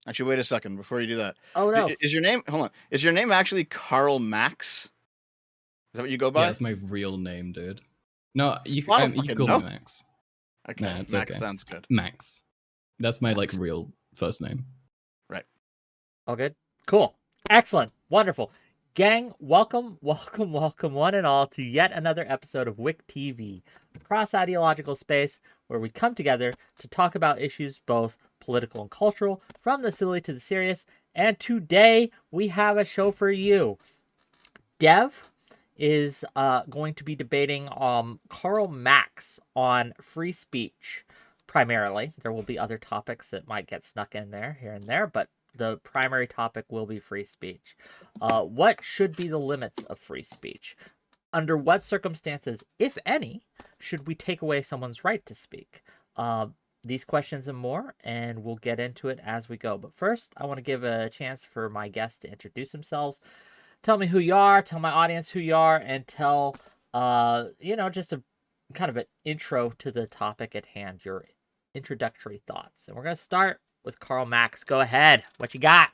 Actually, wait a second before you do that. Oh no. Is your name? Hold on. Is your name actually Karl Max? Is that what you go Yeah, by? that's my real name, dude. No, you Well, I don't you can fucking call know. me Max. Okay, Nah, it's Max okay. sounds good. Max. That's my like Max. real first name. Right. All good? Cool. Excellent. Wonderful. Gang, welcome, welcome, welcome, one and all, to yet another episode of WhickTV, a cross-ideological space where we come together to talk about issues both political and cultural, from the silly to the serious, and today we have a show for you. Dev is going to be debating Karl Marx on free speech, primarily. There will be other topics that might get snuck in there, here and there, but the primary topic will be free speech. What should be the limits of free speech? Under what circumstances, if any, should we take away someone's right to speak? These questions and more, and we'll get into it as we go. But first, I want to give a chance for my guests to introduce themselves. Tell me who you are, tell my audience who you are, and tell, just a kind of an intro to the topic at hand, your introductory thoughts. And we're going to start with Karl Marx. Go ahead. What you got?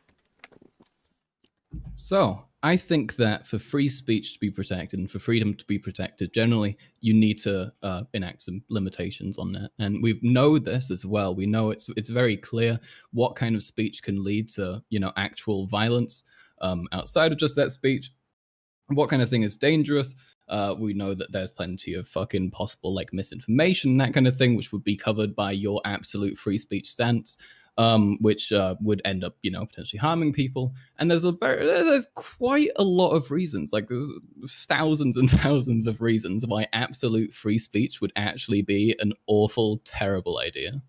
So, I think that for free speech to be protected and for freedom to be protected, generally, you need to enact some limitations on that. And we know this as well. We know it's very clear what kind of speech can lead to, actual violence outside of just that speech. What kind of thing is dangerous? We know that there's plenty of fucking possible like misinformation, that kind of thing, which would be covered by your absolute free speech stance. Which would end up, potentially harming people. And there's quite a lot of reasons. Like there's thousands and thousands of reasons why absolute free speech would actually be an awful, terrible idea.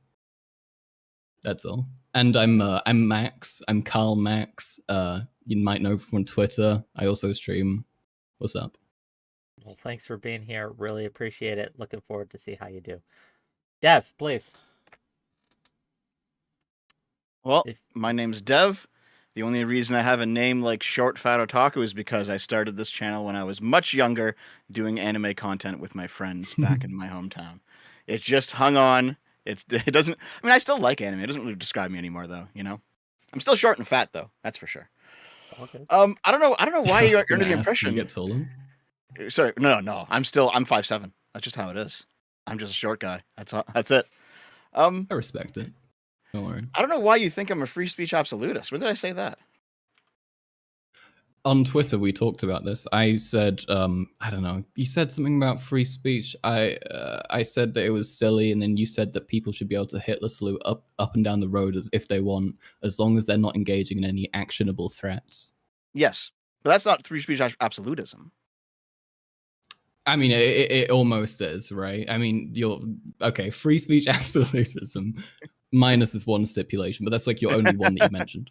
That's all. And I'm Max. I'm Karl Max. You might know from Twitter. I also stream. What's up? Well, thanks for being here. Really appreciate it. Looking forward to see how you do. Dev, please. Well, my name's Dev. The only reason I have a name like ShortFatOtaku is because I started this channel when I was much younger, doing anime content with my friends back in my hometown. It just hung on. It doesn't. I mean, I still like anime. It doesn't really describe me anymore, though. I'm still short and fat, though. That's for sure. Okay. I don't know why you're under the impression. You get taller? Sorry, no. I'm 5'7". That's just how it is. I'm just a short guy. That's it. I respect it. Don't worry. I don't know why you think I'm a free speech absolutist. When did I say that? On Twitter, we talked about this. I said, I don't know. You said something about free speech. I said that it was silly, and then you said that people should be able to Hitler salute up and down the road as if they want, as long as they're not engaging in any actionable threats. Yes, but that's not free speech absolutism. I mean, it almost is, right? I mean, free speech absolutism. Minus this one stipulation, but that's like your only one that you mentioned.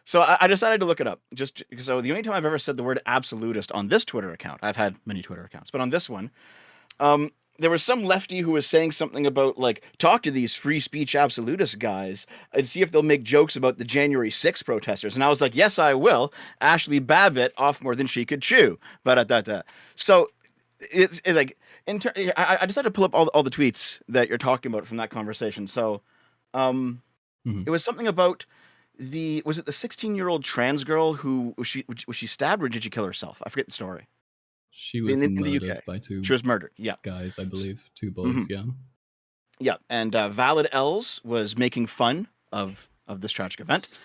So I decided to look it up. So the only time I've ever said the word absolutist on this Twitter account, I've had many Twitter accounts, but on this one, there was some lefty who was saying something about like, talk to these free speech absolutist guys and see if they'll make jokes about the January 6th protesters. And I was like, yes, I will. 𝕬𝖓 𝖬𝖏 off more than she could chew. So it's like, I decided to pull up all the tweets that you're talking about from that conversation. So, It was something about was it the 16-year-old trans girl who was she stabbed or did she kill herself? I forget the story. She was in the murdered UK. by two. She was murdered. Yeah, guys, I believe, 2 boys. Mm-hmm. Yeah. And 𝕬𝖓 was making fun of this tragic event,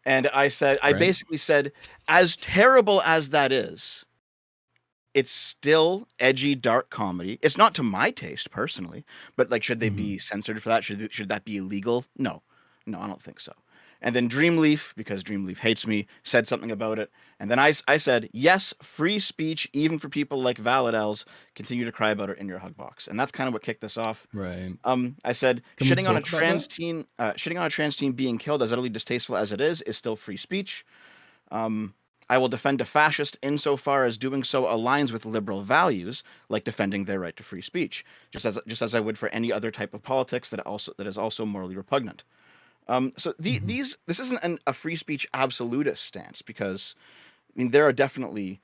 and I basically said, as terrible as that is, it's still edgy, dark comedy. It's not to my taste personally, but like, should they be censored for that? Should that be illegal? No, I don't think so. And then Dreamleaf, because Dreamleaf hates me, said something about it. And then I said, yes, free speech, even for people like 𝕬𝖓, continue to cry about it in your hug box. And that's kind of what kicked this off. Right. I said, shitting on a trans teen being killed, as utterly distasteful as it is still free speech. I will defend a fascist insofar as doing so aligns with liberal values, like defending their right to free speech, just as I would for any other type of politics that is also morally repugnant. This isn't a free speech absolutist stance, because I mean there are definitely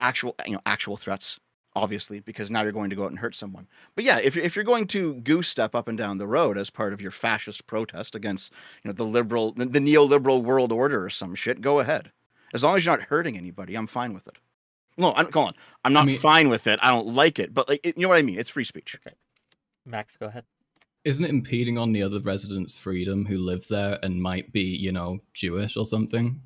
actual threats obviously, because now you're going to go out and hurt someone. But yeah, if you're going to goose step up and down the road as part of your fascist protest against, the neoliberal world order or some shit, go ahead. As long as you're not hurting anybody, I'm fine with it. No, I'm not fine with it. I don't like it, but like, you know what I mean? It's free speech. Okay, Max, go ahead. Isn't it impeding on the other residents' freedom who live there and might be, Jewish or something?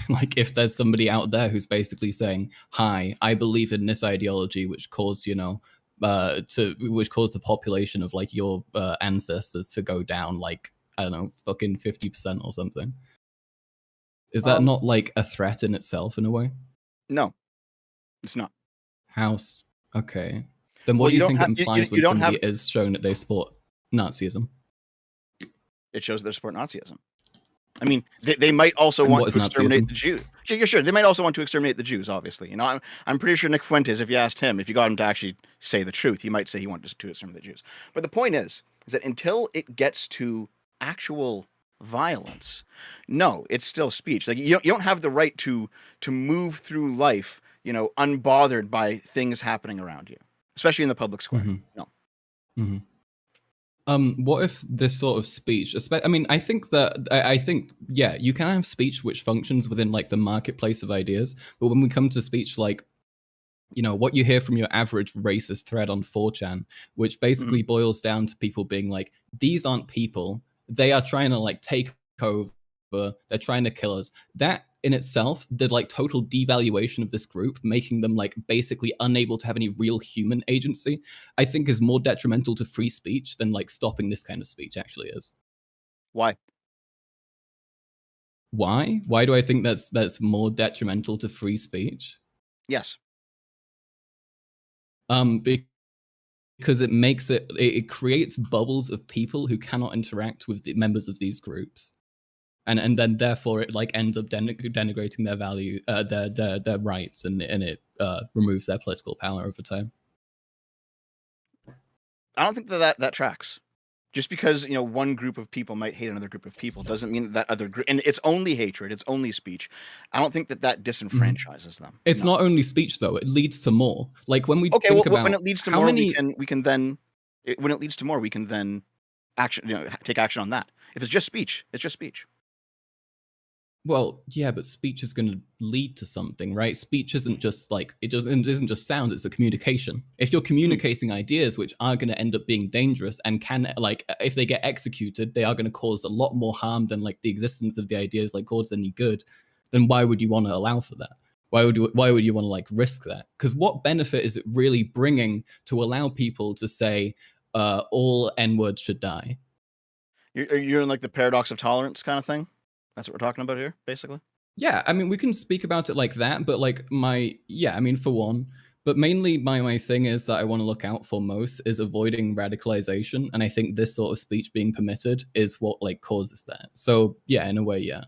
Like if there's somebody out there who's basically saying, "Hi, I believe in this ideology, which caused, which caused the population of like your ancestors to go down like I don't know, fucking 50% or something." Is that not like a threat in itself in a way? No, it's not. Okay. Then what do you think it implies when somebody is shown that they support Nazism? It shows that they support Nazism. I mean, they might also want to exterminate the Jews. Yeah, sure. They might also want to exterminate the Jews, obviously. I'm pretty sure Nick Fuentes, if you asked him, if you got him to actually say the truth, he might say he wanted to exterminate the Jews. But the point is that until it gets to actual violence, no, it's still speech. Like you don't have the right to move through life, unbothered by things happening around you, especially in the public square. Mm-hmm. No. Mm-hmm. What if this sort of speech, I think, yeah, you can have speech which functions within like the marketplace of ideas, but when we come to speech like, what you hear from your average racist thread on 4chan, which basically boils down to people being like, these aren't people, they are trying to like take over, they're trying to kill us. That in itself, the like total devaluation of this group, making them like basically unable to have any real human agency, I think is more detrimental to free speech than like stopping this kind of speech actually is. Why? Why do I think that's more detrimental to free speech? Yes. Because it creates bubbles of people who cannot interact with the members of these groups. And then therefore it like ends up denigrating their value, their rights, and it removes their political power over time. I don't think that tracks. Just because one group of people might hate another group of people doesn't mean that other group, and it's only hatred, it's only speech. I don't think that disenfranchises them. It's not only speech though; it leads to more. Like when we think about when it leads to more, we can then when it leads to more, we can then take action on that. If it's just speech, it's just speech. Well, yeah, but speech is going to lead to something, right? Speech isn't just like it isn't just sounds; it's a communication. If you're communicating ideas which are going to end up being dangerous and can, like, if they get executed, they are going to cause a lot more harm than like the existence of the ideas like cause any good. Then why would you want to allow for that? Why would you want to like risk that? Because what benefit is it really bringing to allow people to say all N-words should die? You're in like the paradox of tolerance kind of thing. That's what we're talking about here, basically. Yeah, I mean, we can speak about it like that, but like for one, but mainly my thing is that I want to look out for most is avoiding radicalization, and I think this sort of speech being permitted is what like causes that. So yeah, in a way, yeah.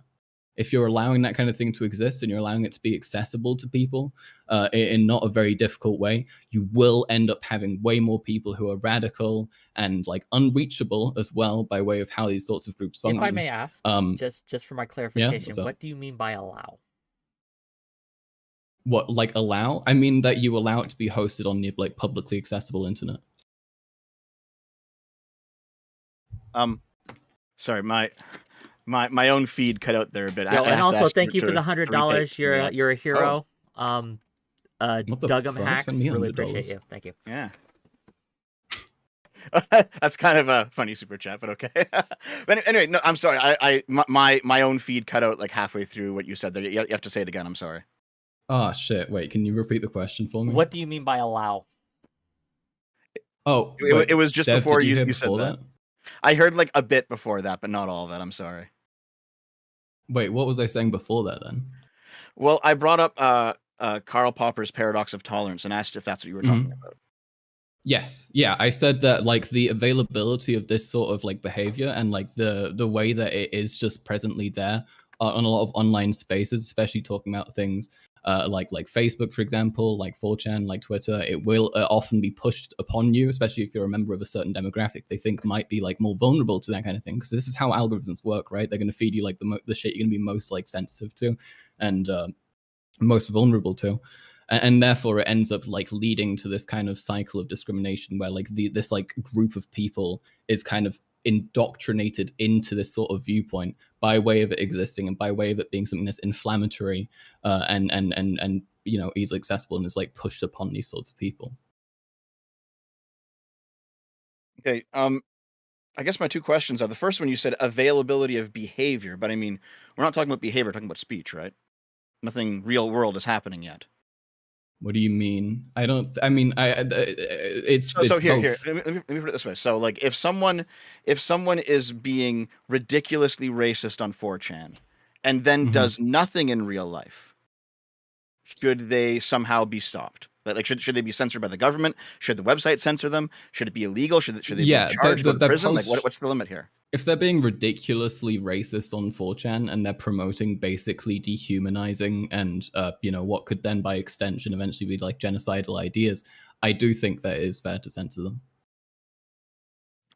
If you're allowing that kind of thing to exist and you're allowing it to be accessible to people in not a very difficult way, you will end up having way more people who are radical and like unreachable as well by way of how these sorts of groups function. If I may ask, just for my clarification, what do you mean by allow? What, like allow? I mean that you allow it to be hosted on the like publicly accessible internet. Sorry, my own feed cut out there a bit. And also, thank you for the $100. You're a hero. 𝕾𝖍𝖎𝖙𝖘𝖍𝖔𝖜, really appreciate you. Thank you. Yeah. That's kind of a funny super chat, but okay. But anyway, no, I'm sorry. My own feed cut out like halfway through what you said there. You have to say it again. I'm sorry. Oh shit! Wait, can you repeat the question for me? What do you mean by allow? Oh, it was just Dev, before you said that. I heard like a bit before that, but not all of it. I'm sorry. Wait, what was I saying before that then? Well, I brought up Karl Popper's paradox of tolerance and asked if that's what you were talking about. Yes. Yeah, I said that like the availability of this sort of like behavior and like the way that it is just presently there on a lot of online spaces, especially talking about things like Facebook, for example, like 4chan, like Twitter, it will often be pushed upon you, especially if you're a member of a certain demographic they think might be like more vulnerable to that kind of thing. Because this is how algorithms work, right? They're going to feed you like the shit you're going to be most like sensitive to and most vulnerable to. and therefore it ends up like leading to this kind of cycle of discrimination where like this like group of people is kind of indoctrinated into this sort of viewpoint by way of it existing and by way of it being something that's inflammatory and you know, easily accessible, and is like pushed upon these sorts of people. Okay. I guess my two questions are, the first one, you said availability of behavior, but I mean, we're not talking about behavior, we're talking about speech, right? Nothing real world is happening yet. What do you mean? I mean, it's So here, both. let me put it this way. So like, if someone is being ridiculously racist on 4chan, and then does nothing in real life, should they somehow be stopped? Like, should they be censored by the government? Should the website censor them? Should it be illegal? Should they be charged, go to prison? Like, what's the limit here? If they're being ridiculously racist on 4chan and they're promoting basically dehumanizing and you know, what could then by extension eventually be like genocidal ideas, I do think that it is fair to censor them.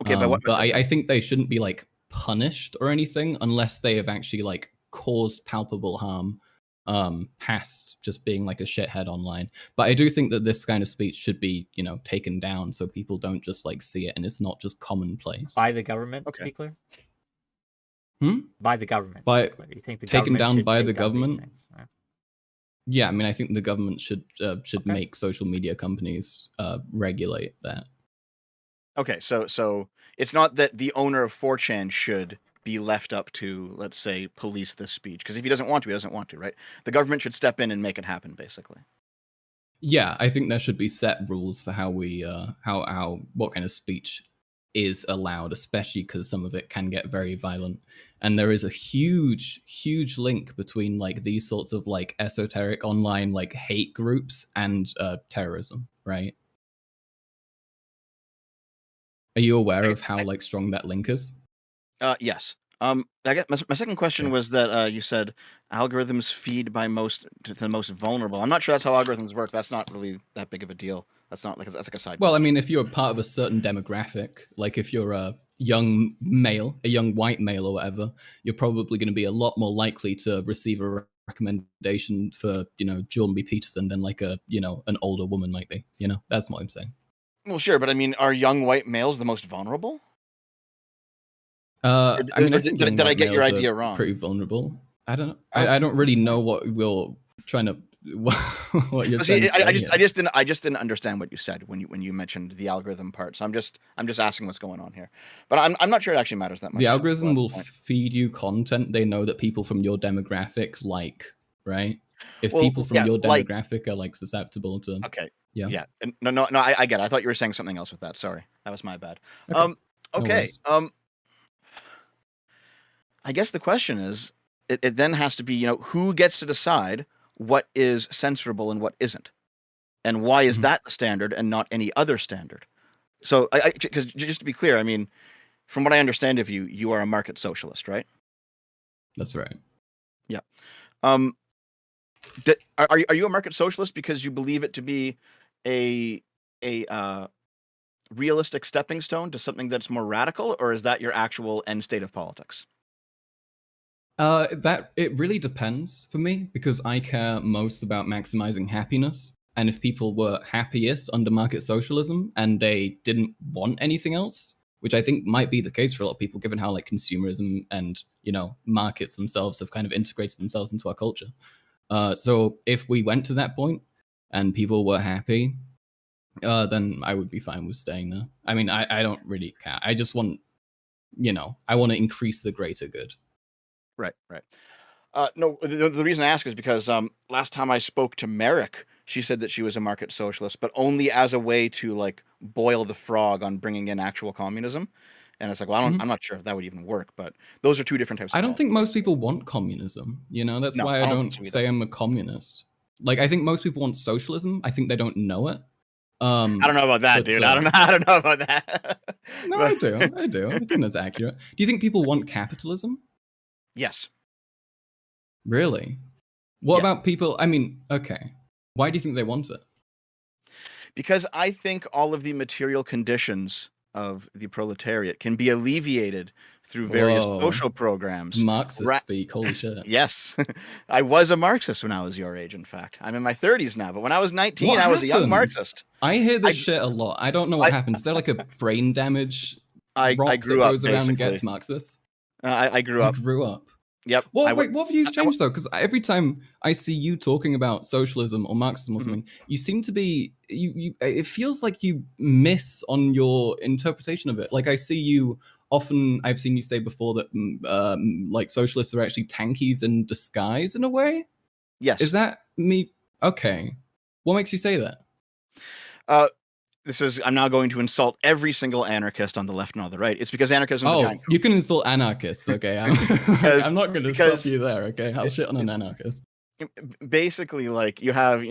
Okay, but I think they shouldn't be like punished or anything unless they have actually like caused palpable harm past just being like a shithead online. But I do think that this kind of speech should be, you know, taken down so people don't just like see it and it's not just commonplace. By the government, Okay. to be clear? Hmm? By the government. By you think the taken government down should by take the down these government? things, right? Yeah, I mean, I think the government should Okay. make social media companies regulate that. Okay, so it's not that the owner of 4chan should be left up to, let's say, police this speech, because if he doesn't want to, he doesn't want to, right? The government should step in and make it happen, basically. Yeah, I think there should be set rules for how we what kind of speech is allowed, especially because some of it can get very violent. And there is a huge link between like these sorts of like esoteric online like hate groups and terrorism, right? Are you aware of how like strong that link is? Yes. I guess my second question Okay. was that you said algorithms feed to the most vulnerable. I'm not sure that's how algorithms work. That's not really that big of a deal. That's not like that's like a side. Well, I question. mean, if you're part of a certain demographic, like if you're a young male, a young white male or whatever, you're probably going to be a lot more likely to receive a recommendation for, you know, Jordan B. Peterson than like a, you know, an older woman might be. You know, that's what I'm saying. Well, sure, but I mean, are young white males the most vulnerable? I mean, I think did I get your idea wrong? pretty vulnerable. I don't really know what we're trying to what you're trying to say. I just didn't understand what you said when you mentioned the algorithm part. So I'm just asking what's going on here. But I'm not sure it actually matters that much. The algorithm will feed you content they know that people from your demographic like, right? If people from your demographic are like susceptible to yeah. No, I get it. I thought you were saying something else with that. Sorry. That was my bad. Okay. I guess the question is, it then has to be, you know, who gets to decide what is censorable and what isn't, and why is that the standard and not any other standard? So, because just to be clear, I mean, from what I understand of you, you are a market socialist, right? That's right. Yeah. Are you a market socialist because you believe it to be a realistic stepping stone to something that's more radical, or is that your actual end state of politics? That it really depends for me, because I care most about maximizing happiness. And if people were happiest under market socialism and they didn't want anything else, which I think might be the case for a lot of people, given how like consumerism and, you know, markets themselves have kind of integrated themselves into our culture. So if we went to that point and people were happy, then I would be fine with staying there. I mean, I don't really care. I just want, you know, I want to increase the greater good. Right. No, the reason I ask is because last time I spoke to Merrick, she said that she was a market socialist, but only as a way to like boil the frog on bringing in actual communism. And it's like, well, I'm not sure if that would even work, but those are two different types of I don't think most people want communism, you know? That's why I don't say I'm a communist. Like, I think most people want socialism. I think they don't know it. I don't know about that, dude. I don't know about that. No, I do. I think that's accurate. Do you think people want capitalism? Yes. Really? What about people? I mean, okay. Why do you think they want it? Because I think all of the material conditions of the proletariat can be alleviated through various Whoa. social programs. Marxist speak. Holy shit. Yes, I was a Marxist when I was your age. In fact, I'm in my 30s now, but when I was 19, What I was a young happens? Marxist. I hear this I- shit a lot. I don't know what I- happens. Is there like a brain damage I rock grew that up, goes around and basically. gets Marxist? I grew You up. grew up. Yep. Well, wait, what views changed though? Because every time I see you talking about socialism or Marxism or Mhm. something, you seem to be you. It feels like you miss on your interpretation of it. Like I see you often. I've seen you say before that like socialists are actually tankies in disguise in a way. Yes. Is that me? Okay. What makes you say that? I'm now going to insult every single anarchist on the left and on the right. It's because anarchism is a kind You can insult anarchists. Okay, I'm not going to stop you there. Okay, I'll shit on an anarchist. Basically, like you have the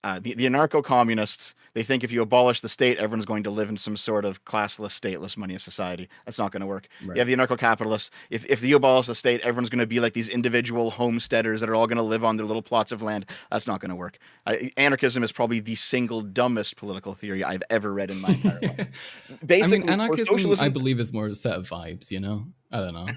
anarcho-communists. They think if you abolish the state, everyone's going to live in some sort of classless, stateless, moneyless society. That's not going to work. Right. You have the anarcho-capitalists. If you abolish the state, everyone's going to be like these individual homesteaders that are all going to live on their little plots of land. That's not going to work. Anarchism is probably the single dumbest political theory I've ever read in my entire life. Basically, I mean, anarchism, socialism, I believe, is more a set of vibes. You know, I don't know.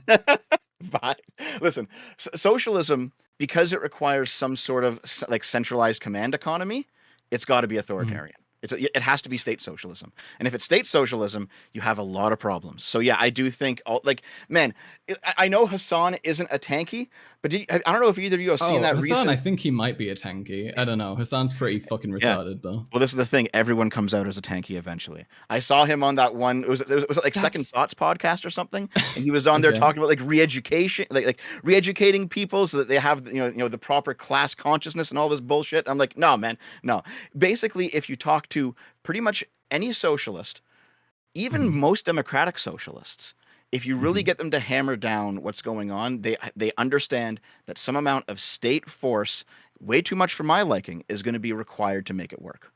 Listen, socialism, because it requires some sort of like centralized command economy, it's got to be authoritarian. It has to be state socialism. And if it's state socialism, you have a lot of problems. So yeah, I do think I know Hassan isn't a tanky, but I don't know if either of you have seen that Hassan, recent. I think he might be a tanky. I don't know. Hassan's pretty fucking retarded though. Well, this is the thing. Everyone comes out as a tanky eventually. I saw him on that one. It was like Second Thoughts podcast or something, and he was on there talking about like re-education, like re-educating people so that they have the proper class consciousness and all this bullshit. I'm like, no, man, no. Basically, if you talk to pretty much any socialist, even most democratic socialists, if you really get them to hammer down what's going on, they understand that some amount of state force, way too much for my liking, is going to be required to make it work.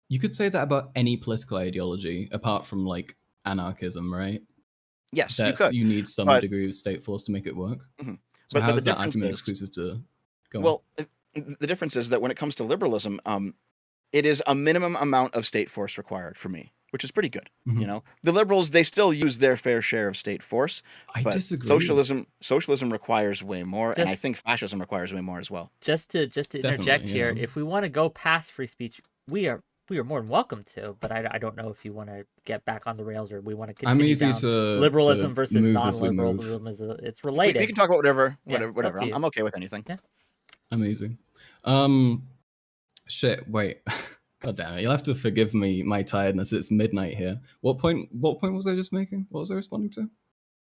You could say that about any political ideology, apart from like anarchism, right? Yes, you could. You need some degree of state force to make it work. So how is that argument exclusive to? The difference is that when it comes to liberalism, it is a minimum amount of state force required for me, which is pretty good. The liberals, they still use their fair share of state force. I disagree. Socialism requires way more, and I think fascism requires way more as well. Just to interject here, if we want to go past free speech, we are more than welcome to, but I don't know if you want to get back on the rails or we want to continue. I'm easy down to liberalism versus non-liberalism. It's related. We can talk about whatever. Yeah, I'm okay with anything. Yeah. Amazing. Shit. Wait. God damn it! You'll have to forgive me my tiredness. It's midnight here. What point was I just making? What was I responding to?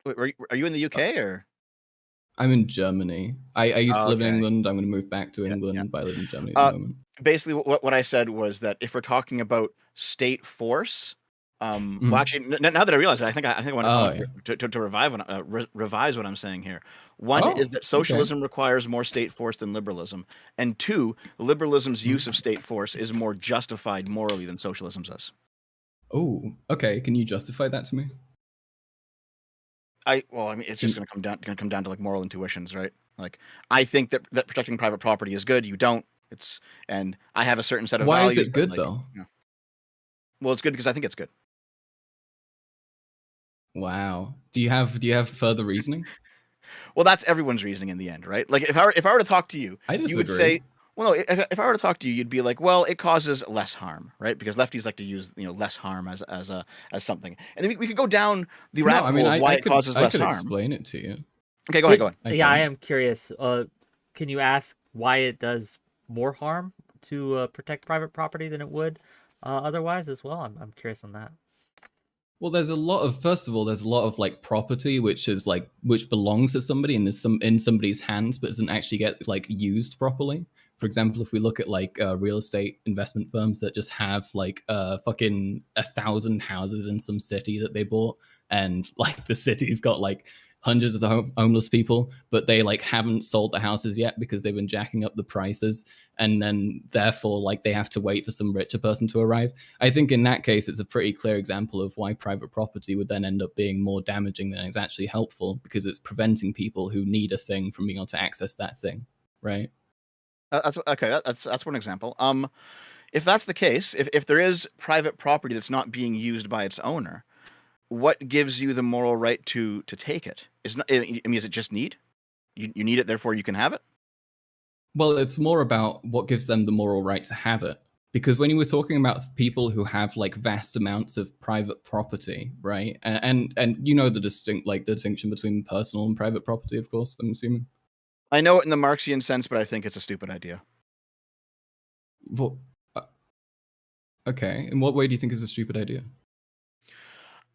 Wait, are you in the UK or? I'm in Germany. I used to live in England. I'm going to move back to England, but I live in Germany at the moment. Basically, what I said was that if we're talking about state force, well, actually, now that I realize it, I think I want to revise what I'm saying here. One is that socialism requires more state force than liberalism, and two, liberalism's use of state force is more justified morally than socialism's is. Oh, okay. Can you justify that to me? I mean, it's just going to come down to like moral intuitions, right? Like, I think that protecting private property is good. You don't. And I have a certain set of values. Why is it good though? Well, it's good because I think it's good. Wow. Do you have further reasoning? Well, that's everyone's reasoning in the end, right? Like if I were to talk to you, you would say, well, no. If I were to talk to you, you'd be like, well, it causes less harm, right? Because lefties like to use less harm as something, and then we could go down the rabbit hole of why it causes less harm. I could explain it to you. Okay, go ahead. Yeah, I am curious. Can you ask why it does more harm to protect private property than it would otherwise as well? I'm curious on that. Well, there's a lot of like property which belongs to somebody and is in somebody's hands, but doesn't actually get like used properly. For example, if we look at like real estate investment firms that just have like fucking 1,000 houses in some city that they bought, and like the city's got like hundreds of homeless people, but they like haven't sold the houses yet because they've been jacking up the prices, and then therefore like they have to wait for some richer person to arrive. I think in that case, it's a pretty clear example of why private property would then end up being more damaging than it's actually helpful, because it's preventing people who need a thing from being able to access that thing, right? That's okay. That's one example. If that's the case, if there is private property that's not being used by its owner, what gives you the moral right to take it? I mean, is it just need? You need it, therefore you can have it? Well, it's more about what gives them the moral right to have it. Because when you were talking about people who have like vast amounts of private property, right? And you know the distinction between personal and private property, of course, I'm assuming. I know it in the Marxian sense, but I think it's a stupid idea. Well, okay. In what way do you think it's a stupid idea?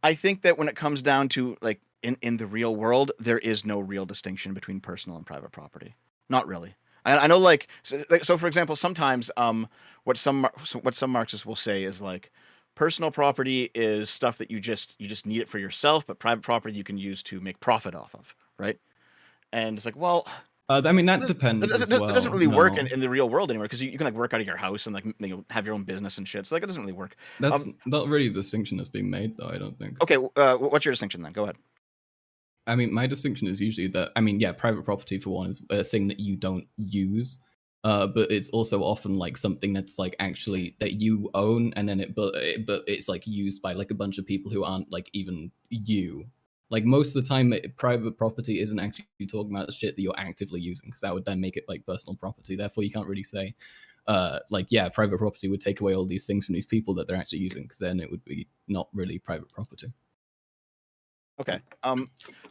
I think that when it comes down to like in the real world, there is no real distinction between personal and private property. Not really. I know, like, so for example, sometimes what some Marxists will say is like, personal property is stuff that you just need it for yourself, but private property you can use to make profit off of, right? And it's like, well, I mean, that depends as well. It doesn't really work No. in the real world anymore, because you can like work out of your house and like have your own business and shit. So like it doesn't really work. That's not really the distinction that's being made, though, I don't think. Okay, what's your distinction then? Go ahead. I mean, my distinction is usually that, I mean, yeah, private property for one is a thing that you don't use, but it's also often like something that's like actually that you own, and then but it's like used by like a bunch of people who aren't like even you. Like most of the time, private property isn't actually talking about the shit that you're actively using, because that would then make it like personal property. Therefore, you can't really say, like, yeah, private property would take away all these things from these people that they're actually using, because then it would be not really private property. Okay.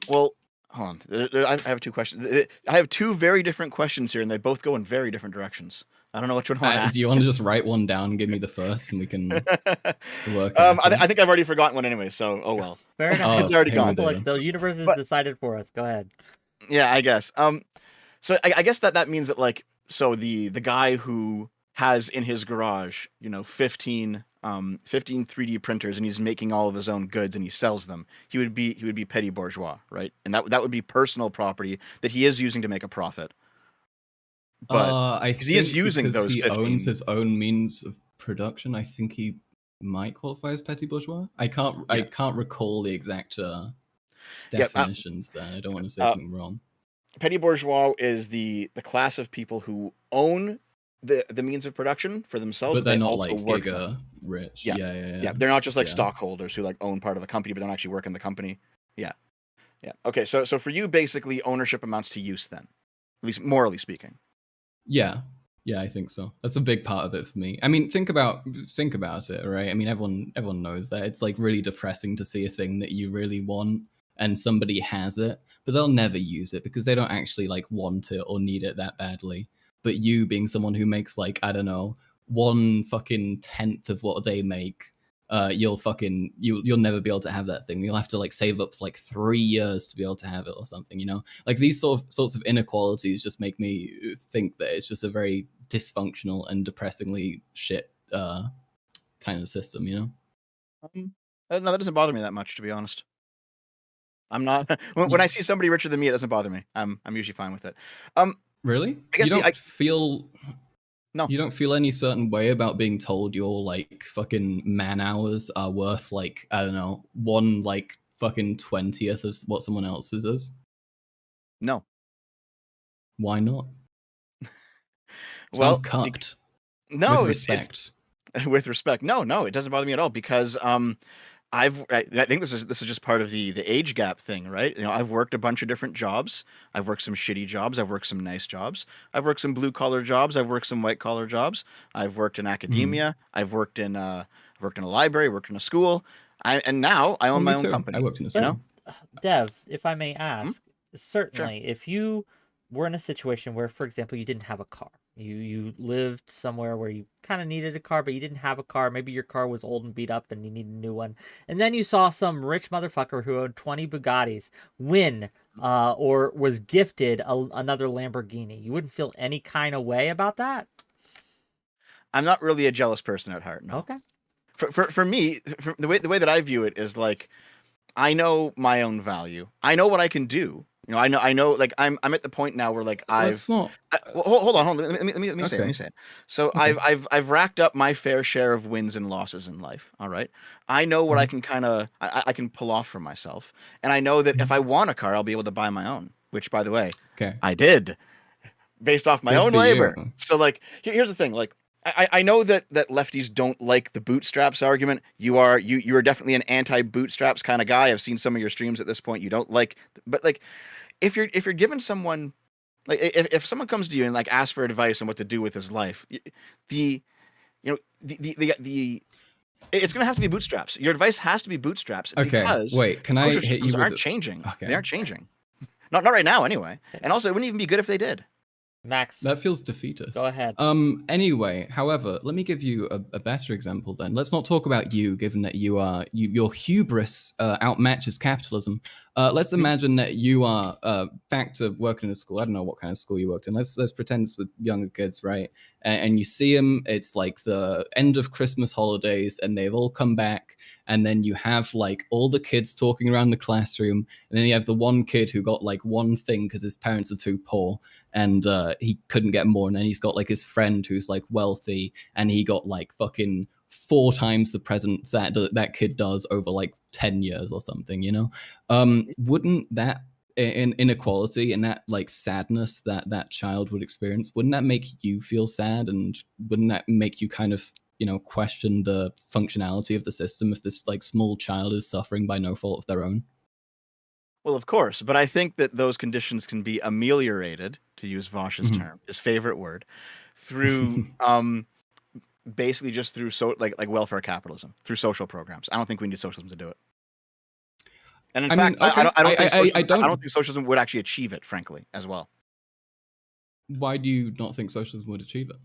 Well, hold on. I have two questions. I have two very different questions here, and they both go in very different directions. I don't know which one I want to ask. Do you want to just write one down and give me the first, and we can work? I think I've already forgotten one anyway, so oh well. Fair enough. It's already gone. Like the universe is decided for us. Go ahead. Yeah, I guess. So I guess that means that like, so the guy who has in his garage, 15 3D printers, and he's making all of his own goods and he sells them, he would be petty bourgeois, right? And that would be personal property that he is using to make a profit. But I think he is using those he 15. owns his own means of production, I think he might qualify as petty bourgeois. I can't recall the exact definitions there. I don't want to say something wrong. Petty bourgeois is the class of people who own the means of production for themselves, but they're not also like giga rich. Yeah. They're not just like stockholders who like own part of a company, but don't actually work in the company. Yeah. Okay, so for you, basically, ownership amounts to use then, at least morally speaking. Yeah, I think so. That's a big part of it for me. I mean, think about it, right? I mean, everyone knows that it's like really depressing to see a thing that you really want and somebody has it, but they'll never use it because they don't actually like want it or need it that badly. But you, being someone who makes like, I don't know, 1/10 of what they make, you'll never be able to have that thing. You'll have to like save up for like 3 years to be able to have it or something, Like these sorts of inequalities just make me think that it's just a very dysfunctional and depressingly shit kind of system, No, that doesn't bother me that much, to be honest. I'm not when I see somebody richer than me, it doesn't bother me. I'm usually fine with it. Really? I guess you don't feel any certain way about being told your like fucking man hours are worth like, I don't know, 1 like fucking 20th of what someone else's is? No. Why not? Well, sounds cucked. No, with respect. With respect. No, it doesn't bother me at all, because I think this is just part of the age gap thing, right? I've worked a bunch of different jobs. I've worked some shitty jobs. I've worked some nice jobs. I've worked some blue collar jobs. I've worked some white collar jobs. I've worked in academia. I've worked in a library. Worked in a school. And now I own my own company. I worked in a school. Dev, if I may ask, certainly, sure. If you were in a situation where, for example, you didn't have a car. You lived somewhere where you kind of needed a car, but you didn't have a car. Maybe your car was old and beat up and you need a new one. And then you saw some rich motherfucker who owned 20 Bugattis win or was gifted another Lamborghini. You wouldn't feel any kind of way about that? I'm not really a jealous person at heart, no. Okay. For me, the way that I view it is like, I know my own value. I know what I can do. I know. Like I'm at the point now where like hold on. Let me say it. So okay. I've racked up my fair share of wins and losses in life. All right. I know what I can I can pull off for myself, and I know that if I want a car, I'll be able to buy my own. Which, by the way, I did, based off my own labor. So like, here's the thing. Like, I know that lefties don't like the bootstraps argument. You are definitely an anti-bootstraps kind of guy. I've seen some of your streams at this point. You don't like, but like if you're giving someone like if someone comes to you and like asks for advice on what to do with his life, the you know the it's going to have to be bootstraps. Your advice has to be bootstraps Okay, because wait, can I social hit you systems with aren't a- changing. Okay. They aren't changing. Not right now anyway. And also, it wouldn't even be good if they did. Max, That feels defeatist. go ahead. Anyway, however, let me give you a better example then. Let's not talk about you, given that your hubris outmatches capitalism. Let's imagine that you are back to working in a school. I don't know what kind of school you worked in. Let's pretend it's with younger kids, right? And you see them. It's like the end of Christmas holidays, and they've all come back. And then you have like all the kids talking around the classroom, and then you have the one kid who got like one thing because his parents are too poor. And he couldn't get more. And then he's got like his friend who's like wealthy, and he got like fucking 4 times the presents that kid does over like 10 years or something, you know? Wouldn't that inequality and that like sadness that child would experience, wouldn't that make you feel sad? And wouldn't that make you kind of, you know, question the functionality of the system if this like small child is suffering by no fault of their own? Well, of course, but I think that those conditions can be ameliorated, to use Vosh's term, his favorite word, through basically just through like welfare capitalism, through social programs. I don't think we need socialism to do it. And in fact, okay. I don't think socialism would actually achieve it, frankly, as well. Why do you not think socialism would achieve it?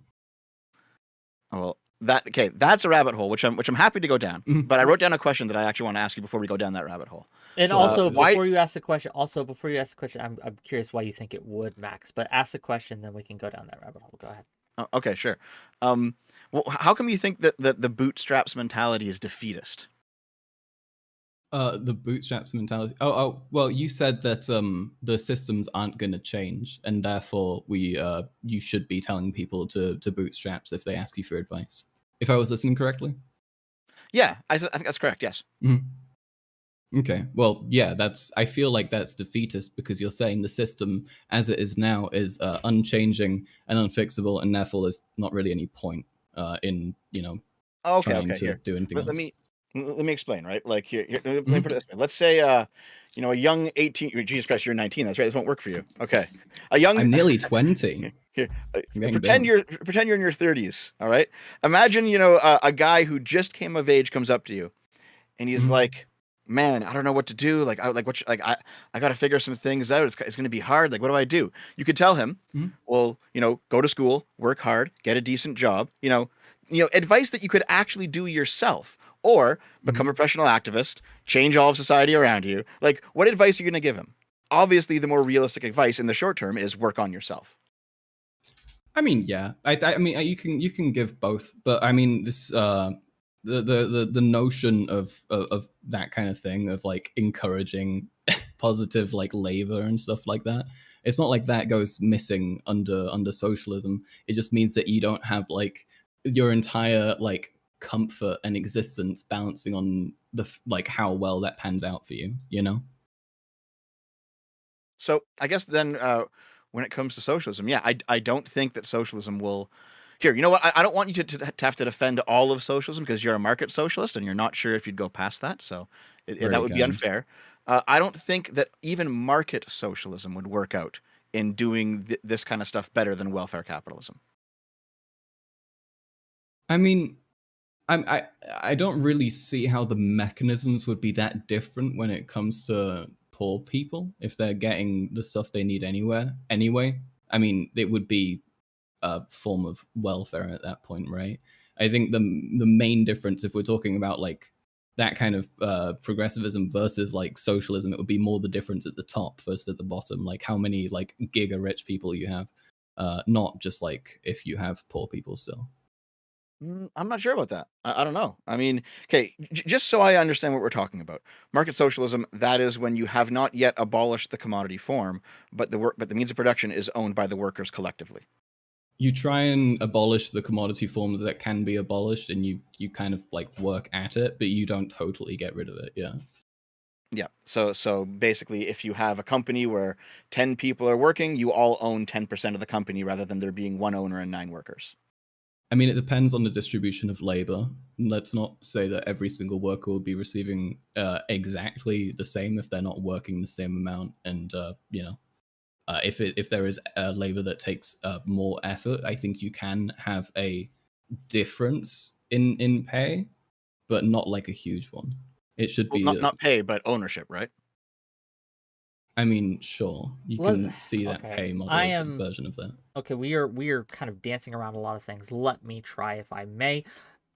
Well, that's a rabbit hole, which I'm happy to go down. But I wrote down a question that I actually want to ask you before we go down that rabbit hole. And So, also, why- before you ask the question, I'm curious why you think it would, Max. But ask the question, then we can go down that rabbit hole. Go ahead. Oh, okay, sure. Well, how come you think that the bootstraps mentality is defeatist? The bootstraps mentality. Oh, well, you said that the systems aren't going to change, and therefore you should be telling people to bootstraps if they ask you for advice. If I was listening correctly. Yeah, I think that's correct. Yes. Okay. Well, yeah, I feel like that's defeatist because you're saying the system as it is now is unchanging and unfixable, and therefore there's not really any point in, you know, trying to here. do anything else. Let me explain, right? Like here let me put it this way. Let's say you know, a young 18, Jesus Christ, you're 19. That's right. This won't work for you. Okay. I'm nearly 20. Here, Getting pretend you're in your 30s, all right? Imagine, you know, a guy who just came of age comes up to you and he's like, "Man, I don't know what to do. Like I got to figure some things out. It's going to be hard. Like what do I do?" You could tell him, "Well, you know, go to school, work hard, get a decent job, you know, advice that you could actually do yourself. Or become a professional activist, change all of society around you." Like, what advice are you going to give him? Obviously, the more realistic advice in the short term is work on yourself. I mean, yeah. I mean, you can give both, but I mean, this the notion of that kind of thing of like encouraging positive like labor and stuff like that. It's not like that goes missing under socialism. It just means that you don't have like your entire like comfort and existence balancing on the like how well that pans out for you, you know? So I guess then when it comes to socialism, yeah, I don't think that socialism will. Here, you know what? I don't want you to have to defend all of socialism because you're a market socialist and you're not sure if you'd go past that. So that would be unfair. I don't think that even market socialism would work out in doing this kind of stuff better than welfare capitalism. I mean, I don't really see how the mechanisms would be that different when it comes to poor people if they're getting the stuff they need anyway. I mean, it would be a form of welfare at that point, right? I think the main difference, if we're talking about like that kind of progressivism versus like socialism, it would be more the difference at the top versus at the bottom, like how many like giga rich people you have, not just like if you have poor people still. I'm not sure about that. I don't know. I mean, okay, just so I understand what we're talking about. Market socialism, that is when you have not yet abolished the commodity form, but the means of production is owned by the workers collectively. You try and abolish the commodity forms that can be abolished, and you kind of like work at it, but you don't totally get rid of it. Yeah. Yeah. So basically, if you have a company where 10 people are working, you all own 10% of the company rather than there being one owner and 9 workers. I mean, it depends on the distribution of labor. Let's not say that every single worker will be receiving exactly the same if they're not working the same amount. And if there is labor that takes more effort, I think you can have a difference in pay, but not like a huge one. It should Well, be not pay, but ownership, right? I mean, sure, you can see that Okay, pay model I as a am version of that. okay. We are kind of dancing around a lot of things. Let me try, if I may.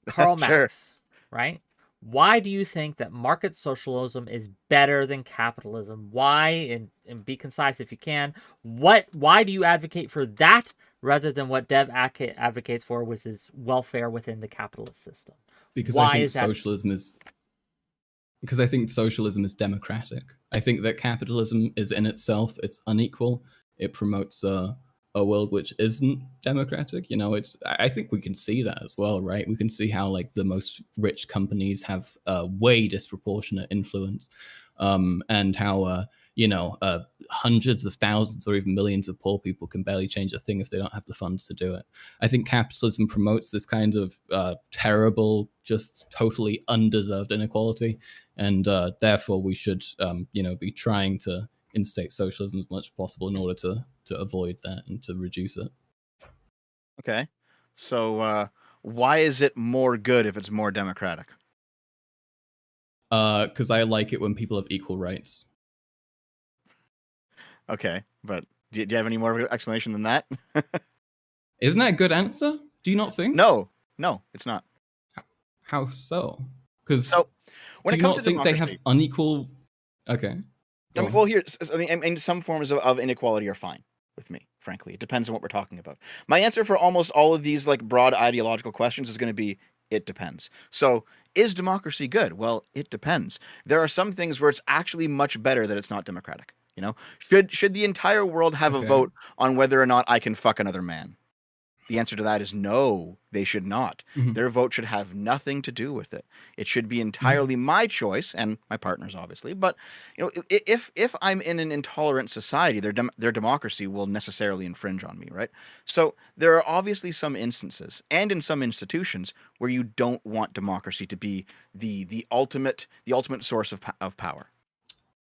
Karl Sure. Marx, right? Why do you think that market socialism is better than capitalism? Why, and be concise if you can. Why do you advocate for that rather than what Dev advocates for, which is welfare within the capitalist system? Because I Why think is that? socialism is democratic. I think that capitalism is in itself, it's unequal. It promotes a world which isn't democratic. I think we can see that as well, right? We can see how like the most rich companies have way disproportionate influence, and how hundreds of thousands or even millions of poor people can barely change a thing if they don't have the funds to do it. I think capitalism promotes this kind of terrible, just totally undeserved inequality, and therefore we should, be trying to instate socialism as much as possible in order to avoid that and to reduce it. Okay. So why is it more good if it's more democratic? Because I like it when people have equal rights. Okay, but do you have any more explanation than that? Isn't that a good answer? Do you not think? No, it's not. How so? Because So when do it you comes not to think they have democracy, unequal? Okay. I mean, well, I mean, some forms of inequality are fine with me. Frankly, it depends on what we're talking about. My answer for almost all of these like broad ideological questions is going to be it depends. So, is democracy good? Well, it depends. There are some things where it's actually much better that it's not democratic. Should the entire world have a Okay. vote on whether or not I can fuck another man? The answer to that is no, they should not. Mhm. Their vote should have nothing to do with it. It should be Mhm. entirely my choice and my partner's, obviously. But if I'm in an intolerant society, their democracy will necessarily infringe on me, right? So there are obviously some instances, and in some institutions, where you don't want democracy to be the ultimate source of power.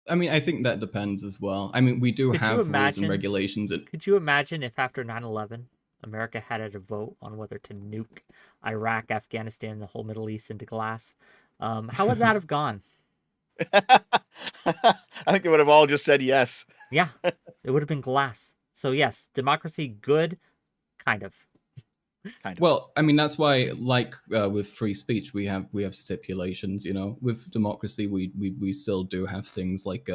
I mean, I think that depends as well. I mean, we do Could you have rules and imagine? regulations. Could you imagine if after 9/11, America had a vote on whether to nuke Iraq, Afghanistan, the whole Middle East into glass? How would that have gone? I think they would have all just said yes. Yeah, it would have been glass. So yes, democracy good, kind of. Kind of. Well, I mean, that's why, like with free speech, we have stipulations. With democracy, we still do have things like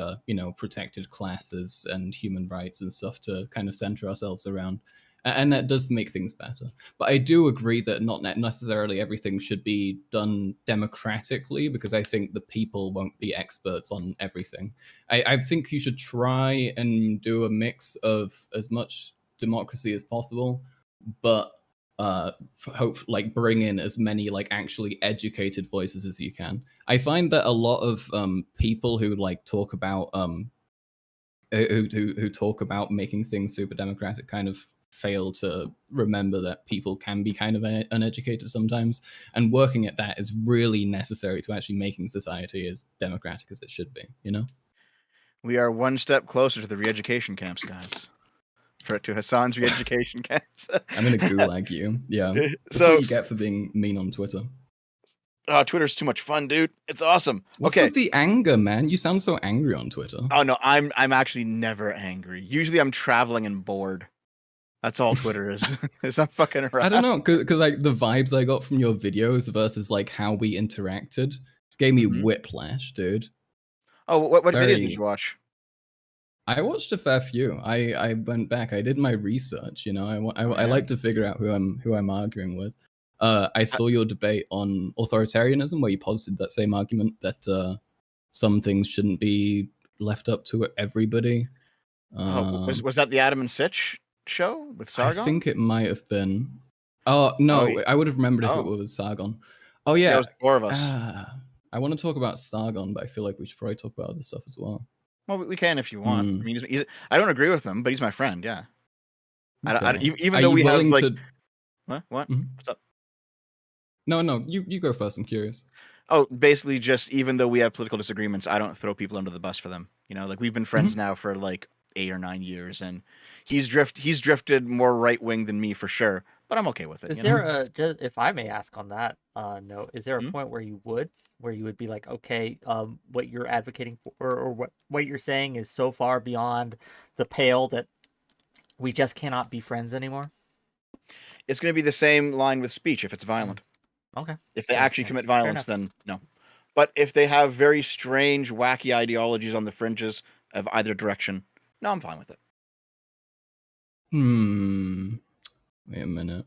protected classes and human rights and stuff to kind of center ourselves around, and that does make things better. But I do agree that not necessarily everything should be done democratically, because I think the people won't be experts on everything. I think you should try and do a mix of as much democracy as possible, but bring in as many like actually educated voices as you can. I find that a lot of people who like talk about who talk about making things super democratic kind of fail to remember that people can be kind of uneducated sometimes, and working at that is really necessary to actually making society as democratic as it should be. We are one step closer to the re-education camps, guys. To Hassan's re-education camps. I'm gonna gulag you. Yeah. That's So what you get for being mean on Twitter. Twitter's too much fun, dude. It's awesome. What's Okay. with the anger, man? You sound so angry on Twitter. Oh no, I'm actually never angry. Usually I'm traveling and bored. That's all Twitter is. Is I'm fucking around. I don't know, because like the vibes I got from your videos versus like how we interacted, this gave me whiplash, dude. Oh, what videos did you watch? I watched a fair few. I went back. I did my research. I like to figure out who I'm arguing with. I saw your debate on authoritarianism, where you posited that same argument that some things shouldn't be left up to everybody. Was that the Adam and Sitch show with Sargon? I think it might have been. Oh no, I would have remembered if it was Sargon. Oh yeah, it was the four of us. I want to talk about Sargon, but I feel like we should probably talk about other stuff as well. Well, we can if you want. I mean, I don't agree with him, but he's my friend. Yeah. Okay. Even though we have like, What? What? Mhm. What's up? No, you go first. I'm curious. Oh, basically, just even though we have political disagreements, I don't throw people under the bus for them. You know, like we've been friends now for like 8 or 9 years, and he's drifted more right wing than me for sure. But I'm okay with it. Is You there know? if I may ask on that note, is there a Hmm? point where you would be like, okay, what you're advocating for, or what you're saying is so far beyond the pale that we just cannot be friends anymore? It's going to be the same line with speech if it's violent. Okay. If they Fair- actually fair- commit fair violence, enough. then no. But if they have very strange, wacky ideologies on the fringes of either direction, no, I'm fine with it. Wait a minute.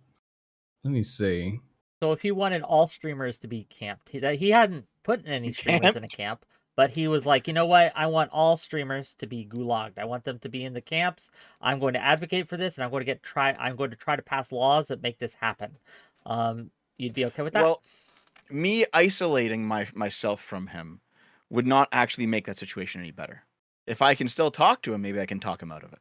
Let me see. So if he wanted all streamers to be camped, he hadn't put any streamers in a camp, but he was like, you know what? I want all streamers to be gulagged. I want them to be in the camps. I'm going to advocate for this, and I'm going to try to pass laws that make this happen. You'd be okay with that? Well, me isolating myself from him would not actually make that situation any better. If I can still talk to him, maybe I can talk him out of it.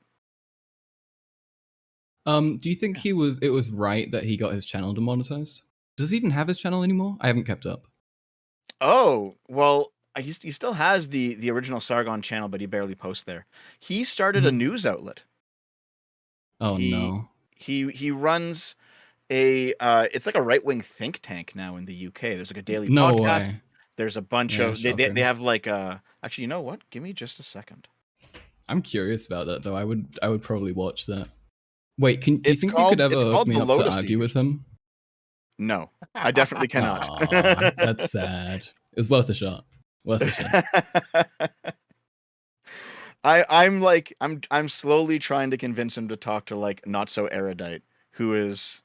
Do you think it was right that he got his channel demonetized? Does he even have his channel anymore? I haven't kept up. Oh, well, he still has the original Sargon channel, but he barely posts there. He started a news outlet. Oh He- no. He runs a it's like a right-wing think tank now in the UK. There's like a daily No podcast. way. There's a bunch Yeah, of they shocking. have like actually, you know what? Give me just a second. I'm curious about that though. I would probably watch that. Wait, do you It's think you could called- it's ever hook called me the up to Lotus argue Siege. with him? No, I definitely cannot. Aw, that's sad. It's worth a shot. Worth a shot. I'm slowly trying to convince him to talk to like not so erudite, who is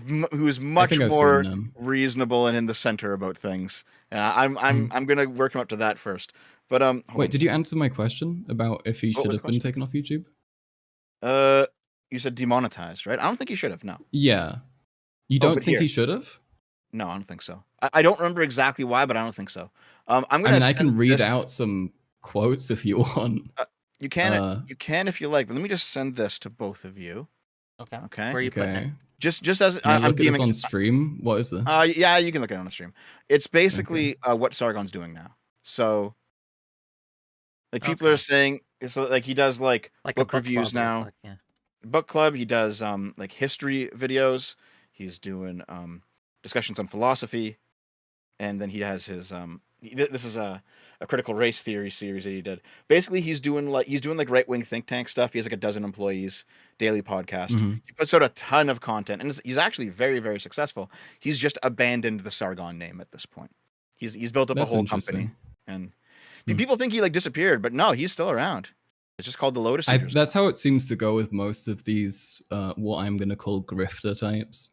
much think I've more seen them. reasonable and in the center about things. And I'm gonna work him up to that first. But hold Wait, on did you answer my question about if he What should was have the been question? taken off YouTube? You said demonetized, right? I don't think he should have. No, Yeah. You Oh, don't but think here. he should have? no, I don't think so. I don't remember exactly why, but I don't think so. I'm I gonna. mean, I can send read this- out some quotes if you want. You can. uh, You can if you like. But let me just send this to both of you. Okay. Okay. Where are you putting it? Okay. Just as Can I I'm look at this DMing. on stream? What is this? Yeah, you can look at it on the stream. It's basically what Sargon's doing now. So, like, people are Okay. saying, so like he does like Like book a reviews club, it looks now. like, yeah. Book club. He does like history videos. He's doing discussions on philosophy, and then he has his this is a critical race theory series that he did. Basically, he's doing like right wing think tank stuff. He has like a dozen employees, daily podcast. Mhm. He puts out a ton of content, and he's actually very, very successful. He's just abandoned the Sargon name at this point. He's built up That's a whole interesting. company, and Hmm. people think he like disappeared, but no, he's still around. It's just called the Lotus Eaters. That's how it seems to go with most of these, what I'm going to call grifter types.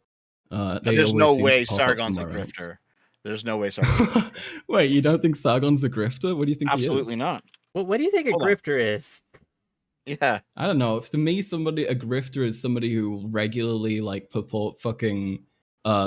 They There's always no seem to way pop up Sargon's a somewhere else. grifter. There's no way Sargon's Wait, you don't think Sargon's a grifter? What do you think absolutely he is? not. What do you think a Hold on. grifter is? Yeah. I don't know. To me, a grifter is somebody who regularly like purport fucking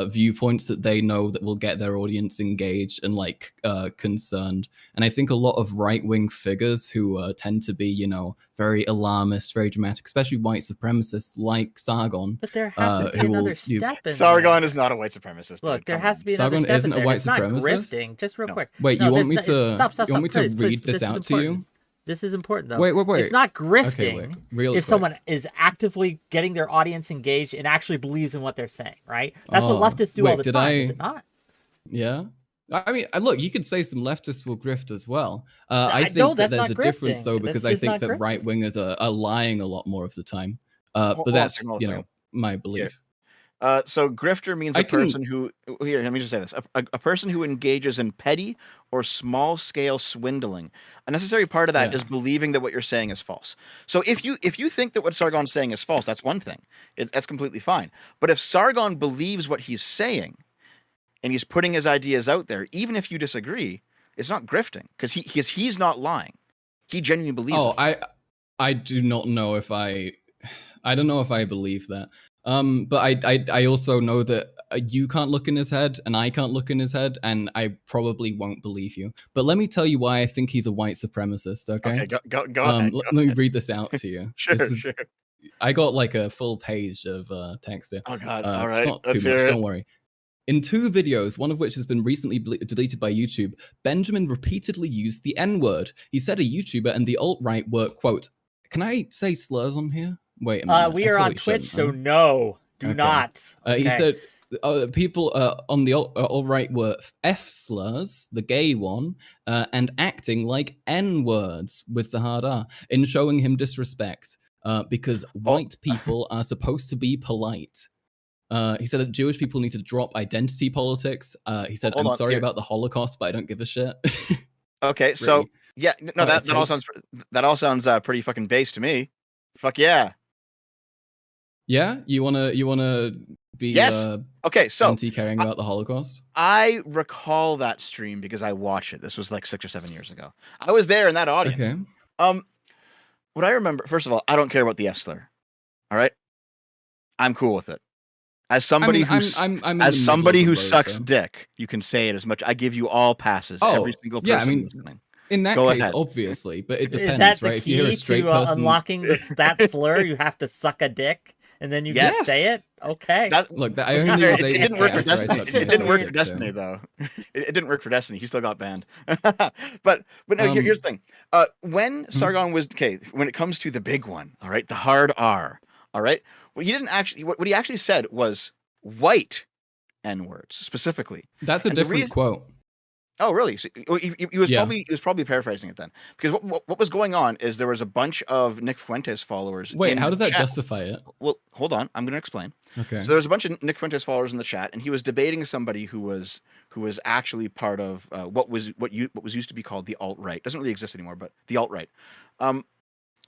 viewpoints that they know that will get their audience engaged and like concerned. And I think a lot of right-wing figures who tend to be, you know, very alarmist, very dramatic, especially white supremacists like Sargon. But there has to be who will- another you- step in Sargon there. is not a white supremacist. Look, dude. there Come has on. to be another Sargon step isn't in a there. white It's not supremacist? grifting. Just real No. quick. Wait, No, you want it's me not- to stop, you want me to please, read please, this out is to you? important. This is important though. Wait. It's not grifting Okay, wait. Real if quick. someone is actively getting their audience engaged and actually believes in what they're saying, right? That's what Oh, leftists do all wait, the did time, I- is it not? Yeah. I mean, look, you could say some leftists will grift as well. I No, think that that's there's not a difference grifting. though, because That's I just think not that grifting. right wingers are lying a lot more of the time. Hold But on a that's second, hold on a you know second. my belief. So grifter means I a can- person who here. Let me just say this: a person who engages in petty or small-scale swindling. A necessary part of that Yeah. is believing that what you're saying is false. So if you think that what Sargon's saying is false, that's one thing. That's completely fine. But if Sargon believes what he's saying, and he's putting his ideas out there, even if you disagree, it's not grifting because he's not lying. He genuinely believes. Oh, it. I do not know if I don't know if I believe that. But I also know that you can't look in his head and I can't look in his head, and I probably won't believe you. But let me tell you why I think he's a white supremacist. Okay. Okay, go ahead. Let me read this out to you. Sure, This is, sure. I got like a full page of text here. Oh God! All right, it's not let's too much. hear it. Don't worry. In 2 videos, one of which has been recently deleted by YouTube, Benjamin repeatedly used the N-word. He said a YouTuber and the alt-right were, quote, can I say slurs on here? Wait a minute. We are on Twitch, so no, do not. Okay. He said people on the alt-right were F slurs, the gay one, and acting like N-words with the hard R in showing him disrespect because white people are supposed to be polite. He said that Jewish people need to drop identity politics. He said, I'm sorry about the Holocaust, but I don't give a shit. Okay, so yeah, no, that all sounds pretty fucking base to me. Fuck yeah. Yeah, you wanna be yes. Okay, so anti-caring about the Holocaust? I recall that stream because I watched it. This was like 6 or 7 years ago. I was there in that audience. Okay. What I remember, first of all, I don't care about the F slur. All right, I'm cool with it. As somebody who sucks dick, you can say it as much. I give you all passes. Every single person listening. In that Go case, ahead. obviously, but it depends, Is that the right? key if you hear a straight person unlocking that slur, you have to suck a dick, and then you can say it. Okay. Look, I only was able it to didn't work for say Destiny. It didn't work for Destiny, though. It didn't work for Destiny. He still got banned. but no, here's the thing. When Sargon was when it comes to the big one, all right, the hard R, all right. Well, he didn't actually. What he actually said was white N-words specifically. That's a different quote. Oh, really? So he was probably paraphrasing it then, because what was going on is there was a bunch of Nick Fuentes followers. Wait, how does that justify it? Well, hold on, I'm going to explain. Okay. So there was a bunch of Nick Fuentes followers in the chat, and he was debating somebody who was actually part of what was used to be called the alt-right. Doesn't really exist anymore, but the alt-right.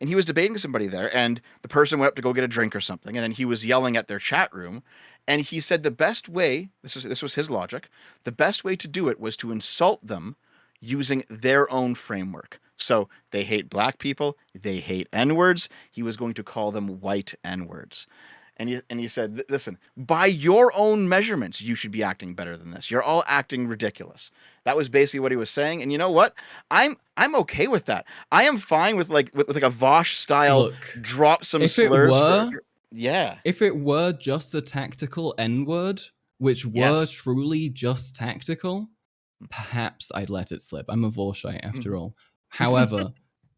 And he was debating somebody there, and the person went up to go get a drink or something, and then he was yelling at their chat room, and he said the best way, this was his logic, the best way to do it was to insult them using their own framework. So they hate black people, they hate N-words, he was going to call them white N-words. And he said, listen, by your own measurements, you should be acting better than this. You're all acting ridiculous. That was basically what he was saying. And you know what? I'm okay with that. I am fine with like a Vosh style drop some slurs. If it were just a tactical N-word, which were truly just tactical, perhaps I'd let it slip. I'm a Vorshite after all. However,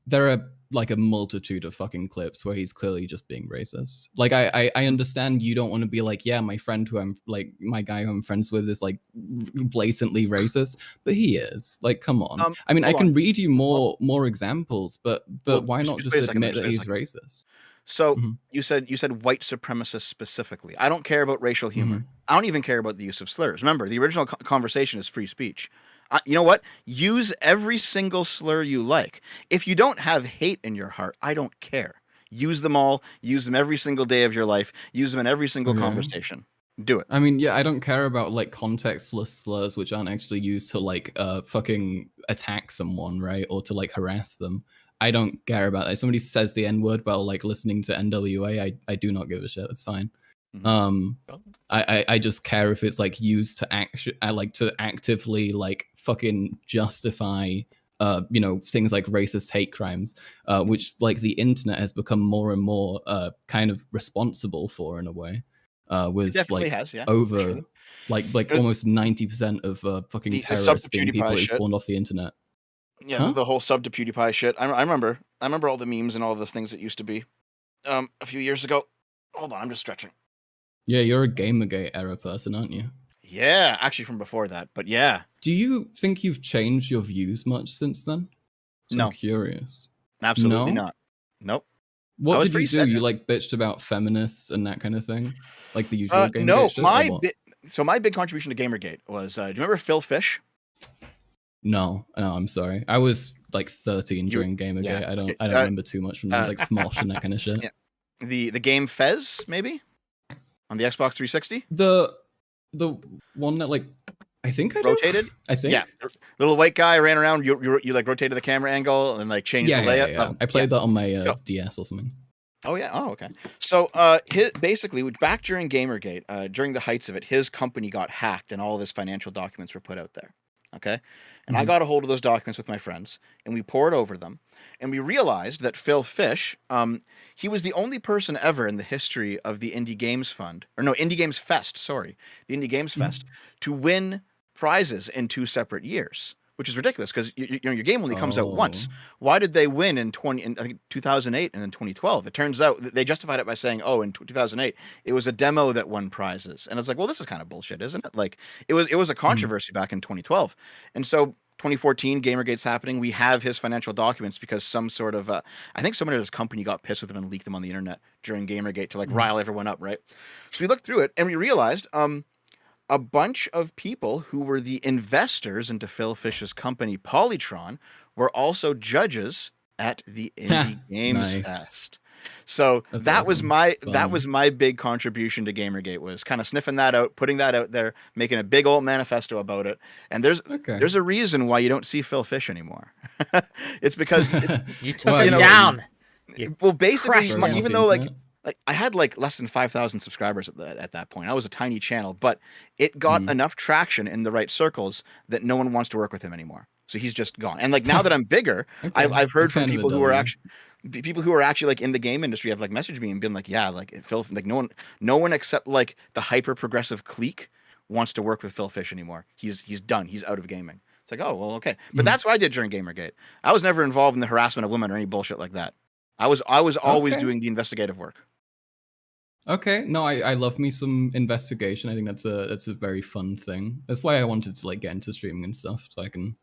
there are like a multitude of fucking clips where he's clearly just being racist. Like I understand you don't want to be like, yeah, my friend who I'm like, my guy who I'm friends with is like blatantly racist, but he is. Like, come on. I mean, I can read you more examples, but why not just admit that he's racist? So you said white supremacists specifically. I don't care about racial humor. I don't even care about the use of slurs. Remember, the original conversation is free speech. You know what? Use every single slur you like. If you don't have hate in your heart, I don't care. Use them all. Use them every single day of your life. Use them in every single conversation. Do it. I mean, yeah, I don't care about like contextless slurs which aren't actually used to like fucking attack someone, right? Or to like harass them. I don't care about that. If somebody says the N-word while like listening to NWA, I do not give a shit. It's fine. I just care if it's like used to actively like fucking justify things like racist hate crimes, which like the internet has become more and more kind of responsible for in a way, with like over like almost 90% of fucking terrorists being people who spawned off the internet. Yeah, the whole sub to PewDiePie shit. I remember all the memes and all the things that used to be a few years ago. Hold on, I'm just stretching. Yeah, you're a Gamergate era person, aren't you? Yeah, actually from before that, but yeah. Do you think you've changed your views much since then? No. I'm curious. Absolutely not. Nope. What did you do? You like bitched about feminists and that kind of thing? Like the usual Gamergate shit? So my big contribution to Gamergate was, do you remember Phil Fish? No, I'm sorry. I was like 13 during Gamergate. Yeah. I don't remember too much from those like Smosh and that kind of shit. Yeah. The game Fez, maybe? On the Xbox 360? The one that like I think I rotated. I think. Yeah. Little white guy ran around. You like rotated the camera angle and like changed the layout. Yeah. I played that on my DS or something. Oh yeah. Oh okay. So basically back during Gamergate, during the heights of it, his company got hacked and all of his financial documents were put out there. Okay. And I got a hold of those documents with my friends and we pored over them and we realized that Phil Fish, he was the only person ever in the history of the Indie Games Fund, or no, Indie Games Fest, sorry, the Indie Games Fest, to win prizes in 2 separate years, which is ridiculous because your game only comes out once. Why did they win in I think 2008 and then 2012? It turns out they justified it by saying, oh, in 2008 it was a demo that won prizes, and it's like, well, this is kind of bullshit, isn't it? Like it was a controversy back in 2012, and so 2014 Gamergate's happening. We have his financial documents because some sort of I think someone at his company got pissed with him and leaked them on the internet during Gamergate to like rile everyone up, right? So we looked through it and we realized a bunch of people who were the investors into Phil Fish's company Polytron were also judges at the Indie Games Fest. So that was my big contribution to Gamergate, was kind of sniffing that out, putting that out there, making a big old manifesto about it. And there's a reason why you don't see Phil Fish anymore. It's because you took him down. Well, basically, even though like I had like less than 5,000 subscribers at that point. I was a tiny channel, but it got enough traction in the right circles that no one wants to work with him anymore. So he's just gone. And like now that I'm bigger, I've heard from people who are actually like in the game industry have like messaged me and been like, yeah, like Phil, like no one except like the hyper progressive clique wants to work with Phil Fish anymore. He's done. He's out of gaming. It's like, oh well, okay. But that's what I did during Gamergate. I was never involved in the harassment of women or any bullshit like that. I was always doing the investigative work. Okay, no, I love me some investigation. I think that's a very fun thing. That's why I wanted to like get into streaming and stuff, so I can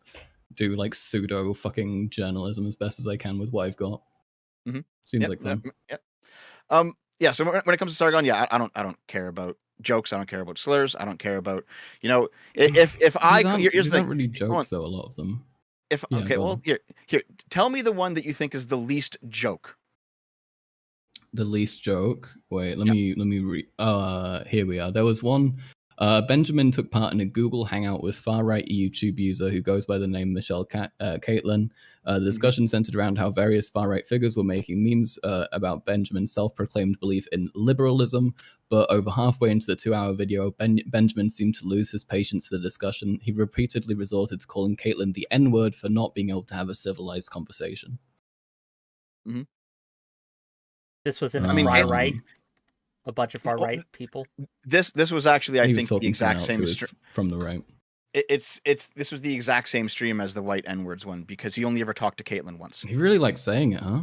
do like pseudo fucking journalism as best as I can with what I've got. Seems like fun. Yeah. So when it comes to Sargon, yeah, I don't care about jokes. I don't care about slurs. I don't care about, you know, if I these aren't really jokes though, a lot of them. Here, tell me the one that you think is the least joke. The least joke. Wait, let me read. Here we are. There was one. Benjamin took part in a Google Hangout with far-right YouTube user who goes by the name 𝕾𝖍𝖎𝖙𝖘𝖍𝖔𝖜. The discussion centered around how various far-right figures were making memes about Benjamin's self-proclaimed belief in liberalism, but over halfway into the 2-hour video, Benjamin seemed to lose his patience for the discussion. He repeatedly resorted to calling Caitlin the N-word for not being able to have a civilized conversation. This was in the far right. A bunch of far right people. This was actually, I think, the exact same from the right. This was the exact same stream as the white N-words one, because he only ever talked to Caitlin once. He really likes saying it, huh?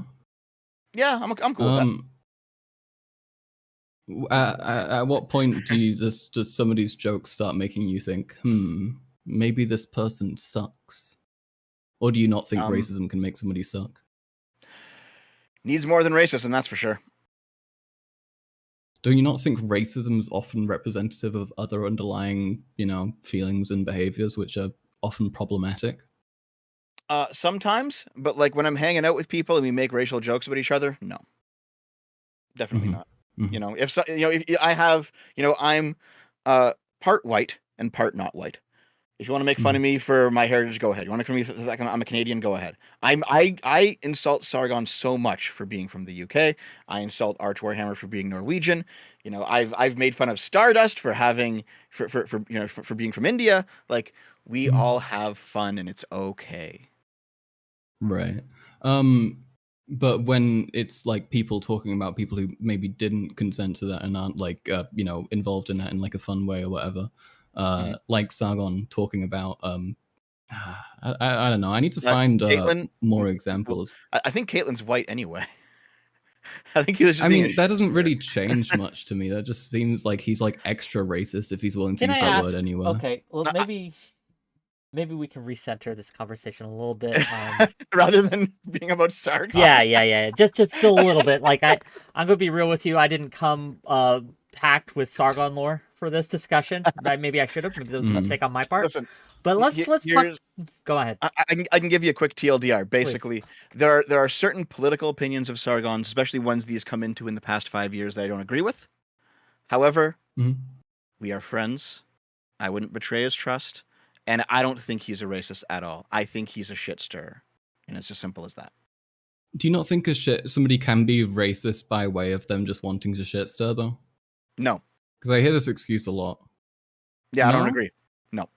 Yeah, I'm cool with that. At what point does some of these jokes start making you think, maybe this person sucks? Or do you not think racism can make somebody suck? Needs more than racism, that's for sure. Do you not think racism is often representative of other underlying, feelings and behaviors which are often problematic? Sometimes, but like when I'm hanging out with people and we make racial jokes about each other, no, definitely not. If I have, I'm part white and part not white. If you want to make fun of me for my heritage, go ahead. You want to make fun of me like I'm a Canadian, go ahead. I insult Sargon so much for being from the UK. I insult Arch Warhammer for being Norwegian. I've made fun of Stardust for having for being from India. Like we all have fun and it's okay. Right. But when it's like people talking about people who maybe didn't consent to that and aren't like involved in that in like a fun way or whatever. Like Sargon talking about I don't know. I need to find more examples. I think Caitlin's white anyway. I think he was. That doesn't really change much to me. That just seems like he's like extra racist if he's willing to use that word anywhere. Okay, well maybe we can recenter this conversation a little bit rather than being about Sargon. Yeah. Just a little bit. Like I'm gonna be real with you. I didn't come packed with Sargon lore for this discussion. Maybe I should have. Maybe that was a mistake on my part. Listen, but let's talk. Go ahead. I can give you a quick TLDR. Basically, there are certain political opinions of Sargon, especially ones these come into in the past 5 years, that I don't agree with. However, we are friends. I wouldn't betray his trust, and I don't think he's a racist at all. I think he's a shit stirrer, and it's as simple as that. Do you not think somebody can be racist by way of them just wanting to shit stir though? No. Because I hear this excuse a lot. Yeah, no? I don't agree. No.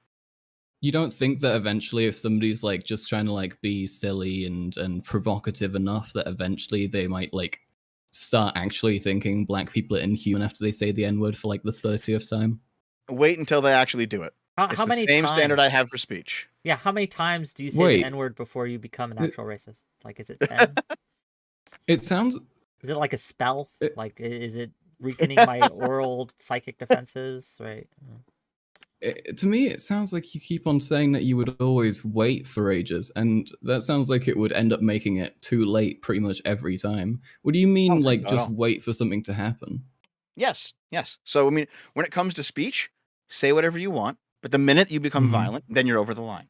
You don't think that eventually, if somebody's like just trying to like be silly and provocative enough, that eventually they might like start actually thinking black people are inhuman after they say the N-word for like the 30th time? Wait until they actually do it. It's How the many same standard I times? have for speech. Yeah, how many times do you say the Wait, N-word before you become an it, actual racist? Like, is it 10? it sounds Is it like a spell? it, Like, is it weakening my oral psychic defenses? Right. to me, it sounds like you keep on saying that you would always wait for ages, and that sounds like it would end up making it too late pretty much every time. What do you I mean, don't think like, so at just all. wait for something to happen? Yes, yes. So I mean, when it comes to speech, say whatever you want, but the minute you become Hmm. violent, then you're over the line.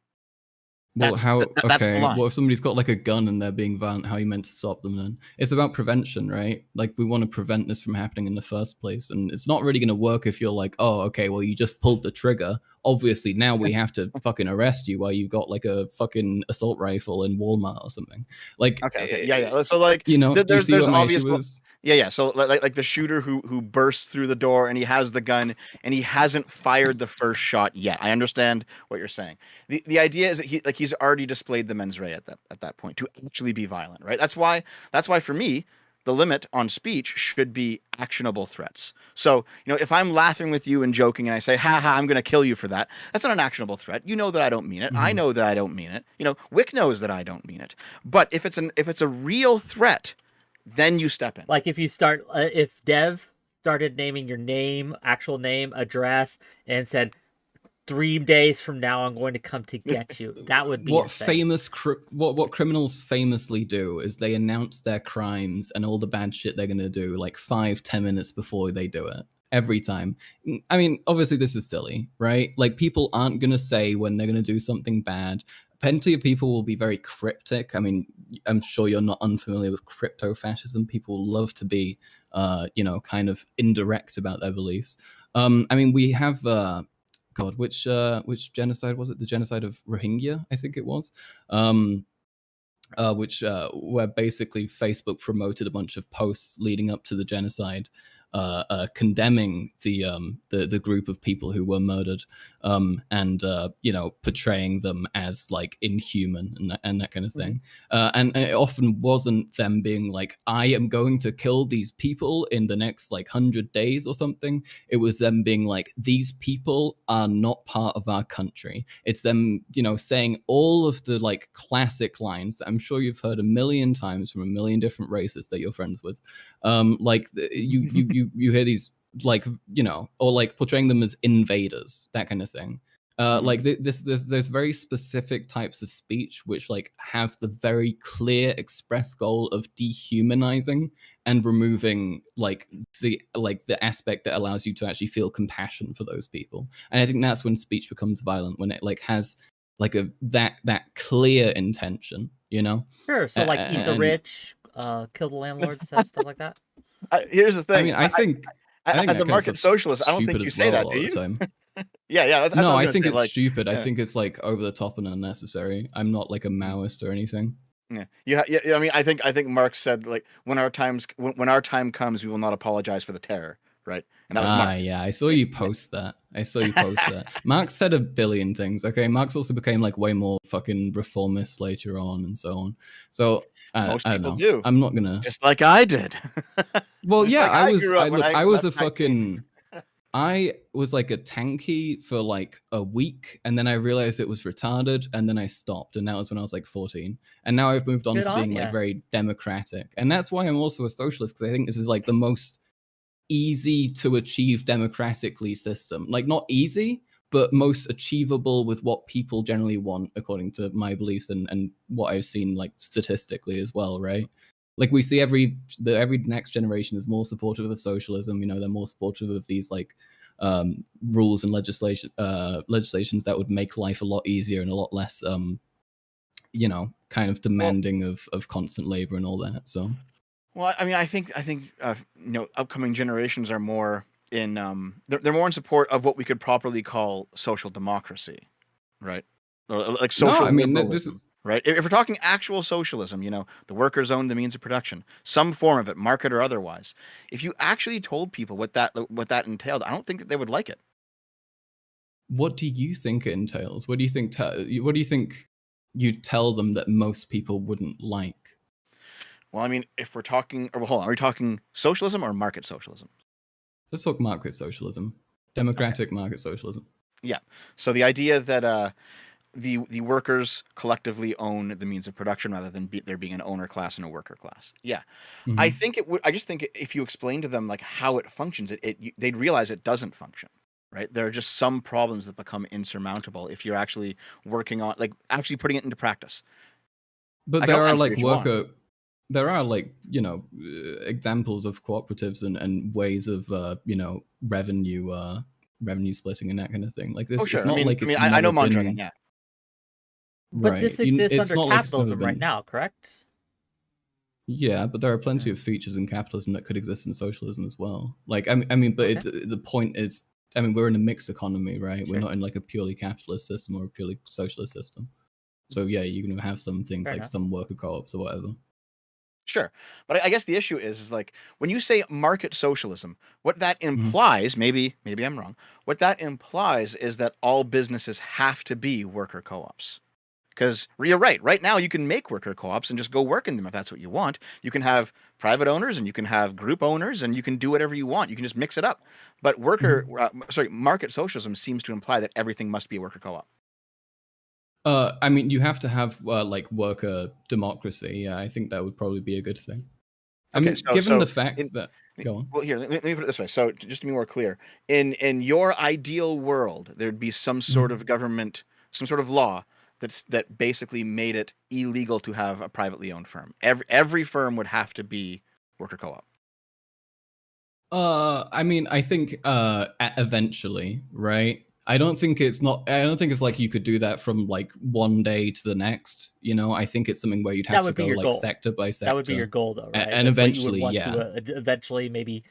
Well, how? That's the Okay, line. what if somebody's got like a gun and they're being violent? How are you meant to stop them then? It's about prevention, right? Like we want to prevent this from happening in the first place, and it's not really going to work if you're like, oh, okay, well you just pulled the trigger. Obviously, now we have to fucking arrest you while you've got like a fucking assault rifle in Walmart or something. Like, Okay, okay, yeah, yeah. So like, you know, do you see there's what my obvious, issue is? yeah, yeah. So like the shooter who bursts through the door and he has the gun and he hasn't fired the first shot yet. I understand what you're saying. The idea is that he's already displayed the mens rea at that point to actually be violent, right? That's why for me the limit on speech should be actionable threats. So, if I'm laughing with you and joking and I say, ha ha, I'm going to kill you for that, that's not an actionable threat. You know that I don't mean it. I Mhm. know that I don't mean it. Wick knows that I don't mean it. But if it's a real threat, then you step in. Like, if Dev started naming your name, actual name, address, and said, 3 days from now, I'm going to come to get you. That would be a What thing. what criminals famously do is they announce their crimes and all the bad shit they're gonna do like 5-10 minutes before they do it every time. I mean, obviously this is silly, right? Like people aren't gonna say when they're gonna do something bad. Plenty of people will be very cryptic. I mean, I'm sure you're not unfamiliar with crypto fascism. People love to be, kind of indirect about their beliefs. I mean, we have God, which genocide was it? The genocide of Rohingya, I think it was. Which where basically Facebook promoted a bunch of posts leading up to the genocide, condemning the group of people who were murdered, and portraying them as like inhuman and that kind of thing. And it often wasn't them being like, I am going to kill these people in the next like 100 days or something. It was them being like, these people are not part of our country. It's them, saying all of the like classic lines that I'm sure you've heard a million times from a million different races that you're friends with. Like you hear these like, or like portraying them as invaders, that kind of thing. Like there's very specific types of speech which like have the very clear express goal of dehumanizing and removing the aspect that allows you to actually feel compassion for those people. And I think that's when speech becomes violent, when it like has like that clear intention, Sure. So, like, eat the and rich, kill the landlords, stuff like that. Here's the I thing. mean, I think As a that kind of market stuff's socialist, I don't stupid think you as say well a that, lot do of the you? time. Yeah, yeah. That's what No, I was I gonna think say. it's Like, stupid. I yeah. think it's like over the top and unnecessary. I'm not like a Maoist or anything. Yeah, yeah, yeah. I mean, I think Marx said like when our time comes, we will not apologize for the terror, right? And that was Ah, Marx. yeah, I saw you post that. Marx said a billion things. Okay, Marx also became like way more fucking reformist later on and so on. So Most I don't people know. do, I'm not gonna. just like I did, Well, just yeah, like I grew up when I I was left a 19. fucking. I was like a tanky for like a week, and then I realized it was retarded, and then I stopped, and that was when I was like 14. And now I've moved on Good to on being like ya. very democratic, and that's why I'm also a socialist, because I think this is like the most easy to achieve democratically system. Like not easy, but most achievable with what people generally want, according to my beliefs and what I've seen like statistically as well, right? Like we see every next generation is more supportive of socialism. They're more supportive of these like rules and legislations that would make life a lot easier and a lot less kind of Well, demanding of constant labor and all that. So well, I mean, I think upcoming generations are more in they're more in support of what we could properly call social democracy, right? Or like no, social I mean this is liberalism, right? If we're talking actual socialism, the workers own the means of production, some form of it, market or otherwise. If you actually told people what that entailed, I don't think that they would like it. What do you think it entails? What do you think? What do you think you'd tell them that most people wouldn't like? Well, I mean, if we're talking, or well, hold on, are we talking socialism or market socialism? Let's talk market socialism, Okay. democratic market socialism. Yeah. So the idea that the workers collectively own the means of production rather than there being an owner class and a worker class. Yeah. I Hmm. think it would. I just think if you explain to them like how it functions, they'd realize it doesn't function. Right. There are just some problems that become insurmountable if you're actually working on, like, actually putting it into practice. But Like, I'll there are answer like if you want. there are like examples of cooperatives and ways of revenue splitting and that kind of thing. Like Oh, this, it's sure. I not mean, like I mean, it's I know never Mondragon. been Yeah. But right. this exists It's under not like it's never capitalism right been. now, correct? Yeah, but there are plenty Yeah. of features in capitalism that could exist in socialism as well. Like, I mean, but Okay. it's the point is, I mean, we're in a mixed economy, right? We're Sure. not in like a purely capitalist system or a purely socialist system. So yeah, you're gonna have some things Fair like enough. some worker co-ops or whatever. Sure. But I guess the issue is like when you say market socialism, what that Mhm. implies, maybe I'm wrong, what that implies is that all businesses have to be worker co-ops. Because you're right. Right now, you can make worker co-ops and just go work in them if that's what you want. You can have private owners and you can have group owners and you can do whatever you want. You can just mix it up. But Mhm. market socialism seems to imply that everything must be a worker co-op. I mean, you have to have like worker democracy. Yeah, I think that would probably be a good thing. I Okay, mean, given the in fact that go on. well, here, let me put it this way. So just to be more clear, in your ideal world, there'd be some sort Mhm. of government, some sort of law that basically made it illegal to have a privately owned firm. Every firm would have to be worker co-op. I mean, I think eventually, right? I don't think it's not. I don't think it's like you could do that from like one day to the next. I think it's something where you'd That have to would be go your like goal. sector by That would be your sector, goal, though, right? and That's what you would eventually, want to yeah. eventually, maybe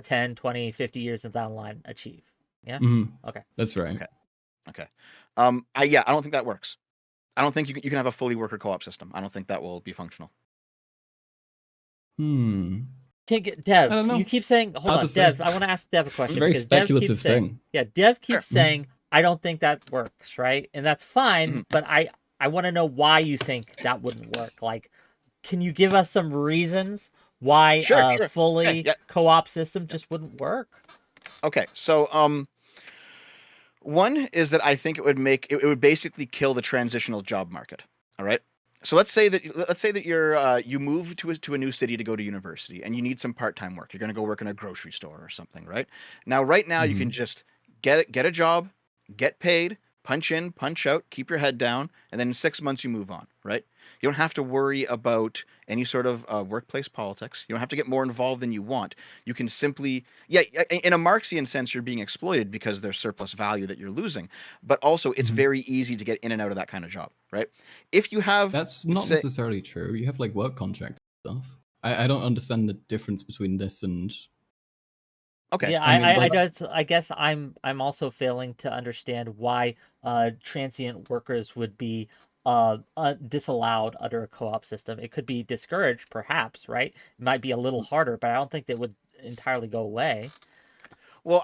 10, 20, 50 years down the line, achieve. Yeah? Hmm. Okay. That's right. Okay. Okay. I don't think that works. I don't think you can have a fully worker co-op system. I don't think that will be functional. Hmm. Can't get I Dev. don't You know. keep saying, hold Hard to on, say. Dev. I want to ask Dev a It's a question very because Dev keeps speculative saying, thing. yeah, Dev Sure. keeps saying, I don't think that works, right? And that's fine, Mhm. but I want to know why you think that wouldn't work. Like, can you give us some reasons why Sure. a Sure. Okay. fully Yeah. co-op system just wouldn't work? Okay. So one is that I think it would basically kill the transitional job market. All right. So let's say that you move to a new city to go to university and you need some part-time work. You're going to go work in a grocery store or something, right? Right now you can Hmm. just get a job, get paid, punch in, punch out, keep your head down, and then in 6 months you move on, right? You don't have to worry about any sort of workplace politics. You don't have to get more involved than you want. You can simply, yeah, in a Marxian sense, you're being exploited because there's surplus value that you're losing, but also it's Hmm. very easy to get in and out of that kind of job, right? If you have, That's not say, necessarily true. You have like work contract stuff. I don't understand the difference between this and. okay, Yeah, I mean, I like. just I guess I'm also failing to understand why transient workers would be disallowed under a co-op system. It could be discouraged, perhaps, right? It might be a little harder, but I don't think that would entirely go away. well,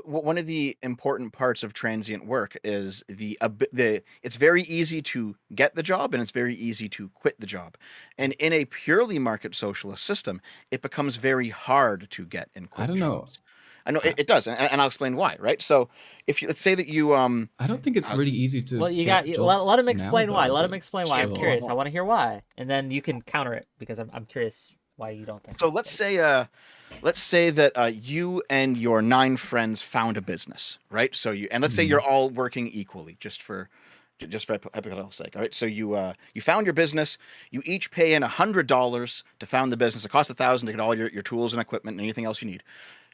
one of the important parts of transient work is it's very easy to get the job and it's very easy to quit the job. And in a purely market socialist system, it becomes very hard to get and I quit don't know. jobs. I know I, it does, and I'll explain why, right? So if you let's say that you I don't think it's uh, really easy to Well, you got get let jobs him now, explain why. though. Let him But explain why. okay, I'm hold on, sure. curious. hold I on. want to hear why, and then you can counter it because I'm curious why you don't think So it's like. let's say that you and your 9 friends found a business, right? Let's say you're Hmm. all working equally, just for hypothetical sake. All right. So you found your business. You each pay in $100 to found the business. It costs 1,000 to get all your tools and equipment and anything else you need.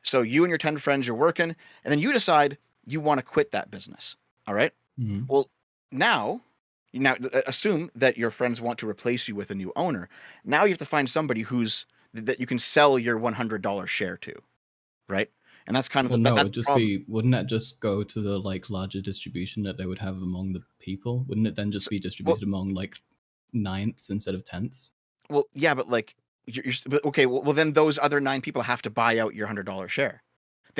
So you and your 10 friends are working, and then you decide you want to quit that business. All right. Hmm. Well, now. Now, assume that your friends want to replace you with a new owner. Now you have to find somebody that you can sell your $100 share to, right? And that's kind of Well, no, that's it'd the just problem. be. Wouldn't that just go to the like larger distribution that they would have among the people? Wouldn't it then just So, be well, distributed among like ninths instead of tenths? yeah, but like okay, well then those other 9 people have to buy out your $100 share.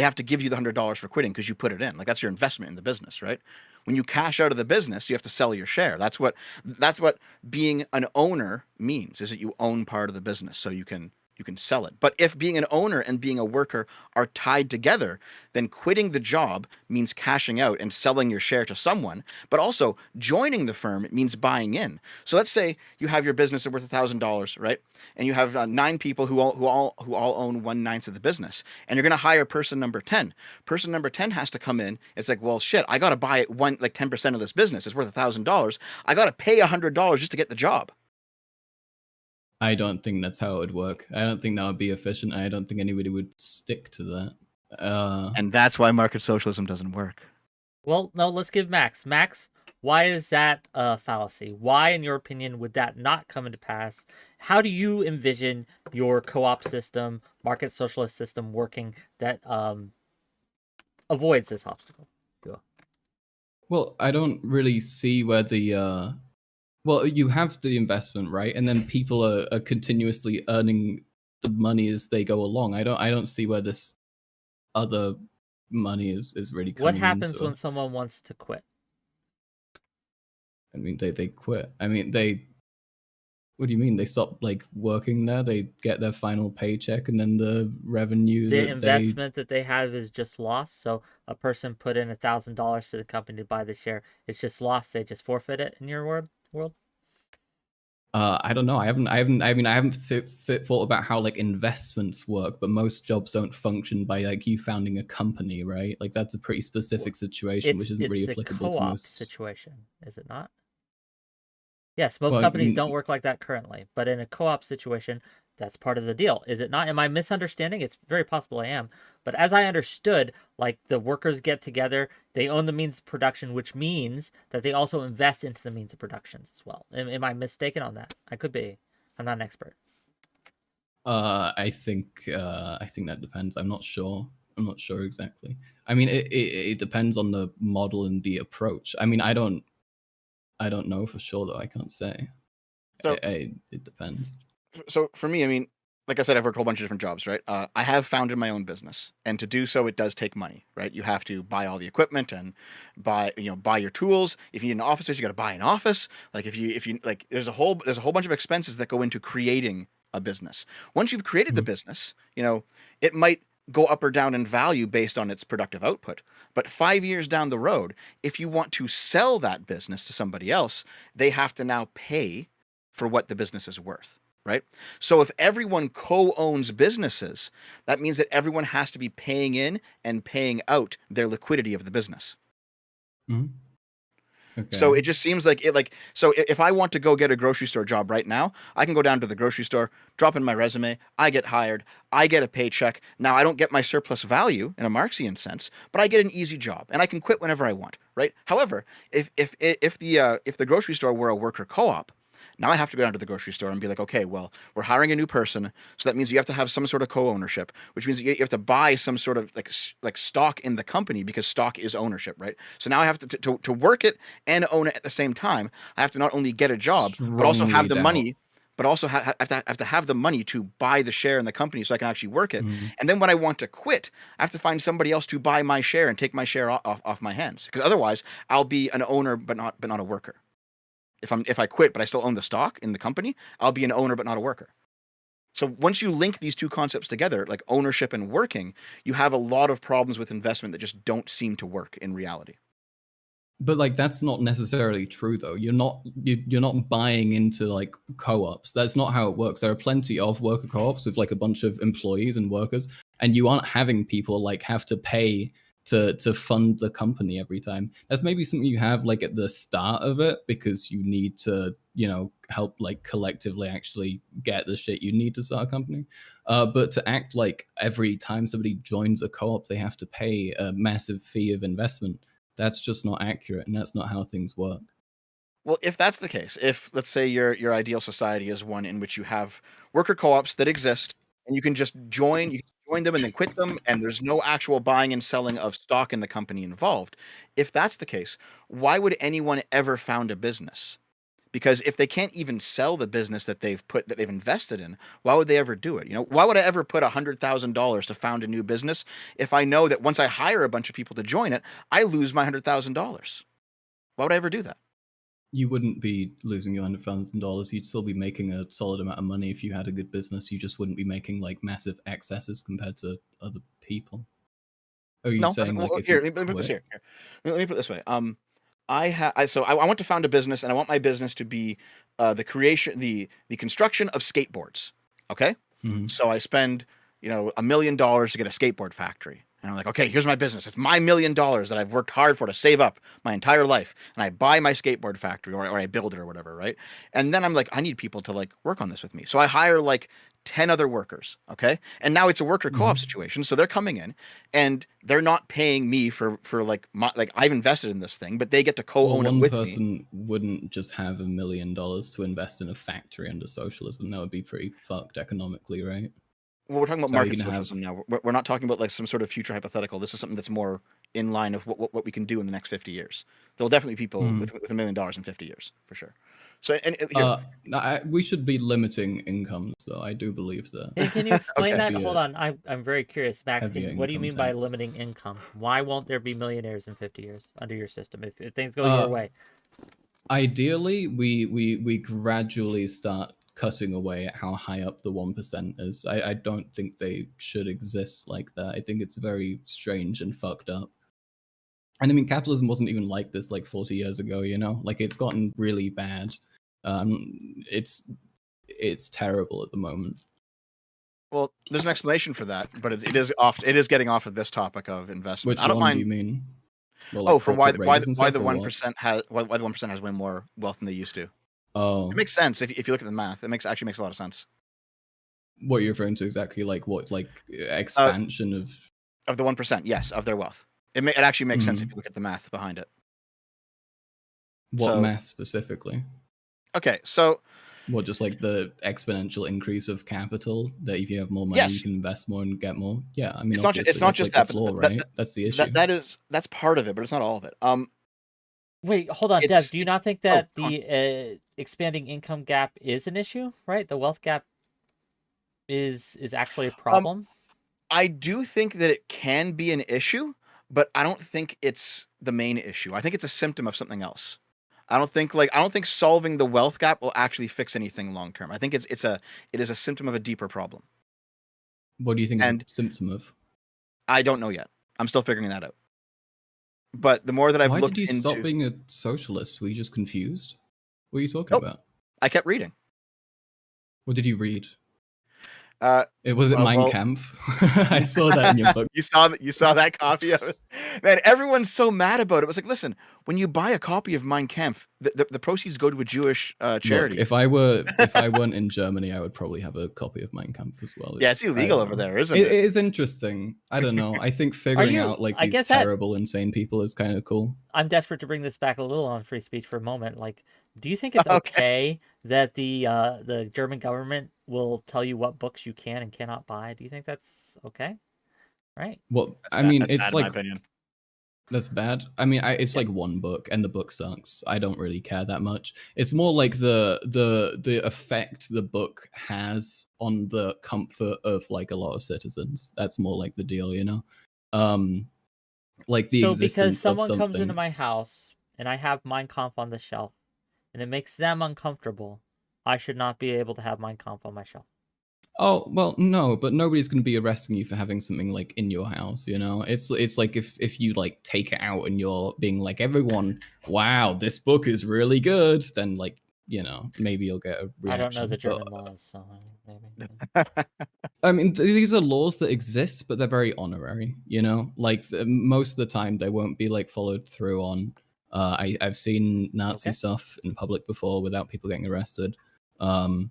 they have to give you the $100 for quitting because you put it in. Like that's your investment in the business, right? When you cash out of the business, you have to sell your share. That's what being an owner means, is that you own part of the business so you can sell it. But if being an owner and being a worker are tied together, then quitting the job means cashing out and selling your share to someone, but also joining the firm means buying in. So let's say you have your business worth $1,000, right? And you have 9 people who all own 1/9 of the business, and you're going to hire person number 10. Person number 10 has to come in. It's like, well, shit, I got to buy 10% of this business. It's worth $1,000. I got to pay $100 just to get the job. I don't think that's how it would work. I don't think that would be efficient. I don't think anybody would stick to that. And that's why market socialism doesn't work. Well, no, let's give Max. Max, why is that a fallacy? Why, in your opinion, would that not come into pass? How do you envision your co-op system, market socialist system working that avoids this obstacle? Go. Well, I don't really see where the well, you have the investment, right? And then people are continuously earning the money as they go along. I don't see where this other money is really coming. What happens into when someone wants to quit? I mean, they quit. I mean, what do you mean? They stop like working there? They get their final paycheck, and then the revenue, The investment that they have is just lost. So a person put in $1,000 to the company to buy the share. It's just lost. They just forfeit it in your world. I don't know. I haven't thought about how like investments work, but most jobs don't function by like you founding a company, right? Like that's a pretty specific situation, which isn't really applicable to most. Situation, is it not? Yes, most companies don't work like that currently, but in a co-op situation, that's part of the deal, is it not? Am I misunderstanding? It's very possible I am. But as I understood, like the workers get together, they own the means of production, which means that they also invest into the means of productions as well. Am I mistaken on that? I could be. I'm not an expert. I think that depends. I'm not sure. I'm not sure exactly. I mean, it depends on the model and the approach. I mean, I don't know for sure though. I can't say. So, it depends. So for me, I mean, like I said, I've worked a whole bunch of different jobs, right? I have founded my own business, and to do so, it does take money, right? You have to buy all the equipment and buy your tools. If you need an office space, you got to buy an office. Like if you like, there's a whole bunch of expenses that go into creating a business. Once you've created the business, it might go up or down in value based on its productive output. But 5 years down the road, if you want to sell that business to somebody else, they have to now pay for what the business is worth. Right? So if everyone co-owns businesses, that means that everyone has to be paying in and paying out their liquidity of the business. Mm-hmm. Okay. So it just seems like so if I want to go get a grocery store job right now, I can go down to the grocery store, drop in my resume, I get hired, I get a paycheck. Now I don't get my surplus value in a Marxian sense, but I get an easy job and I can quit whenever I want, right? However, if the grocery store were a worker co-op, now I have to go down to the grocery store and be like, okay, well, we're hiring a new person, so that means you have to have some sort of co-ownership, which means you have to buy some sort of like stock in the company, because stock is ownership, right? So now I have to work it and own it at the same time. I have to not only get a job, but also have the money, but also have to have the money to buy the share in the company so I can actually work it. Mm-hmm. And then when I want to quit, I have to find somebody else to buy my share and take my share off my hands, because otherwise I'll be an owner but not a worker. If I quit, but I still own the stock in the company, I'll be an owner, but not a worker. So once you link these two concepts together, like ownership and working, you have a lot of problems with investment that just don't seem to work in reality. But like that's not necessarily true though. You're not buying into like co-ops. That's not how it works. There are plenty of worker co-ops with like a bunch of employees and workers, and you aren't having people like have to pay to fund the company every time. That's maybe something you have like at the start of it, because you need to, help like collectively actually get the shit you need to start a company. But to act like every time somebody joins a co-op, they have to pay a massive fee of investment, that's just not accurate, and that's not how things work. Well, if that's the case, if let's say your ideal society is one in which you have worker co-ops that exist and you can just join them and then quit them, and there's no actual buying and selling of stock in the company involved. If that's the case, why would anyone ever found a business? Because if they can't even sell the business that they've invested in, why would they ever do it? Why would I ever put $100,000 to found a new business if I know that once I hire a bunch of people to join it, I lose my $100,000? Why would I ever do that? You wouldn't be losing your $100,000. You'd still be making a solid amount of money if you had a good business. You just wouldn't be making like massive excesses compared to other people. Are you No, saying like if here, you let me put this quit? here. Let me put it this way. I want to found a business, and I want my business to be the construction of skateboards. Okay, Mhm. so I spend $1 million to get a skateboard factory, and I'm like, okay, here's my business. It's my $1 million that I've worked hard for to save up my entire life, and I buy my skateboard factory, or I build it or whatever, right? And then I'm like, I need people to like work on this with me, so I hire like 10 other workers. Okay, and now it's a worker co-op Mhm. situation, so they're coming in and they're not paying me for like I've invested in this thing, but they get to Well, co-own it one with me. person wouldn't just have $1 million to invest in a factory under socialism. That would be pretty fucked economically, right? Well, we're talking about So how are you market gonna have? socialism now. We're not talking about like some sort of future hypothetical. This is something that's more in line of what we can do in the next 50 years. There will definitely be people Mhm. with $1 million in 50 years for sure. So and here, No, we should be limiting incomes, though. I do believe that Can you explain okay. should that? be Hold a on, I'm very curious, Max. heavier What do you income mean by tax. limiting income? Why won't there be millionaires in 50 years under your system if things go your Uh, way? Ideally, we gradually start cutting away at how high up the 1% is. I don't think they should exist like that. I think it's very strange and fucked up. And I mean, capitalism wasn't even like this like 40 years ago, you know? Like, it's gotten really bad. It's terrible at the moment. Well, there's an explanation for that, but it is getting off of this topic of investment. Which I don't one do mind. you mean? Well, Oh, like for why corporate why raiders and why stuff, the or one what? percent has why the 1% has way more wealth than they used to. It Oh, makes sense if you look at the math. It actually makes a lot of sense. what are you referring to exactly? Like what? Like Uh, expansion of? of the 1%, yes, of their wealth. It actually makes sense if Mhm. you look at the math behind it. What So math specifically? okay, so What, just like the exponential increase of capital that if you have more money, you yes, can invest more and get more? Yeah, I mean, it's obviously, not that's just like the that, but flaw, right? That's the issue. that's part of it, but it's not all of it. Wait, hold on, Dev. It's Do you not think oh, that come on. the expanding income gap is an issue? Right, the wealth gap is actually a Um, problem. I do think that it can be an issue, but I don't think it's the main issue. I think it's a symptom of something else. I don't think solving the wealth gap will actually fix anything long term. I think it is a symptom of a deeper problem, What do you think is a and symptom of? I don't know yet. I'm still figuring that out. But the more that I've Why did looked you stop into, being a socialist? Were you just confused? What are you talking nope, about? I kept reading. What did you read? Uh, Was it Mein well, Kampf? I saw that in your book. you saw that copy of it, man. Everyone's so mad about it. It was like, listen, when you buy a copy of Mein Kampf, the proceeds go to a Jewish Look, charity. if I weren't in Germany, I would probably have a copy of Mein Kampf as well. Yeah, it's I illegal don't over know. there, isn't It it? is interesting. I don't know. I think Are figuring you? out like I these guess that terrible, insane people is kind of cool. I'm desperate to bring this back a little on free speech for a moment. Like, do you think it's Okay. okay that the German government will tell you what books you can and cannot buy? Do you think that's okay? Right? What I mean, That's bad it's in my like opinion. that's bad. I mean, it's Yeah. like one book, and the book sucks. I don't really care that much. It's more like the effect the book has on the comfort of like a lot of citizens. That's more like the deal, you know. Um, like the So because existence of someone comes into something. my house and I have Mein Kampf on the shelf and it makes them uncomfortable, I should not be able to have Mein Kampf on my shelf. Oh, well, no, but nobody's going to be arresting you for having something like in your house, you know? It's like if you like take it out and you're being like, everyone, wow, this book is really good, then like, you know, maybe you'll get a I don't know the reaction. But German laws, so maybe. I mean, these are laws that exist, but they're very honorary, you know? Like most of the time they won't be like followed through on. I've seen Nazi Okay. stuff in public before without people getting arrested. Um,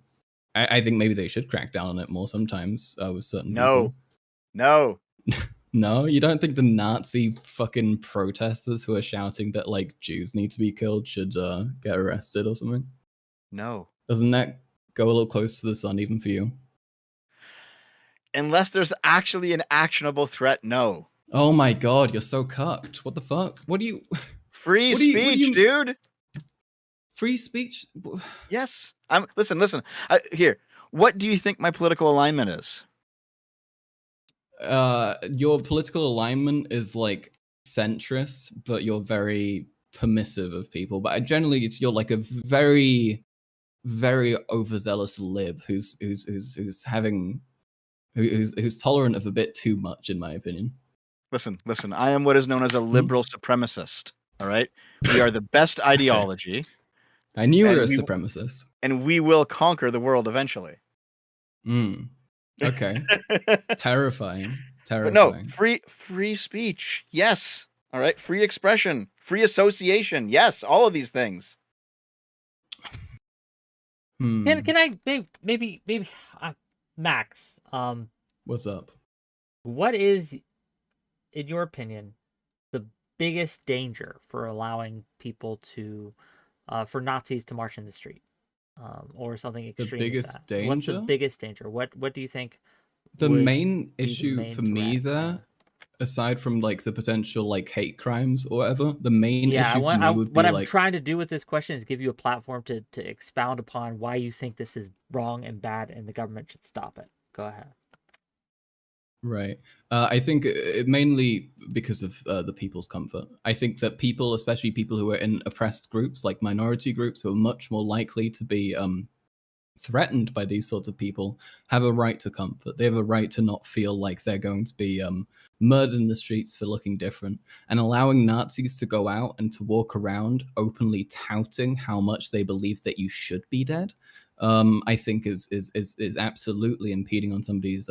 I think maybe they should crack down on it more sometimes with certain people. No. No, you don't think the Nazi fucking protesters who are shouting that like Jews need to be killed should get arrested or something? No. Doesn't that go a little close to the sun even for you? Unless there's actually an actionable threat, no. Oh my god, you're so cucked. What the fuck? What do you Free what do speech, you dude. free speech. Yes. Listen. Here. What do you think my political alignment is? Your political alignment is like centrist, but you're very permissive of people. But generally, you're like a very, very overzealous lib who's tolerant of a bit too much, in my opinion. Listen. I am what is known as a liberal supremacist. All right. We are the best ideology. I knew you were a supremacist. And we will conquer the world eventually. Okay. Terrifying. But no, free speech. Yes. All right. Free expression, free association. Yes. All of these things. Can I maybe Max? What's up? What is, in your opinion, the biggest danger for allowing people to, for Nazis to march in the street, or something extreme? The biggest danger. What's the biggest danger? What do you think? The main issue for me there, aside from like the potential like hate crimes or whatever, the main issue for me would be what I'm trying to do with this question is give you a platform to expound upon why you think this is wrong and bad, and the government should stop it. Go ahead. Right. I think mainly because of the people's comfort. I think that people, especially people who are in oppressed groups, like minority groups, who are much more likely to be threatened by these sorts of people, have a right to comfort. They have a right to not feel like they're going to be murdered in the streets for looking different. And allowing Nazis to go out and to walk around openly touting how much they believe that you should be dead, I think is absolutely impeding on somebody's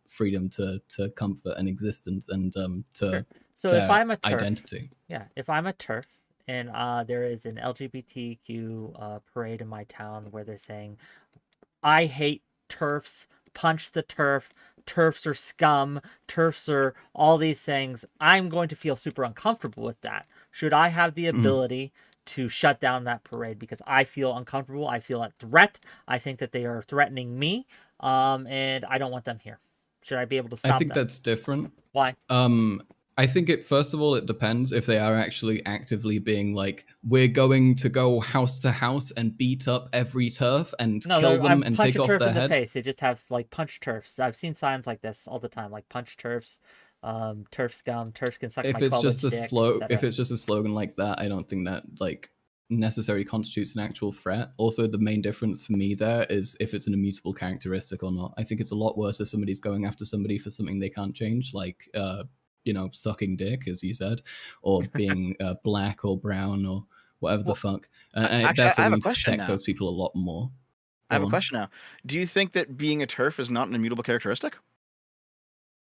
freedom to comfort and existence and to so if I'm a TERF, identity. Yeah, if I'm a TERF and there is an LGBTQ parade in my town where they're saying, "I hate TERFs, punch the TERF, TERFs are scum, TERFs are all these things," I'm going to feel super uncomfortable with that. Should I have the ability to shut down that parade because I feel uncomfortable? I feel a threat. I think that they are threatening me, and I don't want them here. Should I be able to stop them? I think that's different. Why? I think first of all, it depends if they are actually actively being like, we're going to go house to house and beat up every TERF and kill them and take off their head. Face. They just have like punch TERFs. I've seen signs like this all the time, like punch TERFs, TERF scum, TERFs can suck my college dick, if it's just a slogan like that, I don't think that like necessarily constitutes an actual threat. Also, the main difference for me there is if it's an immutable characteristic or not. I think it's a lot worse if somebody's going after somebody for something they can't change, like sucking dick, as you said, or being black or brown or whatever the fuck. And actually, therefore, I have we a need to question protect now. those people a lot more. I have a question now. Do you think that being a TERF is not an immutable characteristic?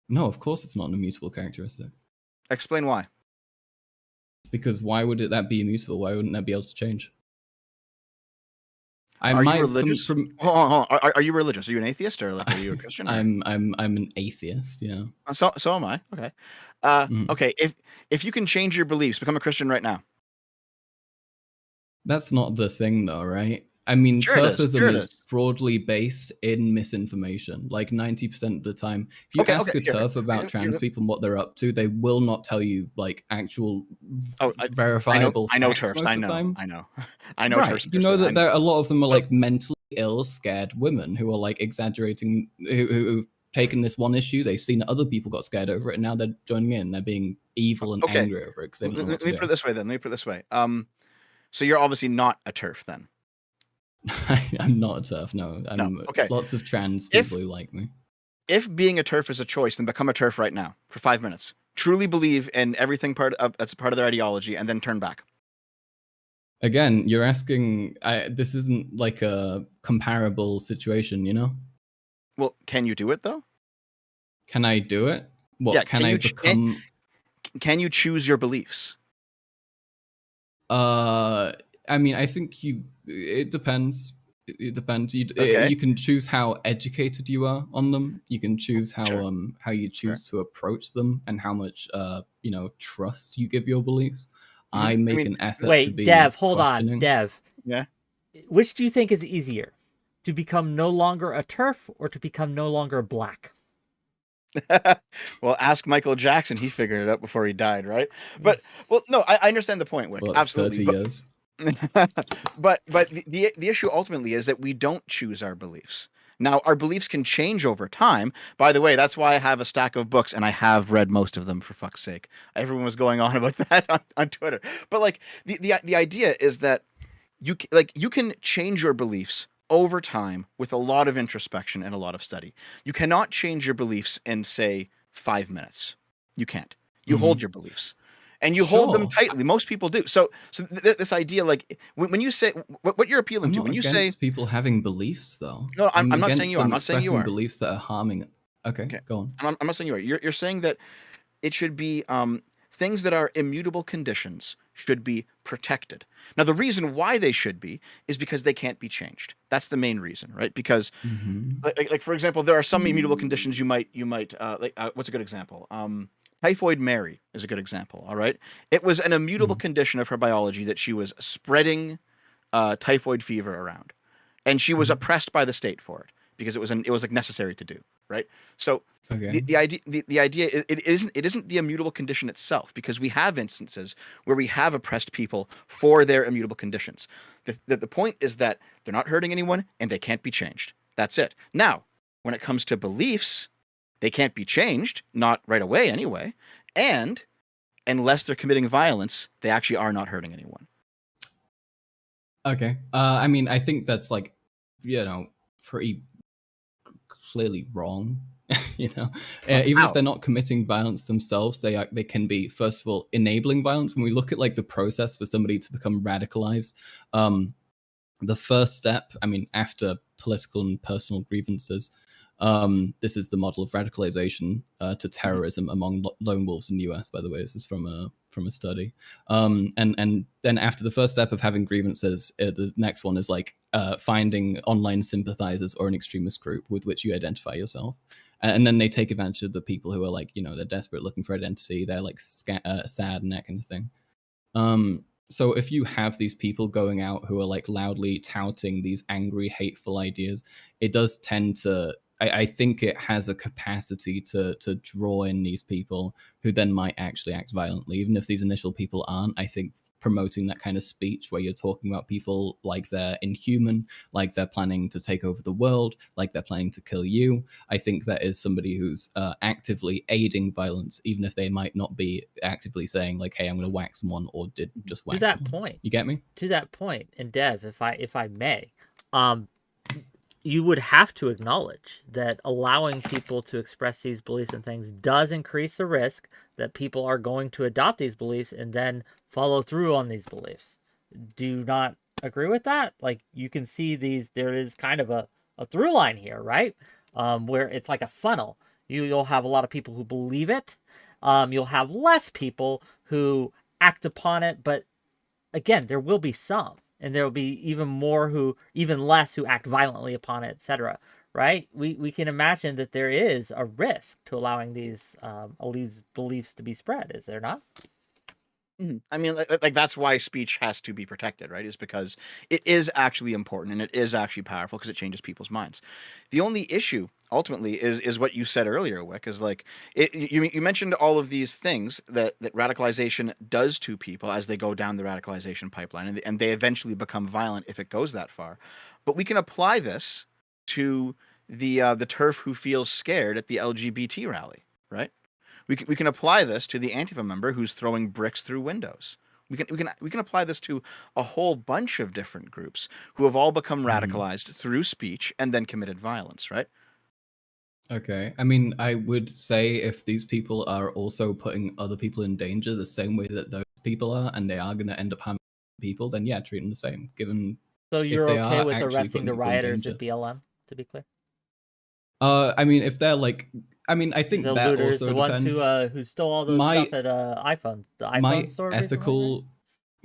No, of course it's not an immutable characteristic. Explain why. Because why would that be immutable? Why wouldn't that be able to change? Are you religious? Hold on. Are you religious? Are you an atheist or like are you a Christian? I'm an atheist. Yeah. So am I. Okay. Okay. If you can change your beliefs, become a Christian right now. That's not the thing, though, right? I mean, sure TERFism is broadly based in misinformation. Like 90% of the time, if you ask a TERF about trans people and what they're up to, they will not tell you like actual verifiable facts. I know TERFs. Most of the time. I know right. TERFs. You know that a lot of them are like mentally ill, scared women who are like exaggerating, who've taken this one issue, they've seen that other people got scared over it, and now they're joining in. They're being evil and angry over it. Let me put it this way then. So you're obviously not a TERF then. I'm not a TERF, no. Lots of trans people who like me. If being a TERF is a choice, then become a TERF right now for 5 minutes. Truly believe in everything that's part of their ideology, and then turn back. Again, you're asking. This isn't like a comparable situation, you know. Well, can you do it though? Can I do it? What? Yeah, can I become? Can you choose your beliefs? I mean, I think it depends. It depends. You can choose how educated you are on them. You can choose how you choose to approach them and how much trust you give your beliefs. I make an effort to be Dev, hold on, Dev. Yeah. Which do you think is easier? To become no longer a TERF or to become no longer black? Well, ask Michael Jackson. He figured it out before he died, right? But no, I understand the point, Wick. Well, absolutely. 30 years. but the issue ultimately is that we don't choose our beliefs. Now, our beliefs can change over time. By the way, that's why I have a stack of books, and I have read most of them, for fuck's sake. Everyone was going on about that on Twitter. But like the idea is that you can change your beliefs over time with a lot of introspection and a lot of study. You cannot change your beliefs in, say, 5 minutes. You can't. You hold your beliefs. And you hold them Sure. tightly. Most people do. So this idea, like when you say what you're appealing I'm to, not when you against say people having beliefs, though. no, I'm not against saying you are. I'm them not saying you expressing are. beliefs that are harming. Okay, Okay, go on. I'm not saying you are. You're saying that it should be things that are immutable conditions should be protected. Now, the reason why they should be is because they can't be changed. That's the main reason, right? Because, Mm-hmm. like for example, there are some immutable conditions you might what's a good example? Typhoid Mary is a good example. All right, it was an immutable condition of her biology that she was spreading typhoid fever around, and she was oppressed by the state for it because it was like necessary to do, right? So Okay. the idea it isn't the immutable condition itself, because we have instances where we have oppressed people for their immutable conditions. The point is that they're not hurting anyone and they can't be changed. That's it. Now, when it comes to beliefs, they can't be changed, not right away anyway, and unless they're committing violence, they actually are not hurting anyone. Okay. I mean, I think that's like, pretty clearly wrong. Even How? if they're not committing violence themselves, they can be, first of all, enabling violence. When we look at like the process for somebody to become radicalized, the first step, I mean, after political and personal grievances, this is the model of radicalization to terrorism among lone wolves in the US, by the way. This is from a study. And then after the first step of having grievances, the next one is like finding online sympathizers or an extremist group with which you identify yourself. And then they take advantage of the people who are like, they're desperate, looking for identity. They're like sad and that kind of thing. So if you have these people going out who are like loudly touting these angry, hateful ideas, it does tend to, I think it has a capacity to draw in these people who then might actually act violently. Even if these initial people aren't, I think promoting that kind of speech where you're talking about people like they're inhuman, like they're planning to take over the world, like they're planning to kill you, I think that is somebody who's actively aiding violence, even if they might not be actively saying like, hey, I'm going to whack someone, or did just whack someone. Point. You get me? To that point, and Dev, if I may, you would have to acknowledge that allowing people to express these beliefs and things does increase the risk that people are going to adopt these beliefs and then follow through on these beliefs. Do you not agree with that? Like, you can see there is kind of a through line here, right? Where it's like a funnel. You'll have a lot of people who believe it. You'll have less people who act upon it, but again, there will be some. And there will be even less who act violently upon it, etc. Right? We can imagine that there is a risk to allowing these beliefs to be spread, is there not? I mean, like that's why speech has to be protected, right? Is because it is actually important and it is actually powerful because it changes people's minds. The only issue ultimately is what you said earlier, Wick, is like you mentioned all of these things that radicalization does to people as they go down the radicalization pipeline, and they eventually become violent if it goes that far. But we can apply this to the turf who feels scared at the LGBT rally, right? We can apply this to the Antifa member who's throwing bricks through windows. We can apply this to a whole bunch of different groups who have all become radicalized through speech and then committed violence, right? Okay. I mean, I would say if these people are also putting other people in danger the same way that those people are, and they are going to end up harming people, then yeah, treat them the same. Given so you're if they okay are with actually arresting putting the people in rioters danger. at BLM, to be clear? I mean, if they're like, I mean, I think The that looters, also the ones depends. who stole all those stuff at the iPhone store recently,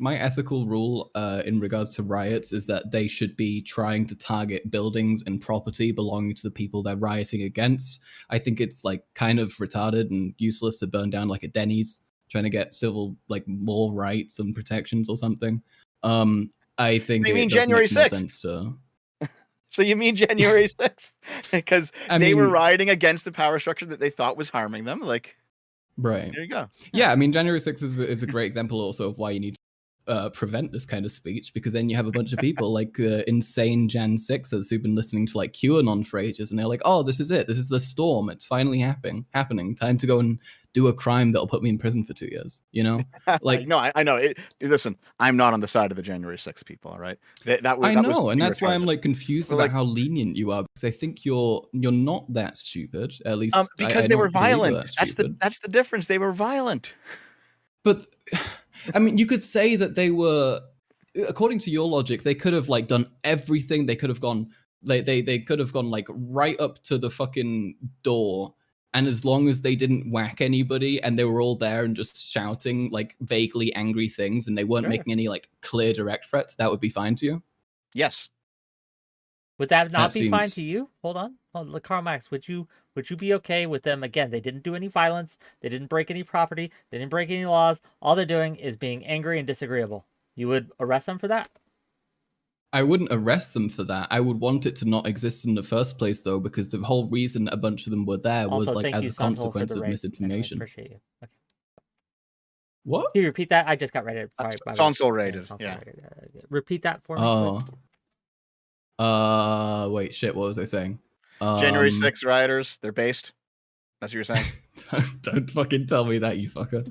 my ethical rule in regards to riots is that they should be trying to target buildings and property belonging to the people they're rioting against. I think it's like kind of retarded and useless to burn down like a Denny's trying to get civil, like, more rights and protections or something. I think You mean it does January make more 6th? sense to... So you mean January 6th? Because they were mean, rioting against the power structure that they thought was harming them. Like, right. there you go. Yeah, I mean, January 6th is a great example also of why you need to prevent this kind of speech, because then you have a bunch of people like insane Jan 6ers who've been listening to like QAnon for ages, and they're like, oh, this is it. This is the storm. It's finally happening. Time to go and do a crime that'll put me in prison for 2 years. You know, like no, I know. Listen, I'm not on the side of the January 6th people. All right, I know, and that's why I'm like confused about how lenient you are, because I think you're not that stupid. At least because they were violent. That's the difference. They were violent. But I mean, you could say that they were, according to your logic, they could have like done everything. They could have gone. They could have gone like right up to the fucking door. And as long as they didn't whack anybody and they were all there and just shouting like vaguely angry things and they weren't making any like clear direct threats, that would be fine to you? Yes. Would that not be fine to you? Hold on. Karl Marx, would you be okay with them? Again, they didn't do any violence. They didn't break any property. They didn't break any laws. All they're doing is being angry and disagreeable. You would arrest them for that? I wouldn't arrest them for that. I would want it to not exist in the first place, though, because the whole reason a bunch of them were there was like as a consequence of misinformation. Anyway, appreciate you. Okay. What? Can you repeat that? I just got ready. Console rated. Yeah. Repeat that for me. Oh. Wait, shit. What was I saying? January 6th rioters. They're based. That's what you're saying. Don't fucking tell me that, you fucker.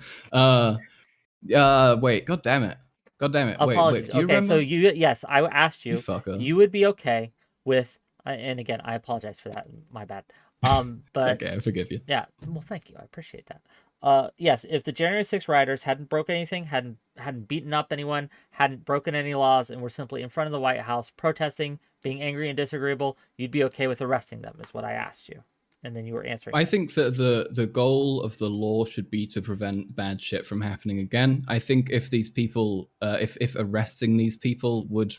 Wait. God damn it. Wait. Do you remember? So yes, I asked you. You would be okay with, and again, I apologize for that. My bad. But it's okay. I forgive you. Yeah. Well, thank you. I appreciate that. Yes, if the January 6th rioters hadn't broken anything, hadn't beaten up anyone, hadn't broken any laws, and were simply in front of the White House protesting, being angry and disagreeable, you'd be okay with arresting them, is what I asked you. And then you were answering. I think that the goal of the law should be to prevent bad shit from happening again. I think if these people, if arresting these people would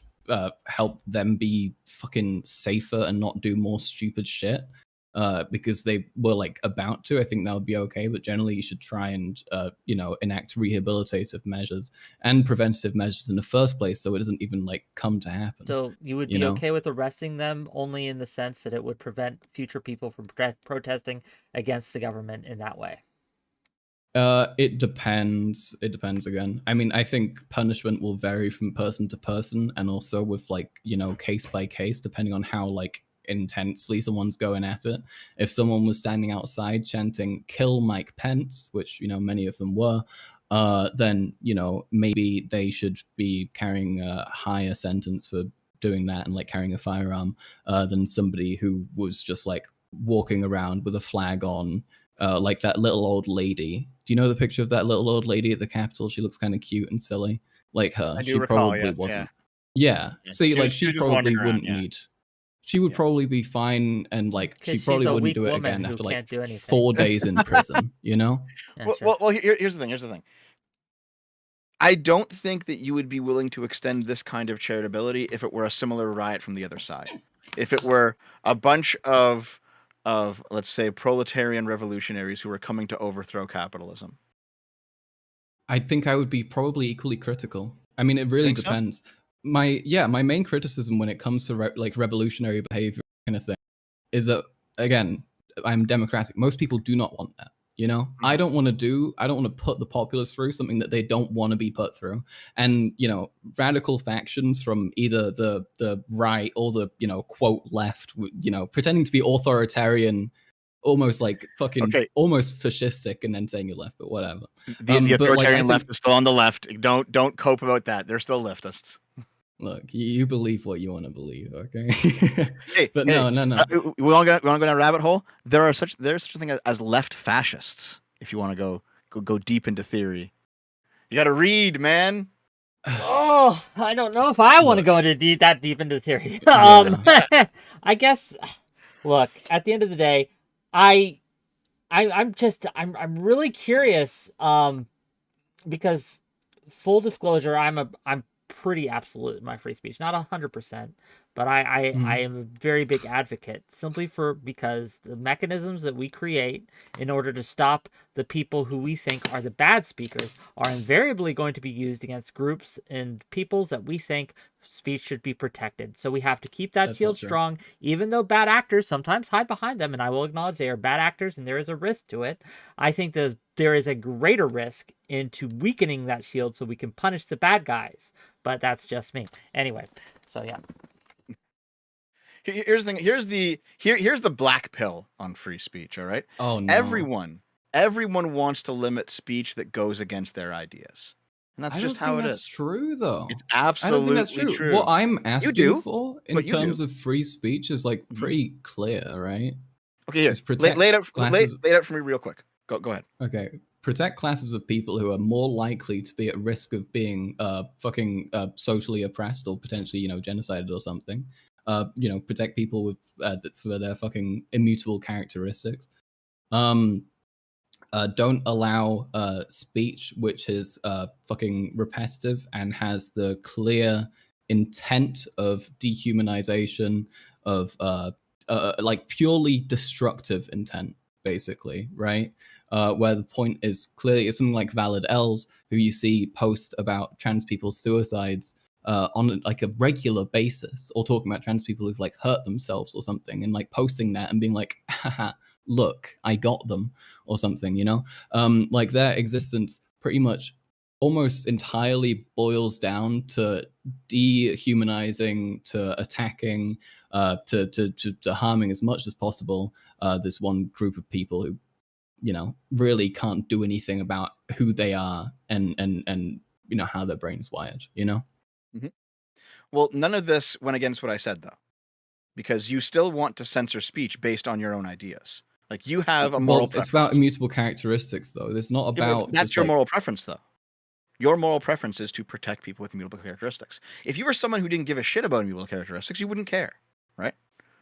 help them be fucking safer and not do more stupid shit, because they were like about to, I think that would be okay. But generally, you should try and enact rehabilitative measures and preventative measures in the first place, so it doesn't even like come to happen. So you would be okay with arresting them only in the sense that it would prevent future people from protesting against the government in that way? It depends. It depends again. I mean, I think punishment will vary from person to person, and also with like case by case, depending on how like intensely someone's going at it. If someone was standing outside chanting "Kill Mike Pence," which many of them were, then maybe they should be carrying a higher sentence for doing that and like carrying a firearm than somebody who was just like walking around with a flag on, like that little old lady. Do you know the picture of that little old lady at the Capitol? She looks kind of cute and silly, like her. I do recall, probably wasn't. Yeah. So like she probably wouldn't need. She would probably be fine, and like she probably wouldn't do it again after like 4 days in prison. Yeah, well, here's the thing. I don't think that you would be willing to extend this kind of charitability if it were a similar riot from the other side. If it were a bunch of let's say proletarian revolutionaries who were coming to overthrow capitalism. I think I would be probably equally critical. I mean, it really depends. So? My main criticism when it comes to like revolutionary behavior kind of thing is that, again, I'm democratic. Most people do not want that. I don't want to put the populace through something that they don't want to be put through. And radical factions from either the right or the quote left, pretending to be authoritarian, almost like fucking almost fascistic, and then saying you're left, but whatever. The authoritarian left is still on the left. Don't cope about that. They're still leftists. Look, you believe what you want to believe, okay? No. We want to go down a rabbit hole. There's such a thing as left fascists. If you want to go deep into theory, you got to read, man. Oh, I don't know if I want to go into that deep into theory. I guess. Look, at the end of the day, I'm really curious. Because full disclosure, I'm pretty absolute in my free speech, not 100%, But I Mhm. am a very big advocate simply because the mechanisms that we create in order to stop the people who we think are the bad speakers are invariably going to be used against groups and peoples that we think speech should be protected. So we have to keep that That's shield not true. strong, even though bad actors sometimes hide behind them, and I will acknowledge they are bad actors and there is a risk to it. I think that there is a greater risk into weakening that shield so we can punish the bad guys. But that's just me. Anyway, so yeah. Here's the thing. Here's the black pill on free speech. All right. Oh no. Everyone wants to limit speech that goes against their ideas, and that's I just don't how think it that's is. true though. It's I don't think that's absolutely true. What true. I'm You asking do, for in but you terms do. of free speech is like Mhm. pretty clear, right? Okay, here. Is protect Lay it out classes. for me real quick. Go ahead. Okay, protect classes of people who are more likely to be at risk of being fucking socially oppressed or potentially, you know, genocided or something. You know, protect people with for their fucking immutable characteristics. Don't allow speech which is fucking repetitive and has the clear intent of dehumanization, of like purely destructive intent, basically, right? Where the point is clearly it's something like 𝕬𝖎𝖙, who you see post about trans people's suicides on like a regular basis, or talking about trans people who've like hurt themselves or something, and like posting that and being like, haha, look, I got them, or something, you know? Like their existence pretty much almost entirely boils down to dehumanizing, to attacking, to harming as much as possible this one group of people who, you know, really can't do anything about who they are and you know how their brain's wired, you know? Mhm. Well, none of this went against what I said though, because you still want to censor speech based on your own ideas. Like you have a moral Well, it's about preference. immutable characteristics, though. It's not Yeah, well, about that's just your like moral preference, though. Your moral preference is to protect people with immutable characteristics. If you were someone who didn't give a shit about immutable characteristics, you wouldn't care, right?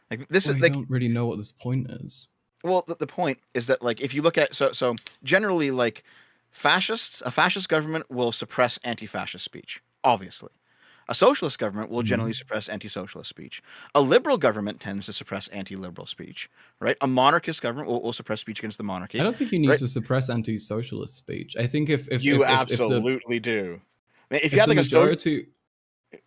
Like this well, is I like, don't really know what this point is. well, the point is that like if you look at so generally like a fascist government will suppress anti-fascist speech, obviously. A socialist government will generally Mhm. suppress anti-socialist speech. A liberal government tends to suppress anti-liberal speech, right? A monarchist government will suppress speech against the I monarchy, don't think you need right? to suppress anti-socialist speech. I think You absolutely do. Man, if you if had the like a majority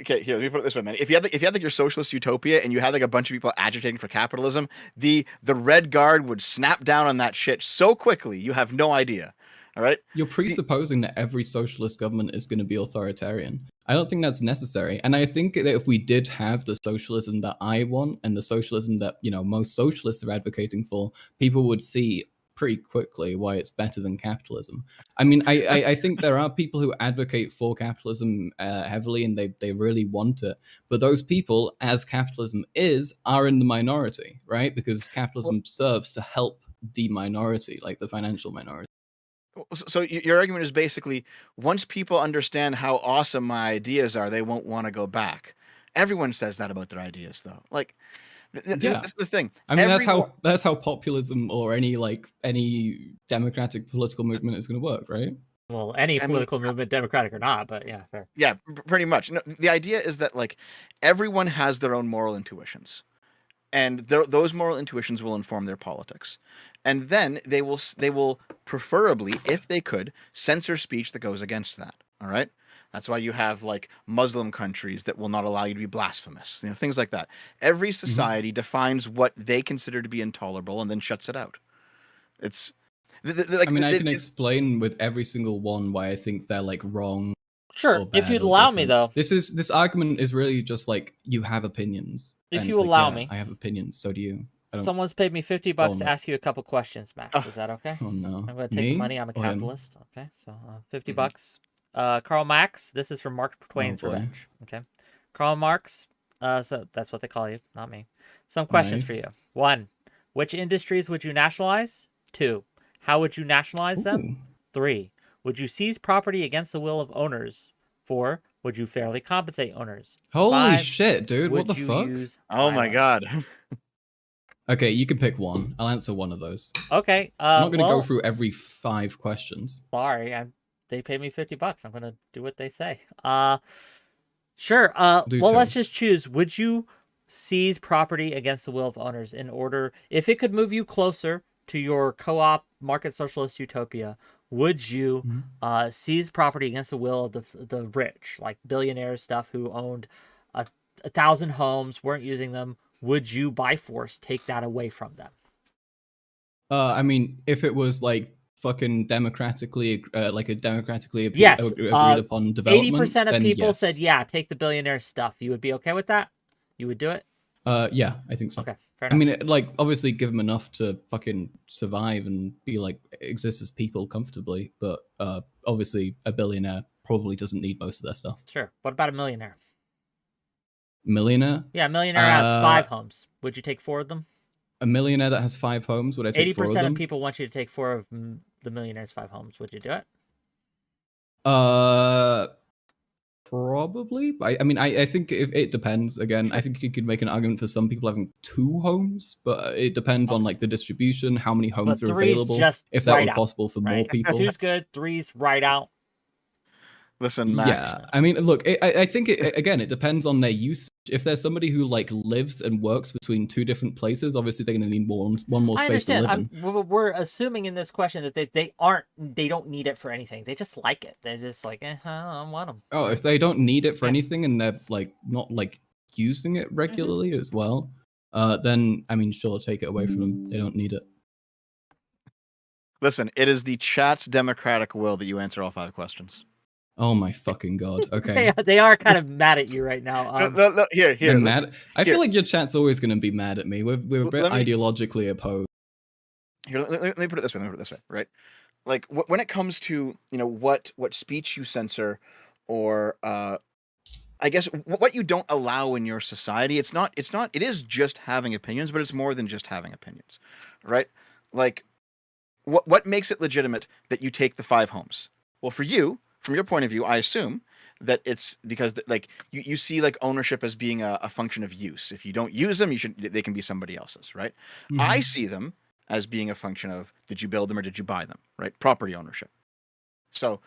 okay, here, let me put it this way, man. If you had like your socialist utopia and you had like a bunch of people agitating for capitalism, the Red Guard would snap down on that shit so quickly, you have no idea. All right? you're The presupposing that every socialist government is going to be authoritarian. I don't think that's necessary. And I think that if we did have the socialism that I want and the socialism that, you know, most socialists are advocating for, people would see pretty quickly why it's better than capitalism. I mean, I think there are people who advocate for capitalism heavily and they really want it. But those people, as capitalism is, are in the minority, right? Because well, capitalism serves to help the minority, like the financial minority. so your argument is basically once people understand how awesome my ideas are, they won't want to go back. Everyone says that about their ideas, though. Like this Yeah. is the thing. I mean, Everyone, that's how populism or any democratic political movement is going to work, right? Well, any I mean, political movement, democratic or not, but yeah, fair. yeah, pretty much. No, the idea is that like everyone has their own moral intuitions, and those moral intuitions will inform their politics, and then they will preferably, if they could, censor speech that goes against that. All right. That's why you have like Muslim countries that will not allow you to be blasphemous, you know, things like that. Every Hmm. society defines what they consider to be intolerable and then shuts it out. It's I mean, I can explain with every single one why I think they're like wrong Sure, or if bad you'd or allow me different. though, This argument is really just like you have opinions, if and you it's like, allow yeah, me, I have opinions. So do you. I don't. someone's paid me 50 Go bucks on, to mate. ask you a couple questions, Max. Is that okay? Oh no, I'm gonna take the me money. I'm a or him? capitalist. Okay, so 50 Mhm. bucks. Karl Marx. This is from Mark Oh Twain's boy, Revenge. Okay, Karl Marx. So that's what they call you, not me. Some questions for you. nice. 1. Which industries would you nationalize? 2. How would you nationalize them? Ooh, 3. Would you seize property against the will of owners? 4. Would you fairly compensate owners? holy 5. shit, dude! What Would the you fuck? use Oh my god. violence? Okay, you can pick one. I'll answer one of those. Okay. I'm not going to go Well, through every 5 questions. sorry. They paid me 50 bucks. I'm gonna do what they say. Sure. Do Well, let's two. just choose. Would you seize property against the will of owners in order, if it could move you closer to your co-op market socialist utopia, would you seize property against the will of the rich, like billionaire stuff who owned 1,000 homes, weren't using them? Would you by force take that away from them? I mean, if it was like fucking democratically, like a democratically Yes, agreed upon development, 80% of then people yes. said, yeah, take the billionaire stuff. You would be okay with that? You would do it? Yeah, I think so. Okay, fair I enough. mean, like, obviously give them enough to fucking survive and be like, exist as people comfortably, but obviously a billionaire probably doesn't need most of their stuff. Sure. What about a millionaire? Millionaire? Yeah, a millionaire has 5 homes. Would you take 4 of them? A millionaire that has 5 homes, would I take 4 of 80% them? of people want you to take 4 of the millionaire's 5 homes. Would you do it? Probably. I mean, I think if it depends. Again, I think you could make an argument for some people having 2 homes, but it depends on like the distribution, how many homes But are 3's available, just if that right were out, possible for more people. 2's good, 3's right out. Listen, Max. Yeah, I mean, look, I think again, it depends on their use. If there's somebody who like lives and works between 2 different places, obviously they're going to need one more I space to understand. live in. We're assuming in this question that they don't need it for anything. They just like it. They're just like, I don't want them. Oh, if they don't need it for anything and they're like not like using it regularly as well, then I mean, sure, take it away from them. They don't need it. Listen, it is the chat's democratic will that you answer all 5 questions. Oh my fucking god! Okay, they are kind of mad at you right now. No, here. They're mad. I feel like your chat's always going to be mad at me. We're a bit ideologically opposed. Here, let me put it this way. Right, like when it comes to what speech you censor, or I guess what you don't allow in your society. It is just having opinions, but it's more than just having opinions, right? Like what makes it legitimate that you take the 5 homes? Well, for you. From your point of view, I assume that it's because like you see like ownership as being a function of use. If you don't use them, they can be somebody else's, right? Mm-hmm. I see them as being a function of, did you build them or did you buy them, right? Property ownership. So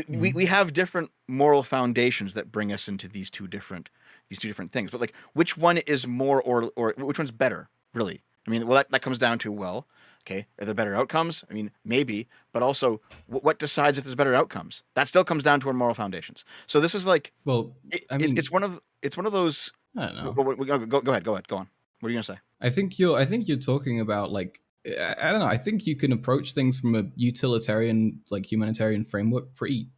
we have different moral foundations that bring us into these two different things. But like, which one is more or which one's better, really? I mean, well, that comes down to, well, okay, are there better outcomes? I mean, maybe, but also what decides if there's better outcomes? That still comes down to our moral foundations. So this is like, well, it's one of those. I don't know. Go ahead. Go on. What are you gonna say? I think you're talking about like, I don't know. I think you can approach things from a utilitarian, like humanitarian framework pretty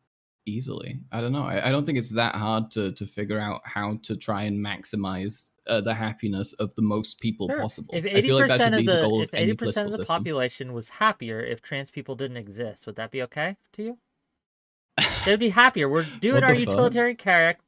easily. I don't know. I don't think it's that hard to figure out how to try and maximize the happiness of the most people possible. If 80% I feel like that should be the goal of any 80% political of the system. population was happier if trans people didn't exist, would that be okay to you? They'd be happier. We're doing our utilitarian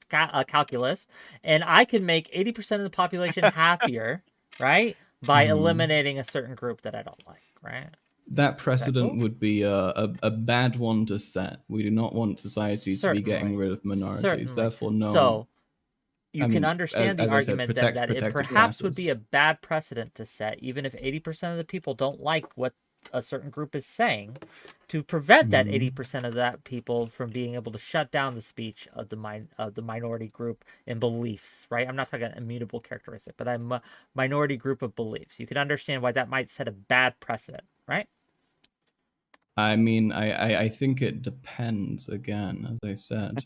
calculus, and I can make 80% of the population happier, right? By eliminating a certain group that I don't like, right? That precedent would be a bad one to set. We do not want society to be getting rid of minorities. Therefore, no. So you can understand the argument that it perhaps would be a bad precedent to set, even if 80% of the people don't like what a certain group is saying, to prevent that 80% of that people from being able to shut down the speech of the minority group in beliefs, right? I'm not talking about immutable characteristic, but I'm a minority group of beliefs. You can understand why that might set a bad precedent, right? I mean, I think it depends, again, as I said.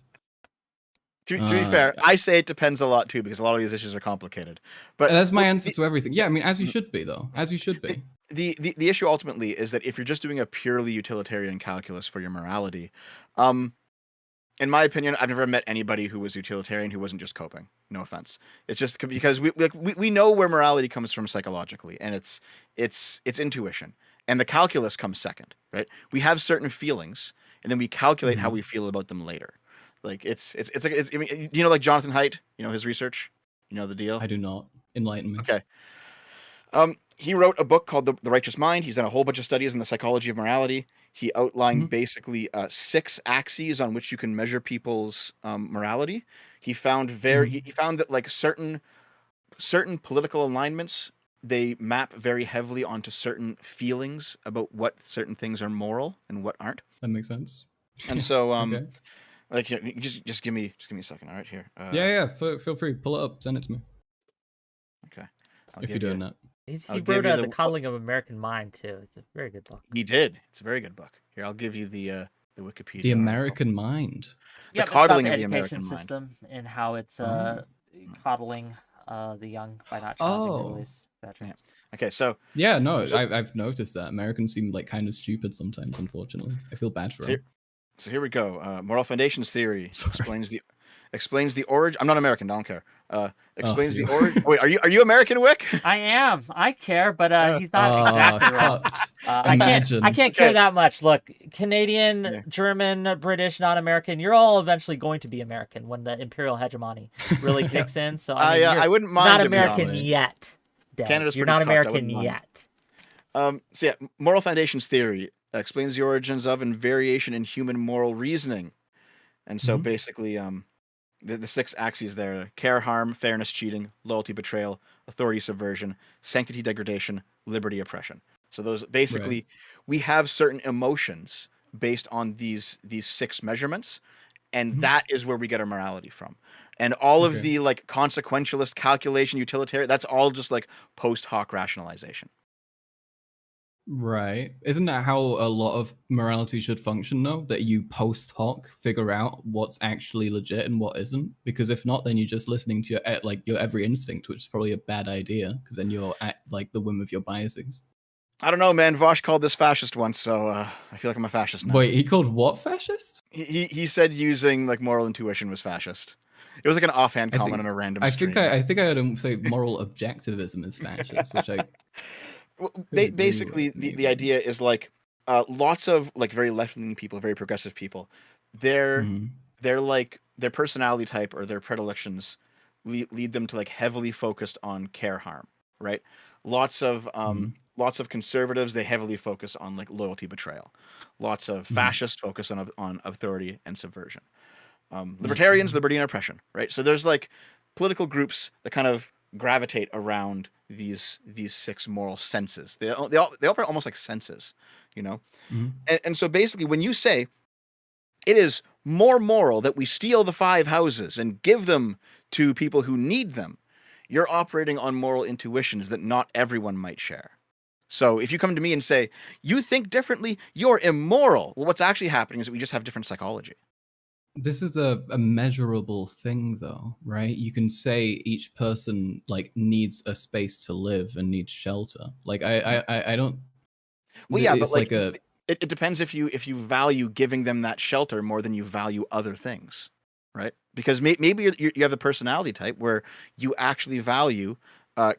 To be fair, I say it depends a lot too, because a lot of these issues are complicated. But that's my answer to everything. Yeah, I mean, as you should be, though. As you should be. The issue ultimately is that if you're just doing a purely utilitarian calculus for your morality, in my opinion, I've never met anybody who was utilitarian who wasn't just coping. No offense. It's just because we know where morality comes from psychologically, and it's intuition, and the calculus comes second, right? We have certain feelings, and then we calculate how we feel about them later. Like it's I mean, like Jonathan Haidt, his research, the deal. I do not. Enlighten me. Okay. He wrote a book called The Righteous Mind. He's done a whole bunch of studies in the psychology of morality. He outlined basically 6 axes on which you can measure people's morality. He found he found that like certain political alignments, they map very heavily onto certain feelings about what certain things are moral and what aren't. That makes sense. And so okay. Like just give me a second. All right, here. Yeah. Feel free. Pull it up. Send it to me. Okay. if you're doing that. He I'll wrote give you The Coddling of American Mind too. It's a very good book. He did. It's a very good book. Here, I'll give you the Wikipedia. The article. American Mind. The Yep, coddling it's of the about the education American mind. system and how it's coddling the young by not challenging the rules. Yeah. Okay, so yeah, no, I've noticed that Americans seem like kind of stupid sometimes. Unfortunately, I feel bad for them. So here we go. Moral foundations theory explains the origin. I'm not American. I don't care. Explains the origin. Wait, are you American, Wick? I am. I care, but he's not exactly right. Imagine. I can't care that much. Look, Canadian, German, British, not American. You're all eventually going to be American when the imperial hegemony really kicks in. So I wouldn't mind. Not American yet. Canada's you're not American yet. So yeah, moral foundations theory explains the origins of and variation in human moral reasoning, and so basically, the 6 axes there: care, harm, fairness, cheating, loyalty, betrayal, authority, subversion, sanctity, degradation, liberty, oppression. So those basically, we have certain emotions based on these 6 measurements, and that is where we get our morality from. And all of the like consequentialist calculation, utilitarian, that's all just like post hoc rationalization. Right. Isn't that how a lot of morality should function, though? That you post hoc figure out what's actually legit and what isn't? Because if not, then you're just listening to your every instinct, which is probably a bad idea, because then you're at like the whim of your biases. I don't know, man. Vosh called this fascist once, so I feel like I'm a fascist now. Wait, he called what fascist? He said using like moral intuition was fascist. It was like an offhand comment on a random stream. I think I heard him say moral objectivism is fascist, which I... Well, basically, the idea is like lots of like very left-leaning people, very progressive people, they're like their personality type or their predilections lead them to like heavily focused on care harm, right? Lots of conservatives, they heavily focus on like loyalty betrayal. Lots of fascists focus on authority and subversion. Libertarians, liberty and oppression, right? So there's like political groups that kind of gravitate around these 6 moral senses. They operate almost like senses, you know? And so basically when you say it is more moral that we steal the 5 houses and give them to people who need them, you're operating on moral intuitions that not everyone might share. So if you come to me and say, you think differently, you're immoral. Well, what's actually happening is that we just have different psychology. This is a measurable thing, though, right? You can say each person like needs a space to live and needs shelter. Like I don't. Well, yeah, but like it depends if you value giving them that shelter more than you value other things, right? Because maybe you have the personality type where you actually value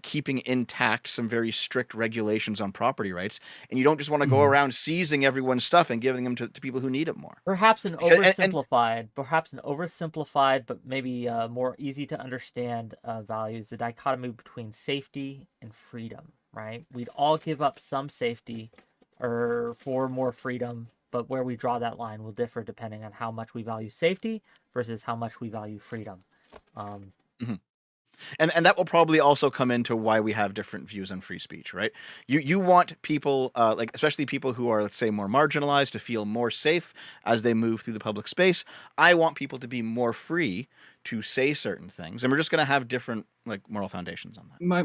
keeping intact some very strict regulations on property rights, and you don't just want to go around seizing everyone's stuff and giving them to people who need it more. Perhaps an oversimplified, but maybe more easy to understand values, the dichotomy between safety and freedom, right? We'd all give up some safety or for more freedom, but where we draw that line will differ depending on how much we value safety versus how much we value freedom. And that will probably also come into why we have different views on free speech, right? You want people, like especially people who are, let's say, more marginalized, to feel more safe as they move through the public space. I want people to be more free to say certain things, and we're just going to have different like moral foundations on that. My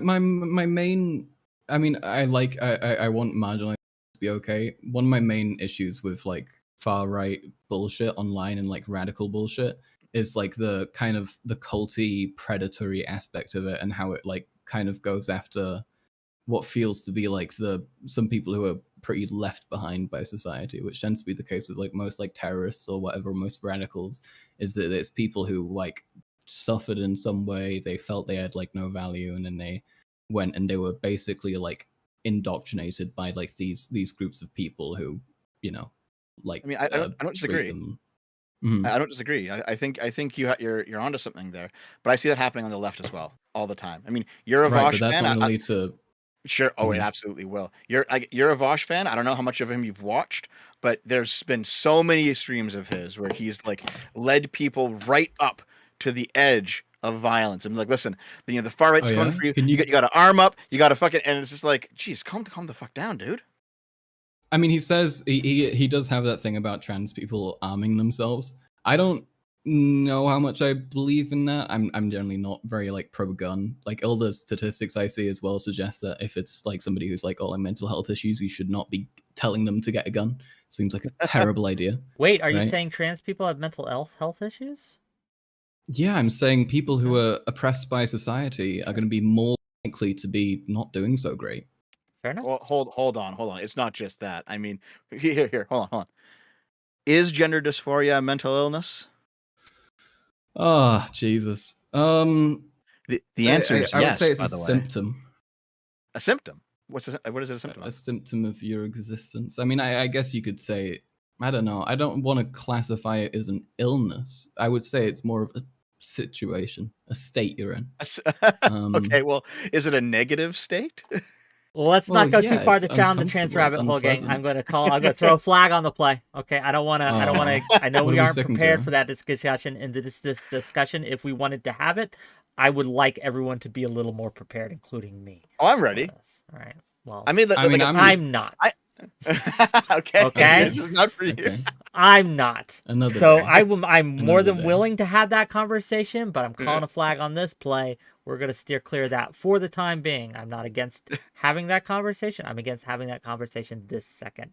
main, I mean, I want marginalized to be okay. One of my main issues with like far right bullshit online and like radical bullshit is like the kind of the culty predatory aspect of it, and how it like kind of goes after what feels to be like some people who are pretty left behind by society, which tends to be the case with like most like terrorists or whatever, most radicals, is that it's people who like suffered in some way, they felt they had like no value, and then they went and they were basically like indoctrinated by like these groups of people who, you know, like I mean, I don't disagree. I don't disagree. I think you're onto something there, but I see that happening on the left as well all the time. I mean, you're a Vosh but that's fan. not going to lead to... Sure. Oh, it absolutely will. You're a Vosh fan. I don't know how much of him you've watched, but there's been so many streams of his where he's like led people right up to the edge of violence. I'm like, listen, the far right's going for you. You got to arm up. You got to fucking, and it's just like, geez, calm the fuck down, dude. I mean, he says he does have that thing about trans people arming themselves. I don't know how much I believe in that. I'm generally not very like pro gun. Like all the statistics I see as well suggest that if it's like somebody who's like got like mental health issues, you should not be telling them to get a gun. Seems like a terrible idea. Wait, are you right? saying trans people have mental health issues? Yeah, I'm saying people who are oppressed by society are going to be more likely to be not doing so great. Fair enough. Well, hold on. It's not just that. I mean, here, hold on. Is gender dysphoria a mental illness? Oh, Jesus. The answer is I would yes. say it's By a the way, symptom. a symptom. What is it a symptom A of? symptom of your existence. I mean, I guess you could say, I don't know. I don't want to classify it as an illness. I would say it's more of a situation, a state you're in. Okay, well, is it a negative state? Well, let's Well, not go yeah, too far it's to down the trans uncomfortable, it's rabbit hole, gang. I'm unpleasant. gonna throw a flag on the play. Okay, I don't wanna. I know What we are we aren't sticking prepared to? for that discussion. And this discussion, if we wanted to have it, I would like everyone to be a little more prepared, including me. Oh, I'm ready. All right. Well, I mean, I'm not. okay. Okay. This is not for you. Okay. I'm not. Another So day. I'm more Another than day. willing to have that conversation, but I'm calling a flag on this play. We're gonna steer clear of that for the time being. I'm not against having that conversation. I'm against having that conversation this second.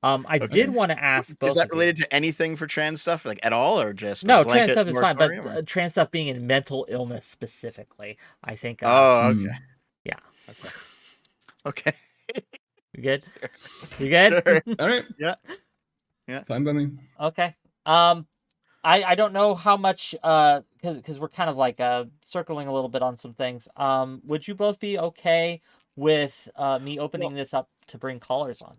I did want to ask both. Is that of you. related to anything for trans stuff, like at all, or just No, a trans blanket stuff is fine, but moratorium, or- trans stuff being in mental illness specifically, I think. Oh, okay. Yeah. Okay. You good? You good? Sure. All right. Yeah. Fine by me. Okay. I don't know how much because we're kind of like circling a little bit on some things. Would you both be okay with me opening this up to bring callers on?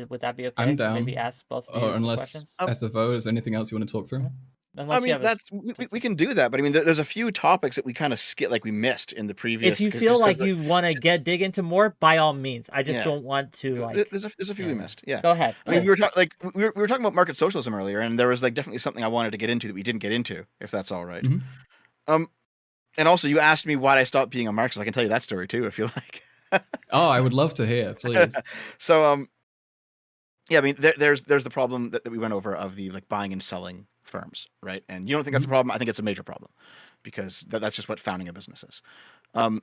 Would that be okay? I'm To down. maybe ask both of you Or some unless questions. SFO, is there anything else you want to talk through? Unless I you mean, have a- that's we can do that, but I mean, there's a few topics that we kind of skip, like we missed in the previous. if you 'cause- feel 'cause, like like, you want to dig into more, by all means. I just Yeah. don't want to like. there's a few we missed. Yeah. Go ahead. I mean, please. we were talking about market socialism earlier, and there was like definitely something I wanted to get into that we didn't get into, if that's all right. Mhm. And also you asked me why I stopped being a Marxist. I can tell you that story too, if you like. Oh, I would love to hear, please. So, yeah, I mean, there's the problem that we went over of the like buying and selling firms, right? And you don't think that's a problem? I think it's a major problem because that's just what founding a business is.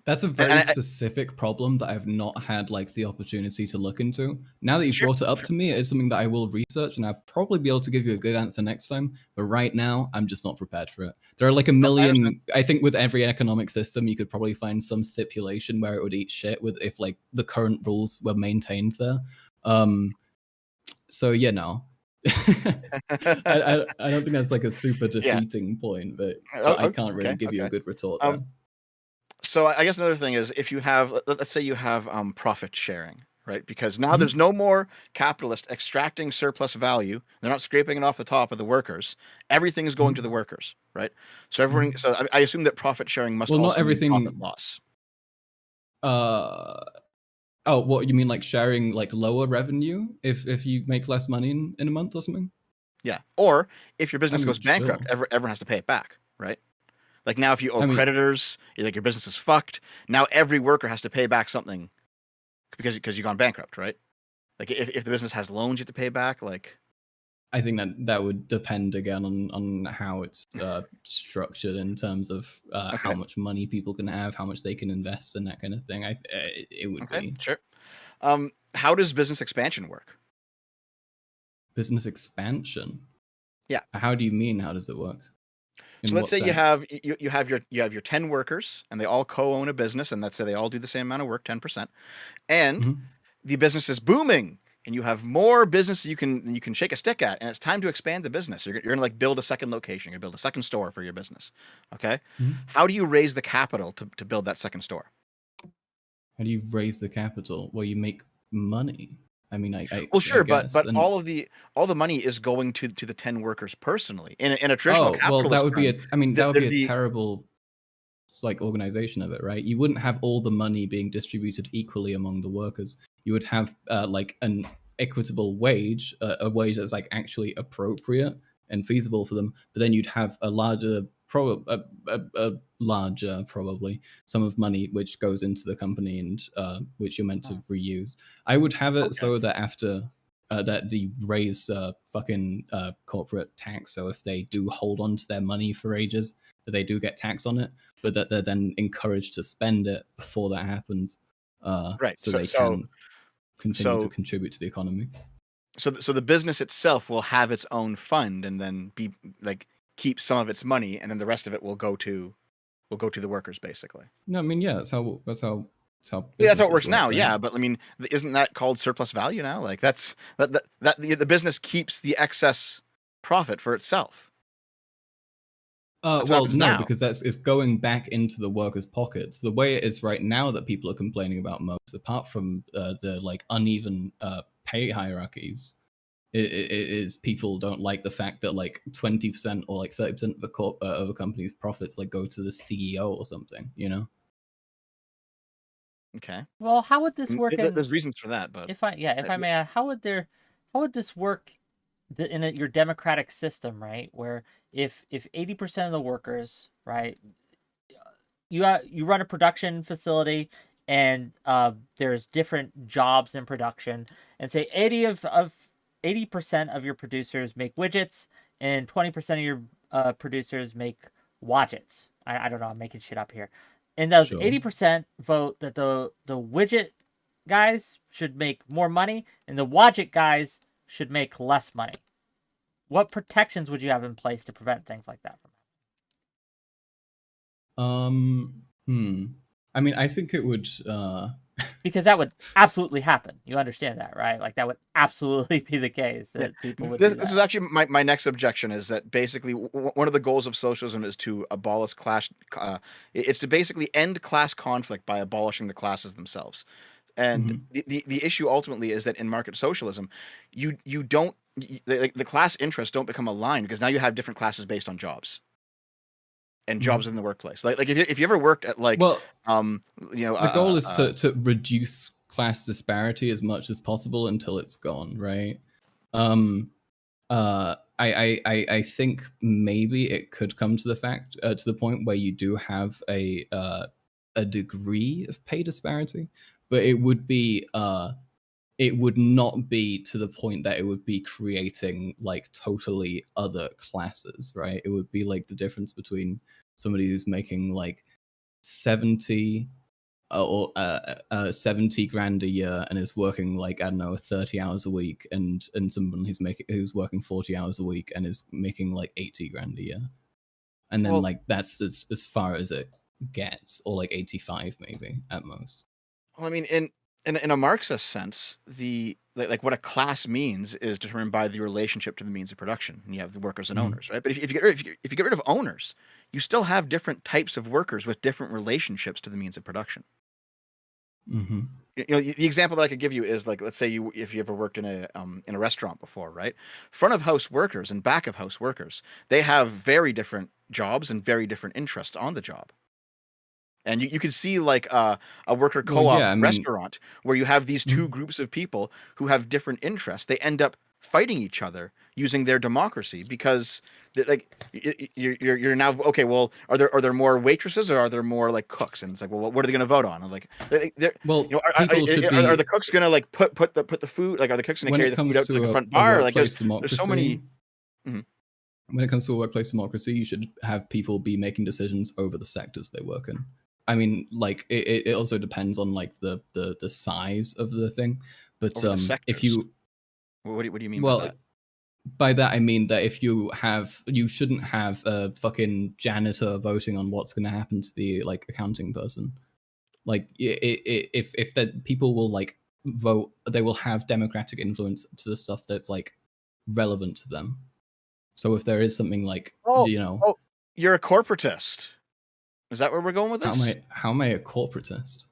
That's a and very I- specific problem that I've not had like the opportunity to look into. Now that you've Sure, brought it up to me, it is something that I will research, and I'll probably be able to give you a good answer next time. But right now, I'm just not prepared for it. There are like a million. I think with every economic system, you could probably find some stipulation where it would eat shit with if like the current rules were maintained there. So yeah, no. I don't think that's like a super defeating point, but I can't really give you a good retort there. So I guess another thing is if you have, let's say you have profit sharing, right? Because now there's no more capitalists extracting surplus value. They're not scraping it off the top of the workers. Everything is going to the workers, right? So everyone. So I assume that profit sharing must also not everything. mean profit loss. Oh, what you mean, like sharing like lower revenue if you make less money in a month or something? Yeah. Or if your business goes bankrupt, sure. everyone has to pay it back, right? Like now, if you owe creditors, like your business is fucked. Now every worker has to pay back something because you've gone bankrupt, right? Like if the business has loans, you have to pay back. Like, I think that would depend again on how it's structured in terms of how much money people can have, how much they can invest, and that kind of thing. It would be sure. How does business expansion work? Business expansion. Yeah. How do you mean? How does it work? So let's say you have your 10 workers and they all co-own a business, and let's say they all do the same amount of work, 10%, and the business is booming, and you have more business you can shake a stick at, and it's time to expand the business. You're gonna like build a second location, you're gonna build a second store for your business. Okay, how do you raise the capital to build that second store? How do you raise the capital? Well, you make money. I mean, well, sure, but all the money is going to the 10 workers personally in a traditional capitalist. Well, that would be that would be a be terrible like organization of it, right? You wouldn't have all the money being distributed equally among the workers. You would have like an equitable wage, a wage that's like actually appropriate and feasible for them. But then you'd have a larger probably sum of money which goes into the company and which you're meant to reuse. I would have it so that after that they raise fucking corporate tax. So if they do hold on to their money for ages, that they do get tax on it, but that they're then encouraged to spend it before that happens, Right. so they can continue to contribute to the economy. So the business itself will have its own fund and then be like keep some of its money, and then the rest of it will go to the workers, basically. No, I mean, yeah, that's how Yeah, that's how it businesses works now. right? Yeah, but I mean, isn't that called surplus value now? Like that the business keeps the excess profit for itself. That's what Well, happens no, now. because it's going back into the workers' pockets. The way it is right now that people are complaining about most, apart from the like uneven pay hierarchies, it is people don't like the fact that like 20% or like 30% of a company's profits like go to the CEO or something, you know? Okay. Well, how would this work in, There's reasons for that, but if I may ask, how would this work in your democratic system, right? Where if 80% of the workers, right, you run a production facility and there's different jobs in production, and say 80% of your producers make widgets and 20% of your producers make wadgets. I don't know, I'm making shit up here. And those Sure. 80% vote that the widget guys should make more money and the wadget guys should make less money. What protections would you have in place to prevent things like that from happening? I mean, I think it would because that would absolutely happen. You understand that, right? Like that would absolutely be the case that people would do that. This is actually my next objection, is that basically one of the goals of socialism is to abolish class. It's to basically end class conflict by abolishing the classes themselves. And the issue ultimately is that in market socialism, you don't the class interests don't become aligned, because now you have different classes based on jobs. And jobs in the workplace, like if you ever worked at like, well, you know, the goal is to reduce class disparity as much as possible until it's gone, right? I think maybe it could come to the point where you do have a degree of pay disparity, but it would not be to the point that it would be creating like totally other classes, right? It would be like the difference between somebody who's making like 70 grand a year and is working like, I don't know, 30 hours a week, and someone who's working 40 hours a week and is making like 80 grand a year. And then like that's as far as it gets, or like 85 maybe at most. Well, I mean, in a Marxist sense, the like what a class means is determined by the relationship to the means of production, and you have the workers and owners, right? But if you get rid of owners, you still have different types of workers with different relationships to the means of production. You know, the example that I could give you is like, let's say if you ever worked in a restaurant before, right? Front of house workers and back of house workers, they have very different jobs and very different interests on the job. And you can see like a worker co-op restaurant where you have these two groups of people who have different interests. They end up fighting each other using their democracy, because like you're now okay. Well, are there more waitresses, or are there more like cooks? And it's like, well, what are they going to vote on? And like, well, you know, are the cooks going to like put the food, like, are the cooks going to carry the food out to the front bar? Like there's so many. When it comes to a workplace democracy, you should have people be making decisions over the sectors they work in. I mean, like it also depends on like the size of the thing, but if you, what do you mean by that? By that I mean that if you shouldn't have a fucking janitor voting on what's going to happen to the like accounting person. Like if that people will like vote, they will have democratic influence to the stuff that's like relevant to them. So if there is something like, you're a corporatist. Is that where we're going with this? How am I a corporatist?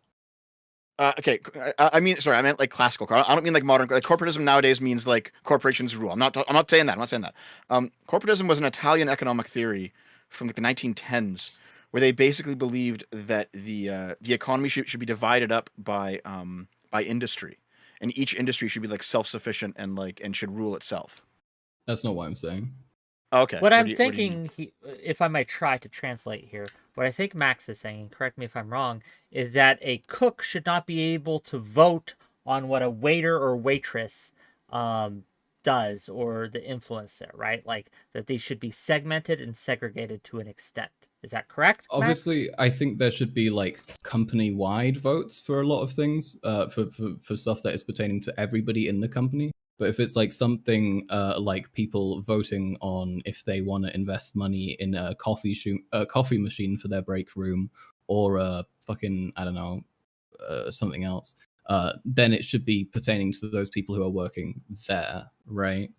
Okay, I mean, sorry, I meant like classical. I don't mean like modern. Like corporatism nowadays means like corporations rule. I'm not saying that. I'm not saying that. Corporatism was an Italian economic theory from like the 1910s, where they basically believed that the economy should be divided up by industry, and each industry should be like self-sufficient and should rule itself. That's not what I'm saying. Okay. What I'm thinking, if I might try to translate here, what I think Max is saying, correct me if I'm wrong, is that a cook should not be able to vote on what a waiter or waitress does, or the influence there, right? Like that they should be segmented and segregated to an extent. Is that correct, Max? Obviously, I think there should be like company-wide votes for a lot of things, for stuff that is pertaining to everybody in the company. But if it's like something like people voting on if they want to invest money in a coffee machine for their break room, or a fucking, I don't know, something else, then it should be pertaining to those people who are working there, right?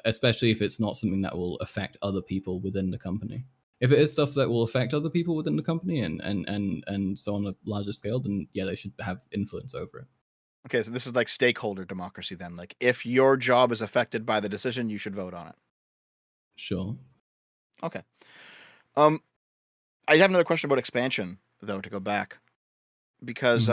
Especially if it's not something that will affect other people within the company. If it is stuff that will affect other people within the company and so on a larger scale, then yeah, they should have influence over it. Okay, so this is like stakeholder democracy then. Like, if your job is affected by the decision, you should vote on it. Sure. Okay. I have another question about expansion, though, to go back, because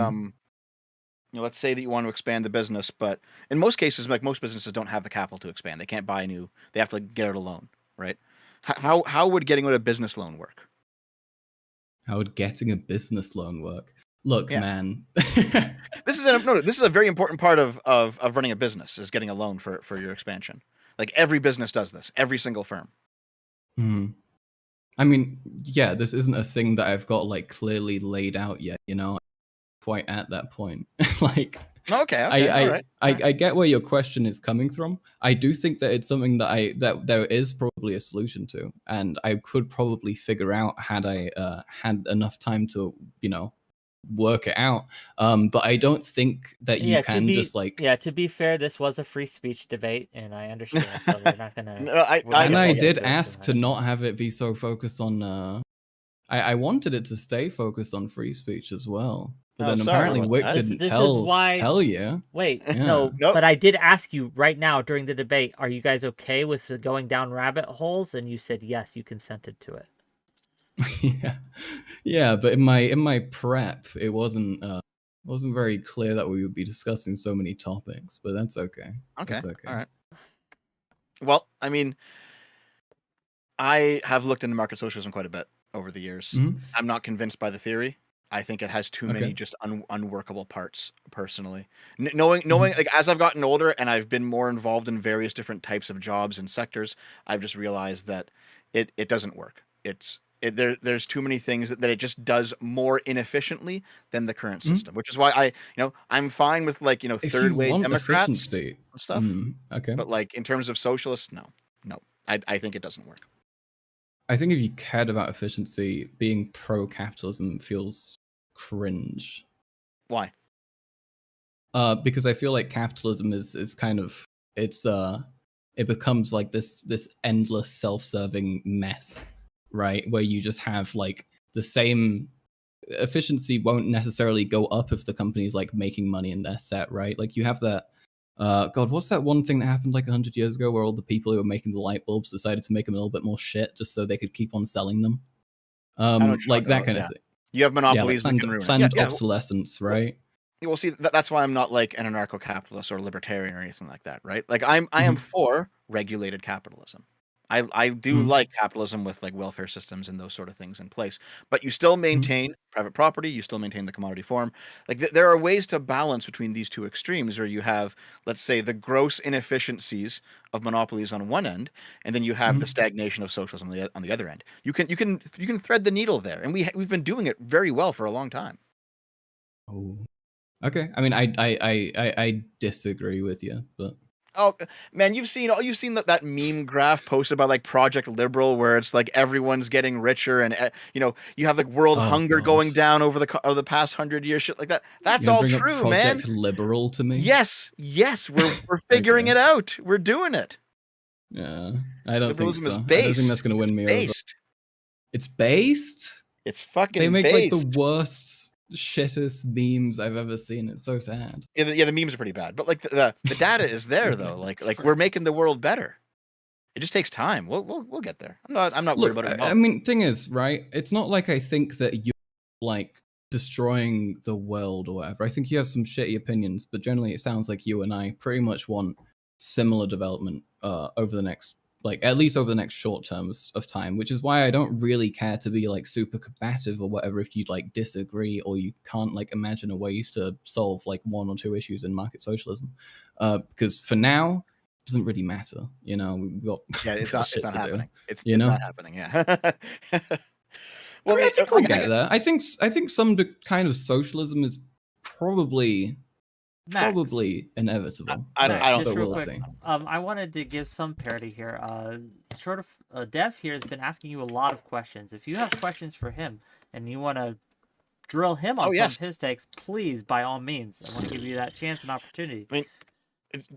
let's say that you want to expand the business, but in most cases, like most businesses don't have the capital to expand. They can't buy a new. They have to like, get out a loan, right? How would getting out a business loan work? How would getting a business loan work? Look, Yeah. man. This is a very important part of running a business, is getting a loan for your expansion. Like every business does this, every single firm. I mean, yeah, this isn't a thing that I've got like clearly laid out yet, you know, quite at that point. Like, Okay, all right. I get where your question is coming from. I do think that it's something that there is probably a solution to, and I could probably figure out had I had enough time to, you know, work it out. But I don't think that you can just like. Yeah, to be fair, this was a free speech debate, and I understand, so we're not gonna. No, I did ask to not have it be so focused on. I wanted it to stay focused on free speech as well, but then apparently WhickTV didn't tell you. Wait, Yeah. no, Nope. but I did ask you right now during the debate, are you guys okay with the going down rabbit holes? And you said yes, you consented to it. Yeah, but in my prep, it wasn't very clear that we would be discussing so many topics, but that's okay. Okay. That's okay. All right. Well, I mean, I have looked into market socialism quite a bit over the years. I'm not convinced by the theory. I think it has too many just unworkable parts, personally. Knowing like as I've gotten older and I've been more involved in various different types of jobs and sectors, I've just realized that it doesn't work. There's too many things that it just does more inefficiently than the current system, which is why I'm fine with like third way Democrats efficiency and stuff. Okay. But like in terms of socialists, no. I think it doesn't work. I think if you cared about efficiency, being pro-capitalism feels cringe. Why? Because I feel like capitalism is kind of it becomes like this endless self-serving mess, right? Where you just have like the same efficiency won't necessarily go up if the company's like making money in their set, right? Like you have that. God, what's that one thing that happened like 100 years ago where all the people who were making the light bulbs decided to make them a little bit more shit just so they could keep on selling them? Like that kind of thing. You have monopolies that can ruin planned obsolescence, right? Well, see, that's why I'm not like an anarcho-capitalist or libertarian or anything like that, right? Like I am for regulated capitalism. I do like capitalism with like welfare systems and those sort of things in place, but you still maintain private property, you still maintain the commodity form. Like there are ways to balance between these two extremes, where you have, let's say, the gross inefficiencies of monopolies on one end, and then you have the stagnation of socialism on the other end. You can thread the needle there, and we've been doing it very well for a long time. Oh, okay. I mean, I disagree with you, but. Oh man, you've seen that meme graph posted by like Project Liberal, where it's like everyone's getting richer, and you have like world hunger going down over the past 100 years, shit like that. That's all true, man. Project Liberal to me. Yes, we're figuring it out. We're doing it. Yeah, I don't think so. Is based. I don't think that's going to win me over. It's based. It's fucking. They make based. like the worst, shittest memes I've ever seen. It's so sad. Yeah, the memes are pretty bad, but like the data is there though. Like we're making the world better. It just takes time. We'll get there. I'm not worried about it at all. I mean, thing is, right? It's not like I think that you're like destroying the world or whatever. I think you have some shitty opinions, but generally it sounds like you and I pretty much want similar development over the next like at least over the next short terms of time, which is why I don't really care to be like super combative or whatever if you like disagree or you can't like imagine a way to solve like one or two issues in market socialism, because for now it doesn't really matter, you know. We've got Yeah, we've it's got not. It's shit not to do, happening. It's you it's know. not happening. Yeah. I Well, mean, I think we'll like, get there. I think some kind of socialism is probably Max, inevitable, I Max, don't but just real we'll quick. see. I wanted to give some parity here. Dev here has been asking you a lot of questions. If you have questions for him and you want to drill him Oh on some yes. of his takes, please, by all means, I want to give you that chance and opportunity. I mean,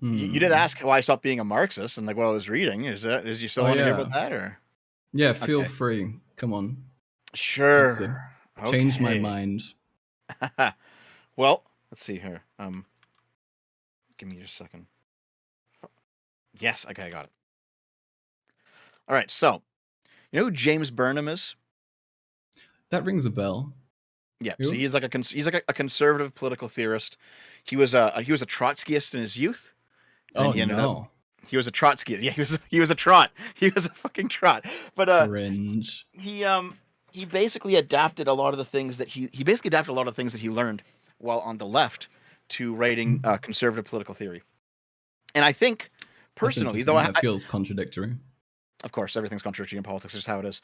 you did ask why I stopped being a Marxist and like what I was reading. Is you still Oh want to hear yeah, about that or? yeah. Feel Okay. free. Come on. It's a Sure. change my Okay. mind. Well, let's see here. Give me just a second. Yes. Okay, I got it. All right. So, you know who James Burnham is? That rings a bell. Yeah. So Who? he's like a conservative political theorist. He was a Trotskyist in his youth, and then Oh he ended up no. he was a Trotskyist. Yeah, he was a trot. He was a fucking trot. But Cringe. he basically adapted a lot of the things that he basically adapted a lot of the things that he learned while on the left to writing conservative political theory. And I think That's personally, though, interesting. That feels contradictory. of course everything's contradictory in politics, is just how it is.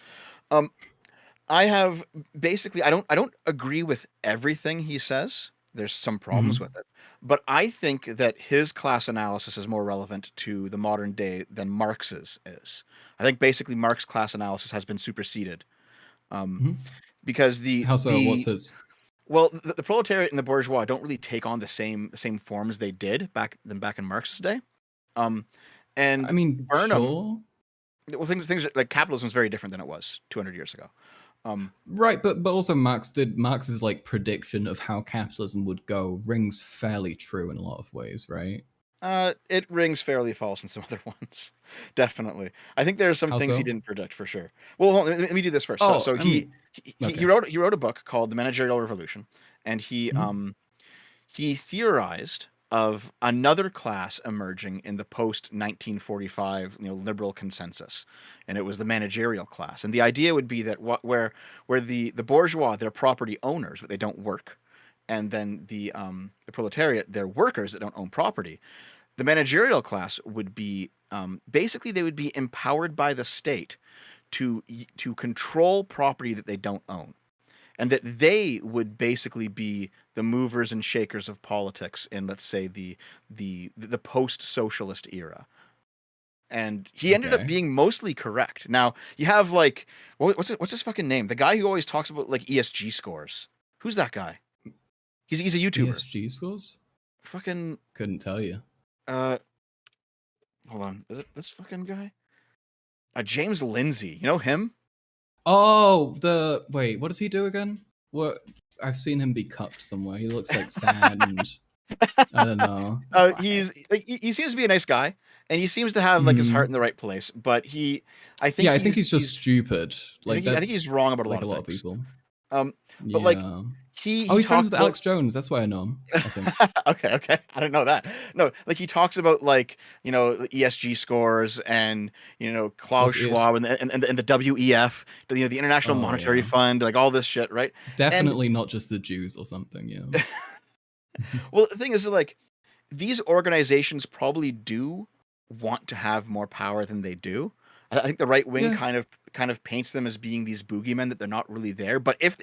Um, I have basically I don't agree with everything he says. There's some problems with it, but I think that his class analysis is more relevant to the modern day than Marx's is. I think basically Marx's class analysis has been superseded, um, Hmm. because How so? What's his? the proletariat and the bourgeois don't really take on the same forms they did back in Marx's day. Um, I and mean, Burnham, sure. well, things like capitalism is very different than it was 200 years ago. Right, but also Marx's like prediction of how capitalism would go rings fairly true in a lot of ways, right? It rings fairly false in some other ones, definitely. I think there are some How things he so? didn't predict for sure. Well, hold on, let me do this first. Oh, So I mean, he okay. wrote a book called The Managerial Revolution, and Mhm. he theorized of another class emerging in the post 1945 liberal consensus, and it was the managerial class. And the idea would be that where the bourgeois, they're property owners but they don't work, and then the proletariat, they're workers that don't own property. The managerial class would be, basically they would be empowered by the state to control property that they don't own, and that they would basically be the movers and shakers of politics in, let's say, the post-socialist era. And he ended up Okay. being mostly correct. Now you have like, what's his fucking name? The guy who always talks about like ESG scores. Who's that guy? He's a YouTuber. ESG scores? Fucking Couldn't tell you. uh, hold on. Is it this fucking guy? James Lindsay. You know him? Oh, wait, what does he do again? What I've seen him be cupped somewhere. He looks like sad and I don't know. He's like he seems to be a nice guy, and he seems to have like his heart in Mm. the right place. But I think Yeah, I think he's just stupid. Like I think that's he's wrong about a like lot a of lot of things. people. But like Yeah. Oh, he he's friends talked with about Alex Jones. That's why I know him, I think. okay, I didn't know that. No, like he talks about like the ESG scores and Klaus What's ES? Schwab and the WEF, the International Oh Monetary yeah. Fund, like all this shit, right? And Definitely not just the Jews or something, you know. well, the thing is that, like, these organizations probably do want to have more power than they do. I think the right wing Yeah. kind of paints them as being these boogeymen that they're not really there. But if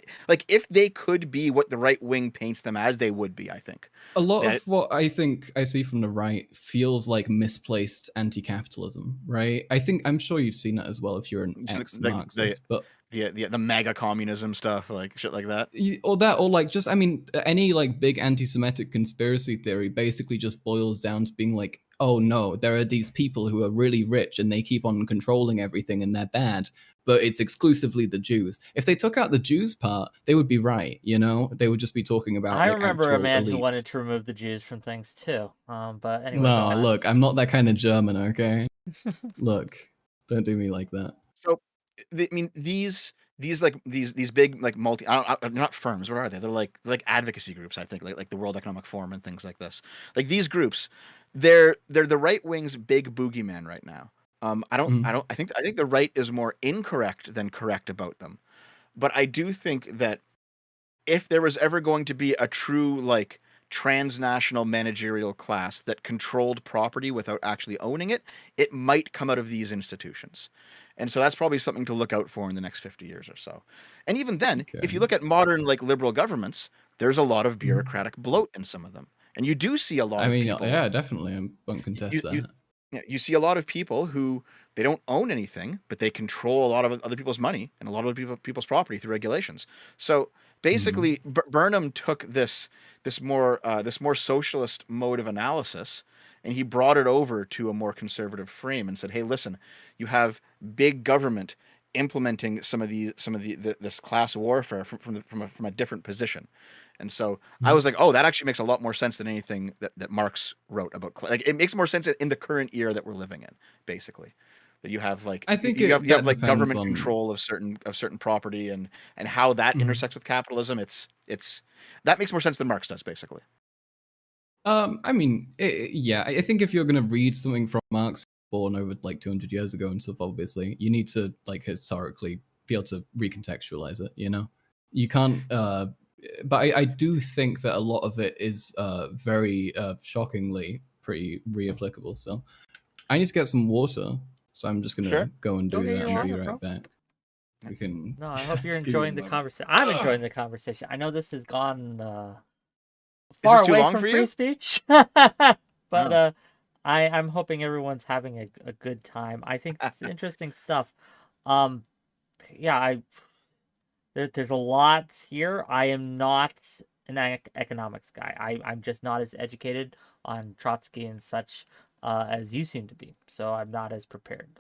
they could be what the right wing paints them as, they would be. I think A lot that of what I think I see from the right feels like misplaced anti-capitalism, right? I'm sure you've seen that as well if you're an it's ex-Marxist, but the mega communism stuff, like shit like that. or like just I mean any like big anti-Semitic conspiracy theory basically just boils down to being like, oh no, there are these people who are really rich and they keep on controlling everything and they're bad, but it's exclusively the Jews. If they took out the Jews part, they would be right, you know? They would just be talking about I like remember a actual man who elites. wanted to remove the Jews from things too. But anyway, go No, ahead. look, I'm not that kind of German, okay? Look, don't do me like that. So, I mean, these big like they're not firms. What are they? They're like advocacy groups. I think like the World Economic Forum and things like this. Like these groups, they're the right wing's big boogeyman right now. Mhm. I think the right is more incorrect than correct about them. But I do think that if there was ever going to be a true like transnational managerial class that controlled property without actually owning it, it might come out of these institutions. And so that's probably something to look out for in the next 50 years or so. And even then, Okay. if you look at modern like liberal governments, there's a lot of Mhm. bureaucratic bloat in some of them. And you do see a lot I of mean, people yeah, definitely. I won't contest you that. yeah, you see a lot of people who they don't own anything, but they control a lot of other people's money and a lot of people's property through regulations. So Mhm. basically, Burnham took this more socialist mode of analysis, and he brought it over to a more conservative frame and said, "Hey, listen, you have big government implementing this class warfare from a different position." And so I Mhm. was like, "Oh, that actually makes a lot more sense than anything that Marx wrote about. Like, it makes more sense in the current era that we're living in, basically. That you have like I think it you have that like depends government on. control of certain property and how that Mhm. intersects with capitalism. It's that makes more sense than Marx does, basically. I mean, yeah, I think if you're gonna read something from Marx, born over like 200 years ago and stuff, obviously, you need to like historically be able to recontextualize it. You can't. But I do think that a lot of it is very shockingly pretty reapplicable. So I need to get some water, so I'm just gonna Sure, go and Go do get that your and sure. be water, right bro. back. Yeah. We can No, I hope you're just give me a enjoying the moment. conversation. I'm Ugh. enjoying the conversation. I know this has gone Is far this too away long from for free you? speech, but Oh, I'm hoping everyone's having a good time. I think it's interesting stuff. Um, yeah, there's a lot here. I am not an economics guy. I'm just not as educated on Trotsky and such as you seem to be. So I'm not as prepared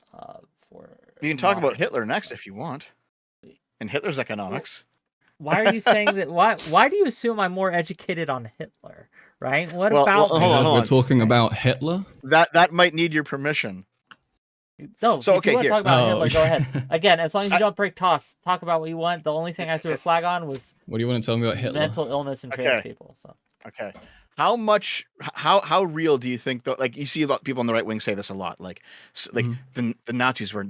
for you can talk about modern Hitler next stuff. if you want, and Hitler's Well, economics. why are you saying that? Why do you assume I'm more educated on Hitler? Right? What Well, about Oh my me? god, we're hold on. talking Right? about Hitler? That might need your permission. No, So if you okay, want to here. talk about Oh, Hitler, go ahead. Again, as long as you I, don't break toss, talk about what you want. The only thing I threw a flag on was what do you want to tell me about Hitler? mental illness and trans okay. people. So Okay. How real do you think though? Like you see a lot people on the right wing say this a lot. Like like Mhm. the Nazis were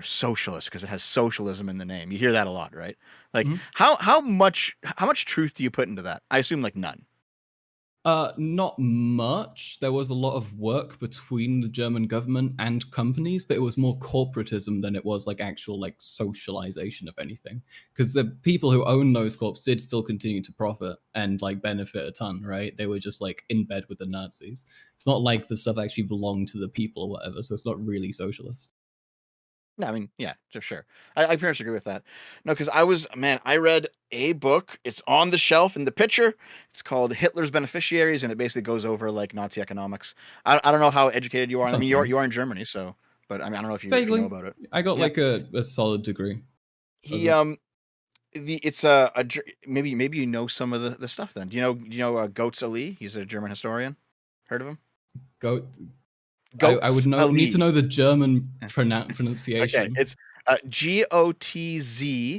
socialist because it has socialism in the name. You hear that a lot, right? Like Mhm. how much truth do you put into that? I assume like none. Not much. There was a lot of work between the German government and companies, but it was more corporatism than it was like actual like socialization of anything. Because the people who own those corps did still continue to profit and like benefit a ton, right? They were just like in bed with the Nazis. It's not like the stuff actually belonged to the people or whatever, so it's not really socialist. No, I mean, yeah, for sure. I pretty much agree with that. No, because I read a book. It's on the shelf in the picture. It's called Hitler's Beneficiaries, and it basically goes over like Nazi economics. I don't know how educated you are. I Sounds mean, fun. you are in Germany, so, but I mean, I don't know if you know Vaguely. about it. I got Yeah, like a solid degree of he it. it's maybe you know some of the stuff. Then do you know 𝕾𝖍𝖎𝖙? He's a German historian. Heard of him? Go I would need to 𝕾𝖍𝖎𝖙. know the German Okay, pronunciation. it's �ＧOTZALY.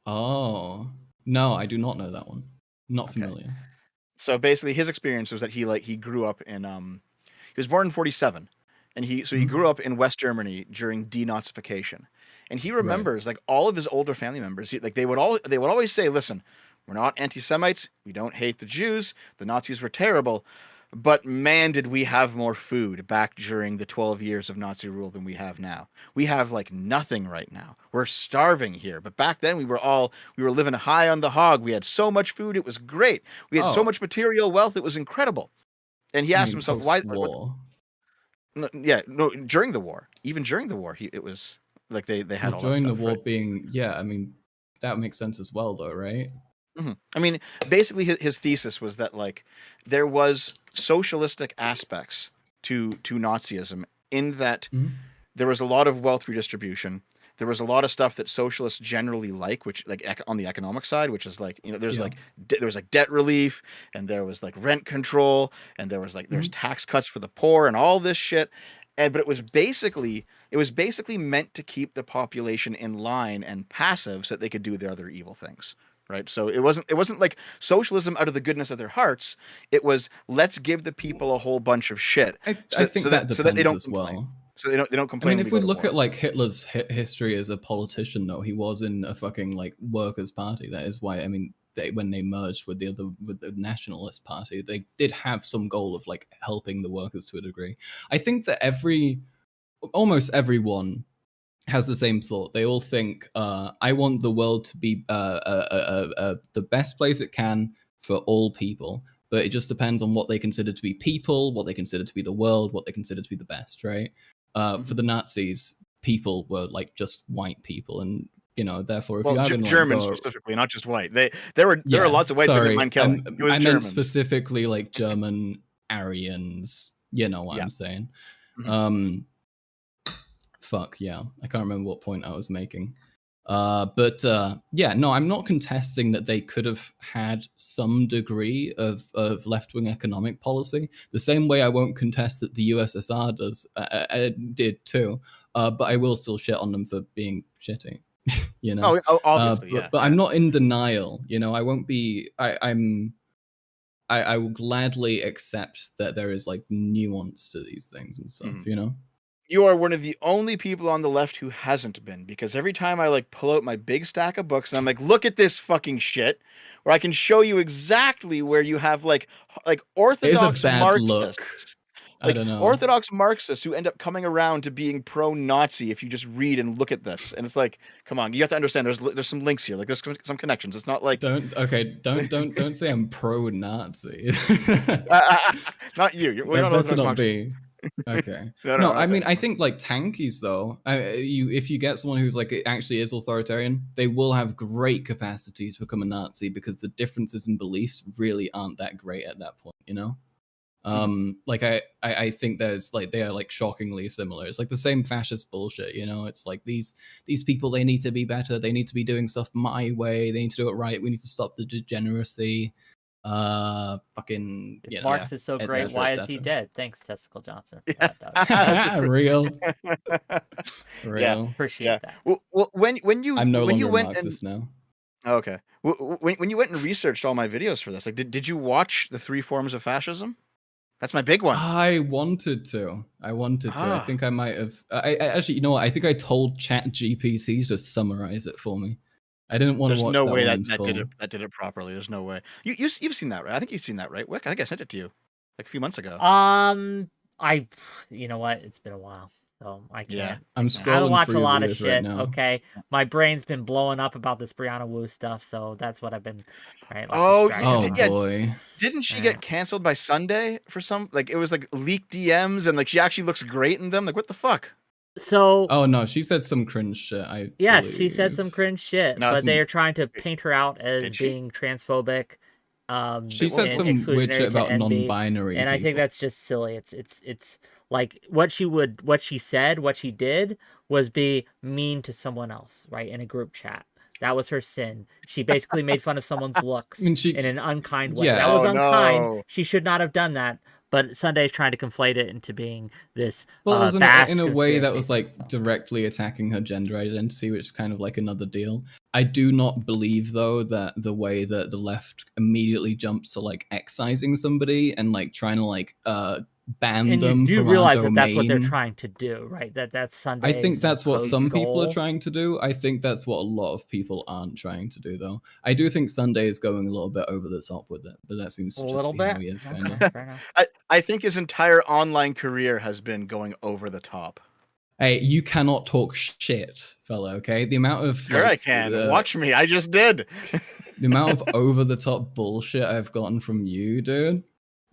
Oh. No, I do not know that one. Not Okay. familiar. So basically his experience was that he grew up in he was born in 47, and he Mhm. grew up in West Germany during denazification. And he Right. remembers like all of his older family members, like they would always say, "Listen, we're not anti-Semites. We don't hate the Jews. The Nazis were terrible, but man, did we have more food back during the 12 years of Nazi rule than we have now. We have like nothing right now. We're starving here. But back then we were living high on the hog. We had so much food, it was great. We had so Oh, much material wealth, it was incredible." And he you asked mean himself, "Why? post-war? Yeah, no, during the war, even during the war, it was like they Well, had all that during the stuff, war right?" being, yeah, I mean, that makes sense as well, though, right? I mean, basically, his thesis was that like there was socialistic aspects to Nazism in that Mhm. there was a lot of wealth redistribution. There was a lot of stuff that socialists generally like, which like on the economic side, which is like there's Yeah. like there was like debt relief, and there was like rent control, and there's Mhm. tax cuts for the poor, and all this shit. And but it was basically meant to keep the population in line and passive so that they could do their other evil things, right? So it wasn't like socialism out of the goodness of their hearts. It was, let's give the people a whole bunch of shit, I think that so that they depends don't as complain. well. So they don't I complain mean, when if we we go to look war. at like Hitler's history as a politician, though, he was in a fucking like workers' party. That is why, I mean, when they merged with the nationalist party, they did have some goal of like helping the workers to a degree. I think that almost everyone has the same thought. They all think, I want the world to be the best place it can for all people. But it just depends on what they consider to be people, what they consider to be the world, what they consider to be the best, right? For the Nazis, people were like just white people, and therefore, if you are going to like German go, specifically, not just white. There were lots of whites that didn't mind killing. It was I meant Germans. specifically like German Aryans. You know what I'm saying? Fuck yeah, I can't remember what point I was making. But no, I'm not contesting that they could have had some degree of left-wing economic policy. The same way I won't contest that the USSR did too. But I will still shit on them for being shitty. Oh, obviously, but I'm not in denial. I won't be. I will gladly accept that there is like nuance to these things and stuff. You are one of the only people on the left who hasn't been, because every time I like pull out my big stack of books and I'm like, look at this fucking shit, where I can show you exactly where you have like orthodox Marxists. I don't know. Orthodox Marxists who end up coming around to being pro-Nazi if you just read and look at this. And it's like, come on, you have to understand there's some links here. Like there's some connections. It's not like don't say I'm pro-Nazi. Not you. We're not better not be. Okay. No, I mean, I think like tankies though, if you get someone who's like actually is authoritarian, they will have great capacity to become a Nazi because the differences in beliefs really aren't that great at that point, Like I think there's like they are like shockingly similar. It's like the same fascist bullshit, It's like these people, they need to be better. They need to be doing stuff my way. They need to do it right. We need to stop the degeneracy. Fucking Marx is so great. Why is he dead? Thanks, Testicle Johnson. Real. Appreciate that. Well, when you I'm no when longer you a went Marxist now. Okay. When you went and researched all my videos for this, like, did you watch the 3 forms of fascism? That's my big one. I wanted to. I think I might have. I actually, you know what? I think I told ChatGPT to summarize it for me. I didn't want to watch There's no that way one that did it properly. There's no way. You've seen that, right? I think you've seen that, right, Wick? I think I sent it to you like a few months ago. You know what? It's been a while, so I can't. Yeah. I'm scrolling I watch through a lot of videos shit. right now. Okay, my brain's been blowing up about this Brianna Wu stuff, so that's what I've been. Right. Like, oh boy! Didn't she get canceled by Sunday for some? Like it was like leaked DMs, and like she actually looks great in them. Like what the fuck? So. Oh no, she said some cringe shit. She said some cringe shit, but they are trying to paint her out as being transphobic. She said some weird shit about non-binary, and I think that's just silly. It's like what she said, what she did was be mean to someone else, right, in a group chat. That was her sin. She basically made fun of someone's looks in an unkind way. That was unkind. No. She should not have done that. But Sunday's trying to conflate it into being this in a way that was like directly attacking her gender identity, which is kind of like another deal. I do not believe though that the way that the left immediately jumps to like excising somebody and like trying to like ban them. You from realize our that domain. that's what they're trying to do, right? That's Sunday's I think that's what some people are goal. trying to do. I think that's what a lot of people aren't trying to do, though. I do think Sunday is going a little bit over the top with it, but that seems to just be how he is, kind of. I think his entire online career has been going over the top. Hey, you cannot talk shit, fella, okay? The amount of... Sure I can. Watch me. I just did. The amount of over-the-top bullshit I've gotten from you, dude.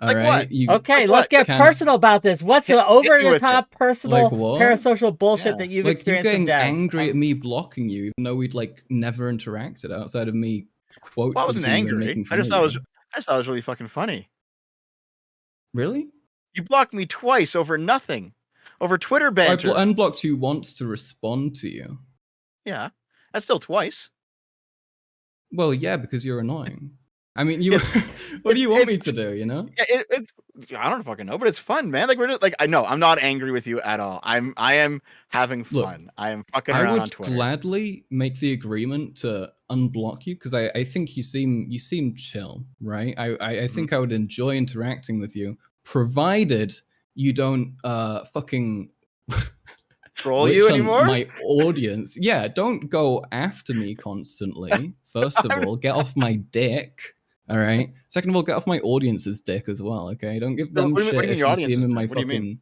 All like right. Okay, let's get personal about this. What's the over-the-top personal parasocial bullshit that you've experienced? You getting angry at me blocking you, even though we'd like never interacted outside of me quote. Well, I wasn't angry. I just thought it was really fucking funny. Really? You blocked me twice over nothing, over Twitter banter. I unblocked you once to respond to you. Yeah, that's still twice. Well, yeah, because you're annoying. I mean, what do you want me to do? You know? It's I don't fucking know, but it's fun, man. Like we're just, like I know I'm not angry with you at all. I am having fun. Look, I am fucking around on Twitter. I would gladly make the agreement to unblock you because I think you seem chill, right? I think I would enjoy interacting with you, provided you don't fucking Troll you anymore? my audience. Yeah, don't go after me constantly. First of all, get off my dick. All right. Second of all, get off my audience's dick as well. Okay, don't give them shit if you see them in my fucking.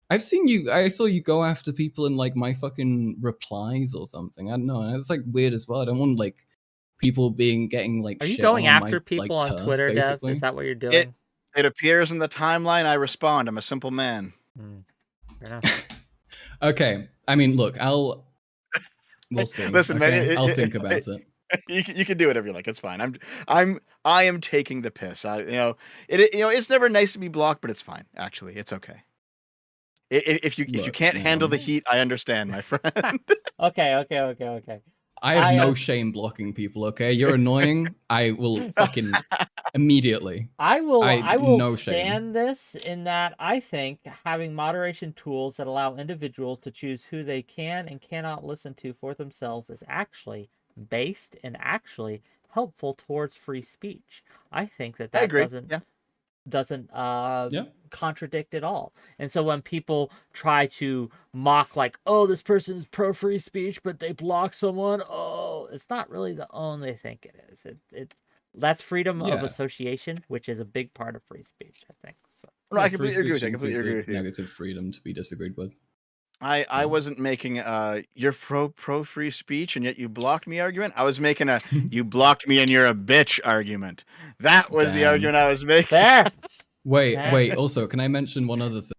I saw you go after people in like my fucking replies or something. I don't know. It's like weird as well. I don't want like people getting like. Are you shit going on after my, people like, on turf, Twitter, basically? Dev? Is that what you're doing? It appears in the timeline. I respond. I'm a simple man. Fair enough. Okay. I mean, look, we'll see. Listen, okay? man, I'll think about it. You can do whatever you like. It's fine. I am taking the piss. It's never nice to be blocked, but it's fine. Actually, it's okay. If you can't handle the heat, I understand, my friend. Okay. I have no shame blocking people. Okay, you're annoying. I will fucking immediately. I will no stand this in that I think having moderation tools that allow individuals to choose who they can and cannot listen to for themselves is actually based and actually helpful towards free speech. I think that doesn't contradict at all. And so when people try to mock like, oh, this person's pro free speech but they block someone, oh, it's not really the only they think it is. That's freedom of association, which is a big part of free speech, I think. So no, I completely agree with you. I completely agree with you. Negative freedom to be disagreed with. I wasn't making you're pro free speech and yet you blocked me argument. I was making a you blocked me and you're a bitch argument. That was the argument I was making. There. Wait. Also, can I mention one other thing?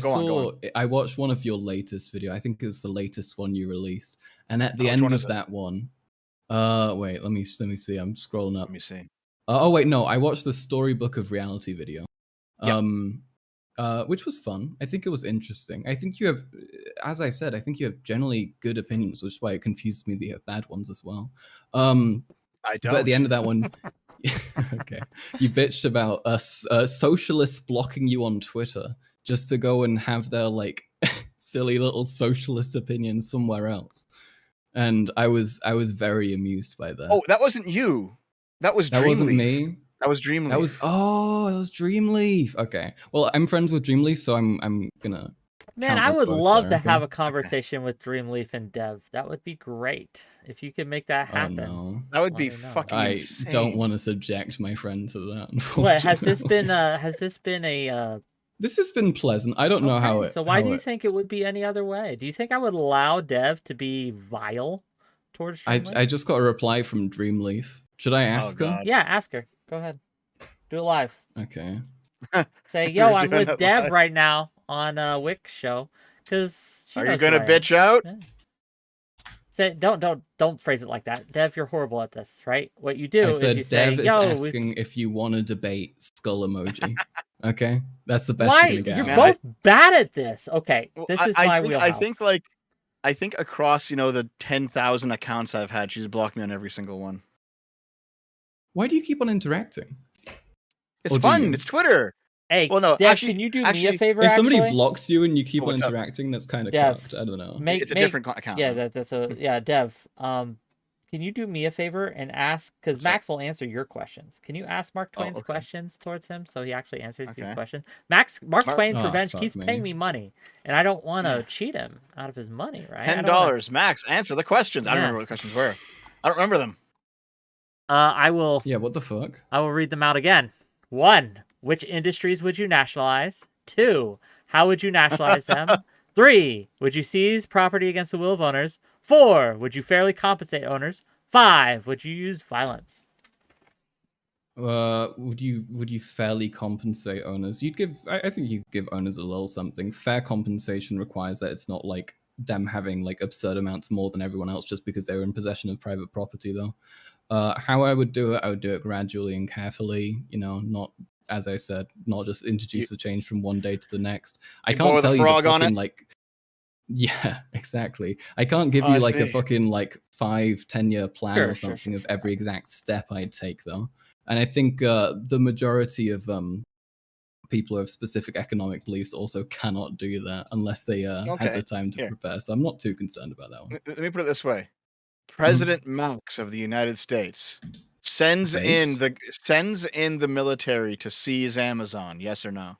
Go on. I watched one of your latest video. I think it's the latest one you released, and at the end of that one, wait, let me see. I'm scrolling up. Let me see. Oh wait, no, I watched the Storybook of Reality video. Which was fun. I think it was interesting. I think you have, as I said, I think you have generally good opinions, which is why it confused me that you have bad ones as well. I don't. But at the end of that one, okay, you bitched about us socialists blocking you on Twitter just to go and have their like silly little socialist opinions somewhere else, and I was very amused by that. Oh, that wasn't you. That wasn't me. That was Dreamleaf. That was Dreamleaf. Okay. Well, I'm friends with Dreamleaf, so I'm gonna. Man, I would love to have a conversation with Dreamleaf and Dev. That would be great if you could make that happen. Oh, no. That would be fucking insane. I don't want to subject my friend to that. What has this been? Has this been a? This has been pleasant. I don't know how it. So why do you think it would be any other way? Do you think I would allow Dev to be vile towards Dreamleaf? I just got a reply from Dreamleaf. Should I ask her? Yeah, ask her. Go ahead. Do it live. Okay. Say, yo, I'm with Dev right now on Wick show. Cause are you gonna bitch out? Yeah. Say, don't phrase it like that, Dev. You're horrible at this, right? What you do is you say, Dev yo, is asking if you want to debate skull emoji. Okay, that's the best you're gonna get. You're both bad at this. Okay, this is my wheelhouse. I think across the 10,000 accounts I've had, she's blocked me on every single one. Why do you keep on interacting? It's fun. It's Twitter. Hey, well, no, Dev, can you do me a favor? If somebody blocks you and you keep on interacting, that's kind of cocked. I don't know. It's a different account. Yeah, Dev. Can you do me a favor and ask? Because Max will answer your questions. Can you ask Mark Twain's questions towards him so he actually answers these questions? Mark Twain's revenge keeps paying me money, and I don't want to cheat him out of his money. Right? $10, Max. Answer the questions. I don't remember what the questions were. I don't remember them. I will. Yeah. What the fuck? I will read them out again. 1. Which industries would you nationalize? 2. How would you nationalize them? 3. Would you seize property against the will of owners? 4. Would you fairly compensate owners? 5. Would you use violence? Would you fairly compensate owners? I think you'd give owners a little something. Fair compensation requires that it's not like them having like absurd amounts more than everyone else just because they were in possession of private property, though. How I would do it gradually and carefully, not, as I said, not just introduce the change from one day to the next. I can't tell you the fucking, like, yeah, exactly. I can't give you like a fucking like 5-10 year plan or something of every exact step I'd take, though. And I think the majority of people who have specific economic beliefs also cannot do that unless they had the time to prepare. So I'm not too concerned about that one. Let me put it this way. President Max of the United States sends in the military to seize Amazon. Yes or no?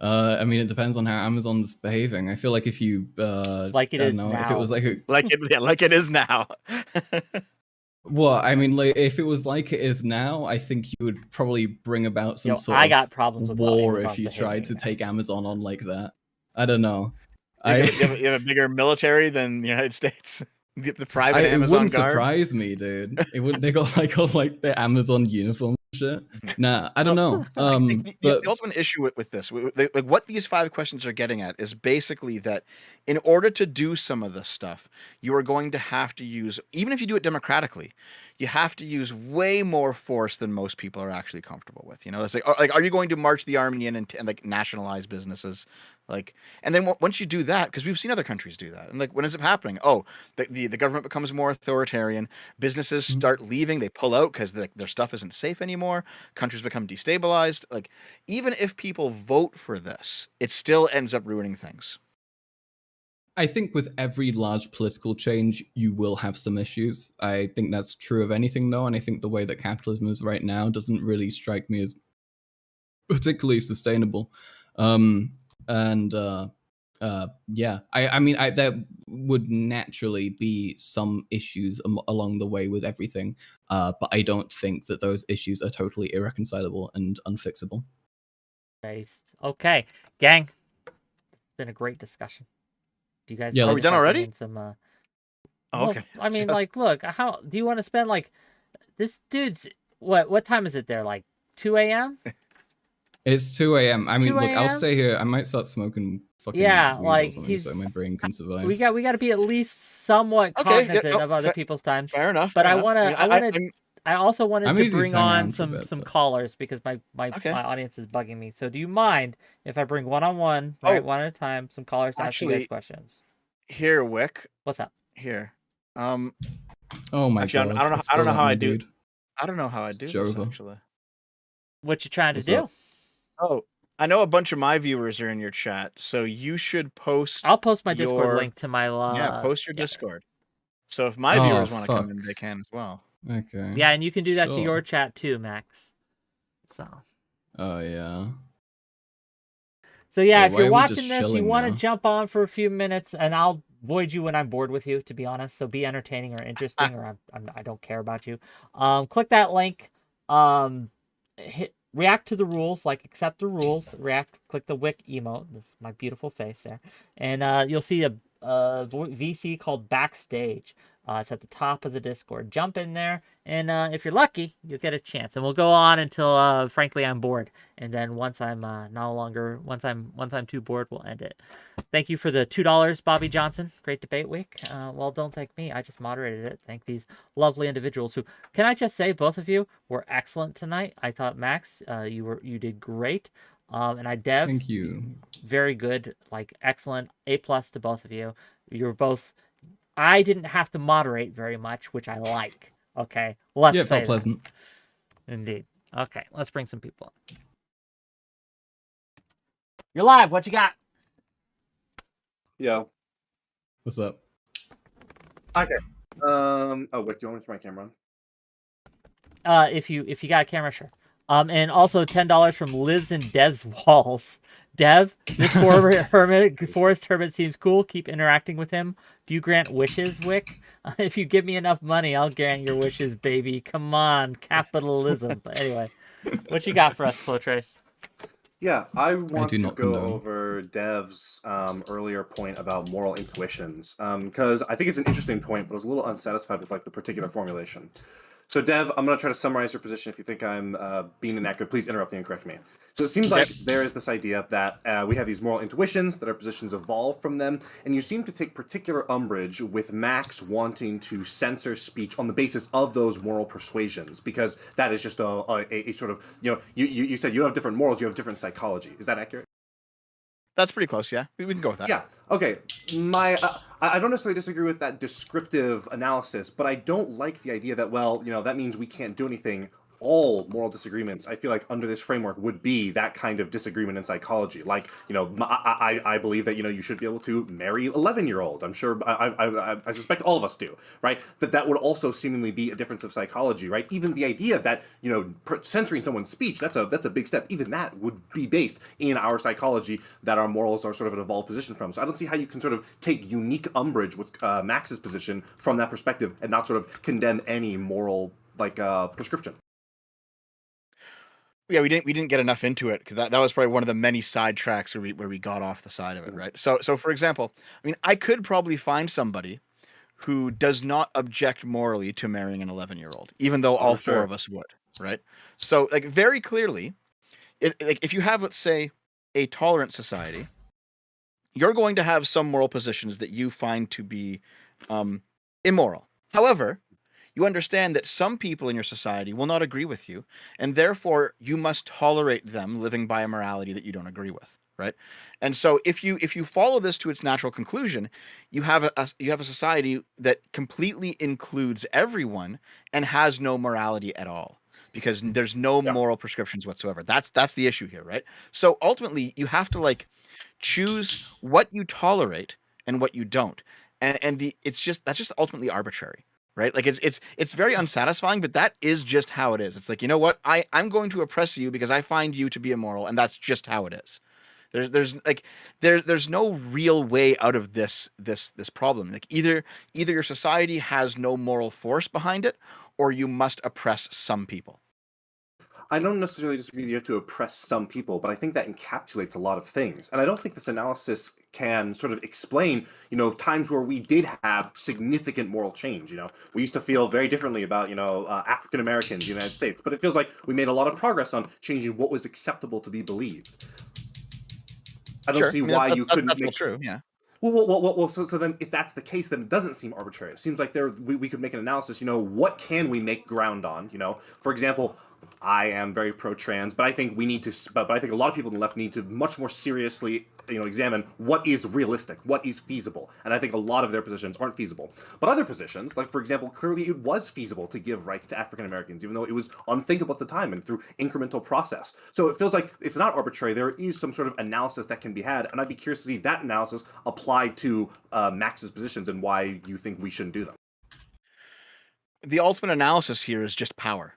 I mean, it depends on how Amazon's behaving. I feel like if you, Like it I is don't know, if now. it was like a, like it is now. what I mean, like if it was like it is now, I think you would probably bring about some sort I of got problems with war Amazon's if you tried to behaving now. take Amazon on like that. I don't know. You have a bigger military than the United States. The private it Amazon wouldn't guard. surprise me, dude. It would. They got like all like their Amazon uniform shit. Nah, I don't know. I think But the ultimate issue with this, like what these 5 questions are getting at, is basically that in order to do some of this stuff, you are going to have to use, even if you do it democratically, you have to use way more force than most people are actually comfortable with. You know, it's like are you going to march the army in and like nationalize businesses? Like, and then once you do that, because we've seen other countries do that, and like, what ends up happening? Oh, the government becomes more authoritarian. Businesses start leaving. They pull out because their stuff isn't safe anymore. Countries become destabilized. Like, even if people vote for this, it still ends up ruining things. I think with every large political change, you will have some issues. I think that's true of anything, though, and I think the way that capitalism is right now doesn't really strike me as particularly sustainable. Yeah, I mean, there would naturally be some issues along the way with everything, but I don't think that those issues are totally irreconcilable and unfixable. Okay, gang, it's been a great discussion. Do you guys? Yeah, are we done already? Some, oh, okay. I mean, like, look, how do you want to spend like this dude's what time is it there? Like 2 a.m. It's 2 a.m. I mean, 2 look, I'll a.m.? stay here. I might start smoking fucking weed like or something so my brain can survive. We got to be at least somewhat cognizant of other people's time. Fair enough. But fair enough. I also wanted to bring on some bit, callers because my audience is bugging me. So do you mind if I bring one-on-one, right, one at a time, some callers to ask you guys questions? Here, Wick. What's up? Here. Oh my god. I don't know how I do. I don't know how I do this, actually. What you trying to do? Oh, I know a bunch of my viewers are in your chat, so you should post. I'll post my Discord link to my post your Discord. So if my viewers want to come in, they can as well. Okay. Yeah, and you can do that to your chat too, Max. So. Oh yeah. So yeah, if you're watching this, you want to jump on for a few minutes, and I'll void you when I'm bored with you, to be honest. So be entertaining or interesting, or I don't care about you. Click that link. React to the rules, like accept the rules. Click the Wick emote. This is my beautiful face there, and you'll see a VC called Backstage. It's at the top of the Discord. Jump in there, and if you're lucky, you'll get a chance. And we'll go on until, frankly, I'm bored. And then once I'm once I'm too bored, we'll end it. Thank you for the $2, Bobby Johnson. Great debate week. Well, don't thank me. I just moderated it. Thank these lovely individuals who, can I just say, both of you were excellent tonight. I thought Max, you did great. And Dev, thank you. Very good, like excellent. A+ to both of you. You were both. I didn't have to moderate very much, which I like. Okay, let's say it felt pleasant. Indeed. Okay, let's bring some people up. You're live. What you got? Yo. What's up? Okay. Oh, wait. Do you want me to turn my camera on? If you got a camera, sure. And also $10 from lives in Dev's walls. Dev, this forest hermit seems cool. Keep interacting with him. Do you grant wishes, Wick? If you give me enough money, I'll grant your wishes, baby. Come on, capitalism. But anyway, what you got for us, Flowtrace? Yeah, I want to go over Dev's earlier point about moral intuitions, because I think it's an interesting point, but I was a little unsatisfied with like the particular formulation. So, Dev, I'm going to try to summarize your position. If you think I'm being inaccurate, please interrupt me and correct me. So it seems like there is this idea that we have these moral intuitions, that our positions evolve from them, and you seem to take particular umbrage with Max wanting to censor speech on the basis of those moral persuasions, because that is just a sort of, you said you have different morals, you have different psychology. Is that accurate? That's pretty close, yeah. We can go with that. Yeah, okay. I don't necessarily disagree with that descriptive analysis, but I don't like the idea that, well, that means we can't do anything all moral disagreements, I feel like under this framework would be that kind of disagreement in psychology. Like, I believe that, you should be able to marry 11-year-old. I'm sure, I suspect all of us do, right? That would also seemingly be a difference of psychology, right? Even the idea that, censoring someone's speech, that's a big step. Even that would be based in our psychology that our morals are sort of an evolved position from. So I don't see how you can sort of take unique umbrage with Max's position from that perspective and not sort of condemn any moral prescription. Yeah, we didn't get enough into it because that was probably one of the many sidetracks where we got off the side of it, right? So for example, I mean, I could probably find somebody who does not object morally to marrying an 11-year-old, even though all four of us would, right? So like very clearly, if you have, let's say, a tolerant society, you're going to have some moral positions that you find to be immoral. However, you understand that some people in your society will not agree with you, and therefore you must tolerate them living by a morality that you don't agree with, right? And so if you follow this to its natural conclusion, you have a society that completely includes everyone and has no morality at all, because there's no moral prescriptions whatsoever. That's the issue here, right? So ultimately, you have to choose what you tolerate and what you don't, and that's just ultimately arbitrary. Right? Like it's very unsatisfying, but that is just how it is. It's like, you know what? I'm going to oppress you because I find you to be immoral, and that's just how it is. There's no real way out of this problem. Like either your society has no moral force behind it, or you must oppress some people. I don't necessarily disagree that you have to oppress some people, but I think that encapsulates a lot of things. And I don't think this analysis can sort of explain, times where we did have significant moral change. We used to feel very differently about, African Americans in the United States, but it feels like we made a lot of progress on changing what was acceptable to be believed. I don't see why you couldn't make... That's true, yeah. Well, so then if that's the case, then it doesn't seem arbitrary. It seems like we could make an analysis, what can we make ground on? For example, I am very pro-trans, but I think but I think a lot of people on the left need to much more seriously, examine what is realistic, what is feasible. And I think a lot of their positions aren't feasible. But other positions, like for example, clearly it was feasible to give rights to African Americans, even though it was unthinkable at the time and through incremental process. So it feels like it's not arbitrary. There is some sort of analysis that can be had, and I'd be curious to see that analysis applied to Max's positions and why you think we shouldn't do them. The ultimate analysis here is just power.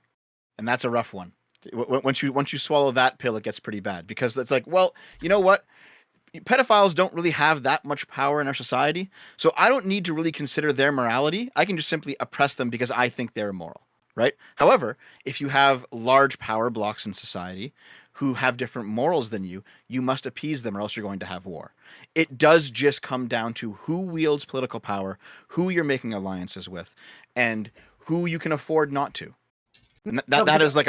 And that's a rough one. Once you swallow that pill, it gets pretty bad, because it's like, well, you know what? Pedophiles don't really have that much power in our society, so I don't need to really consider their morality. I can just simply oppress them because I think they're immoral, right? However, if you have large power blocks in society who have different morals than you, you must appease them or else you're going to have war. It does just come down to who wields political power, who you're making alliances with, and who you can afford not to. And that is like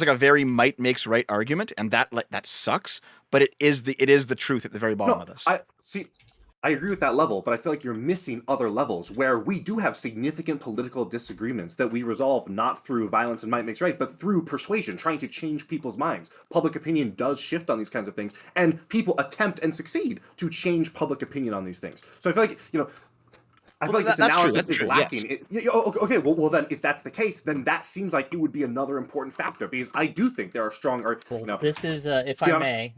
a very might makes right argument, and that sucks, but it is the truth at the very bottom of this. I agree with that level, but I feel like you're missing other levels where we do have significant political disagreements that we resolve not through violence and might makes right, but through persuasion, trying to change people's minds. Public opinion does shift on these kinds of things, and people attempt and succeed to change public opinion on these things. So I feel like, I feel like this analysis is lacking. Yes. Okay, well then, if that's the case, then that seems like it would be another important factor, because I do think there are strong. This is, if I may,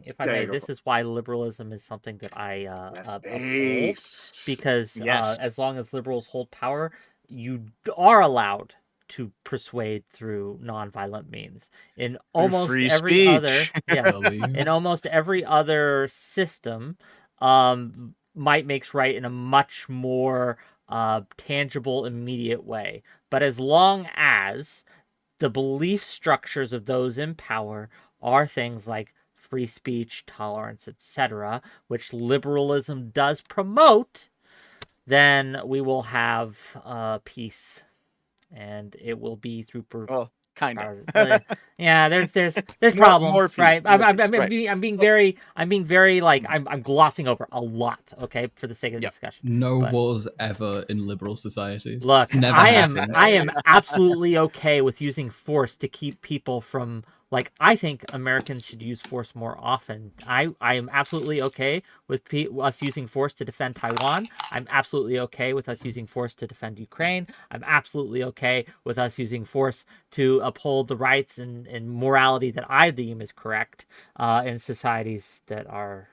this is why liberalism is something that I uphold, because as long as liberals hold power, you are allowed to persuade through nonviolent means. In almost every other, in almost every other system, might makes right in a much more tangible, immediate way. But as long as the belief structures of those in power are things like free speech, tolerance, etc., which liberalism does promote, then we will have peace, and it will be through kind of. Yeah, there's problems, more peace, right? I'm being very like I'm glossing over a lot, okay, for the sake of the discussion. No wars ever in liberal societies. Look, I am absolutely okay with using force to keep people from Like, I think Americans should use force more often. I am absolutely okay with us using force to defend Taiwan. I'm absolutely okay with us using force to defend Ukraine. I'm absolutely okay with us using force to uphold the rights and morality that I deem is correct in societies that are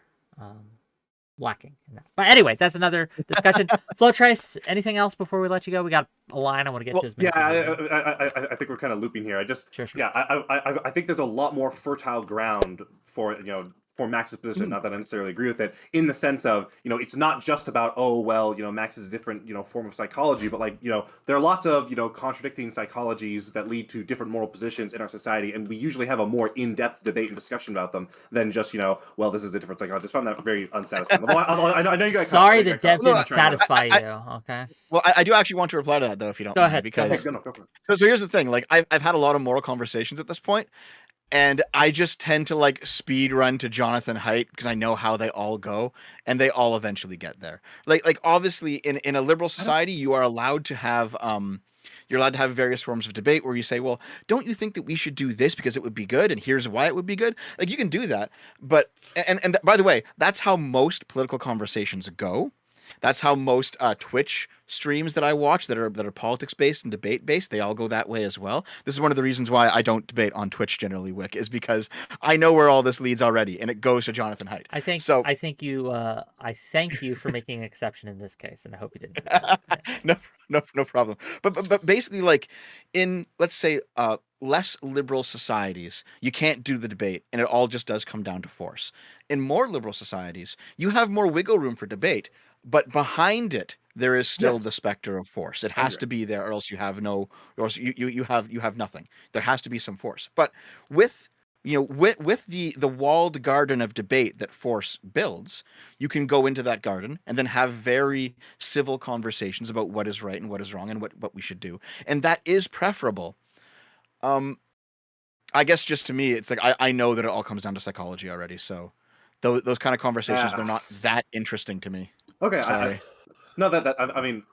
lacking in that. But anyway, that's another discussion. Flowtrace, anything else before we let you go? We got a line I want to get to as many people. I think we're kind of looping here. Sure. Yeah, I think there's a lot more fertile ground for for Max's position. Not that I necessarily agree with it, in the sense of, it's not just about, oh well, Max is a different form of psychology, but like there are lots of contradicting psychologies that lead to different moral positions in our society, and we usually have a more in-depth debate and discussion about them than just well, this is a different psychologist. I just found that very unsatisfying. I know you guys. Sorry that Dev didn't satisfy you. Okay. Well, I do actually want to reply to that though, if you don't mind, because go for it. So here's the thing. Like, I've had a lot of moral conversations at this point, and I just tend to like speed run to Jonathan Haidt because I know how they all go, and they all eventually get there. Like obviously in a liberal society, you are allowed to have you're allowed to have various forms of debate where you say, well, don't you think that we should do this because it would be good, and here's why it would be good? Like, you can do that, but and by the way, that's how most political conversations go. That's how most Twitch streams that I watch that are politics based and debate based, they all go that way as well. This is one of the reasons why I don't debate on Twitch generally, Wick, is because I know where all this leads already, and it goes to Jonathan Haidt. I thank you for making an exception in this case, and I hope you didn't. No problem. But basically, like, in, let's say, less liberal societies, you can't do the debate, and it all just does come down to force. In more liberal societies, you have more wiggle room for debate, but behind it, there is still the specter of force. It has to be there, or else you have no, or else you have nothing. There has to be some force. But with the walled garden of debate that force builds, you can go into that garden and then have very civil conversations about what is right and what is wrong and what we should do. And that is preferable. I guess just to me, it's like I know that it all comes down to psychology already. So those kind of conversations, they're not that interesting to me. Okay. Sorry. I mean,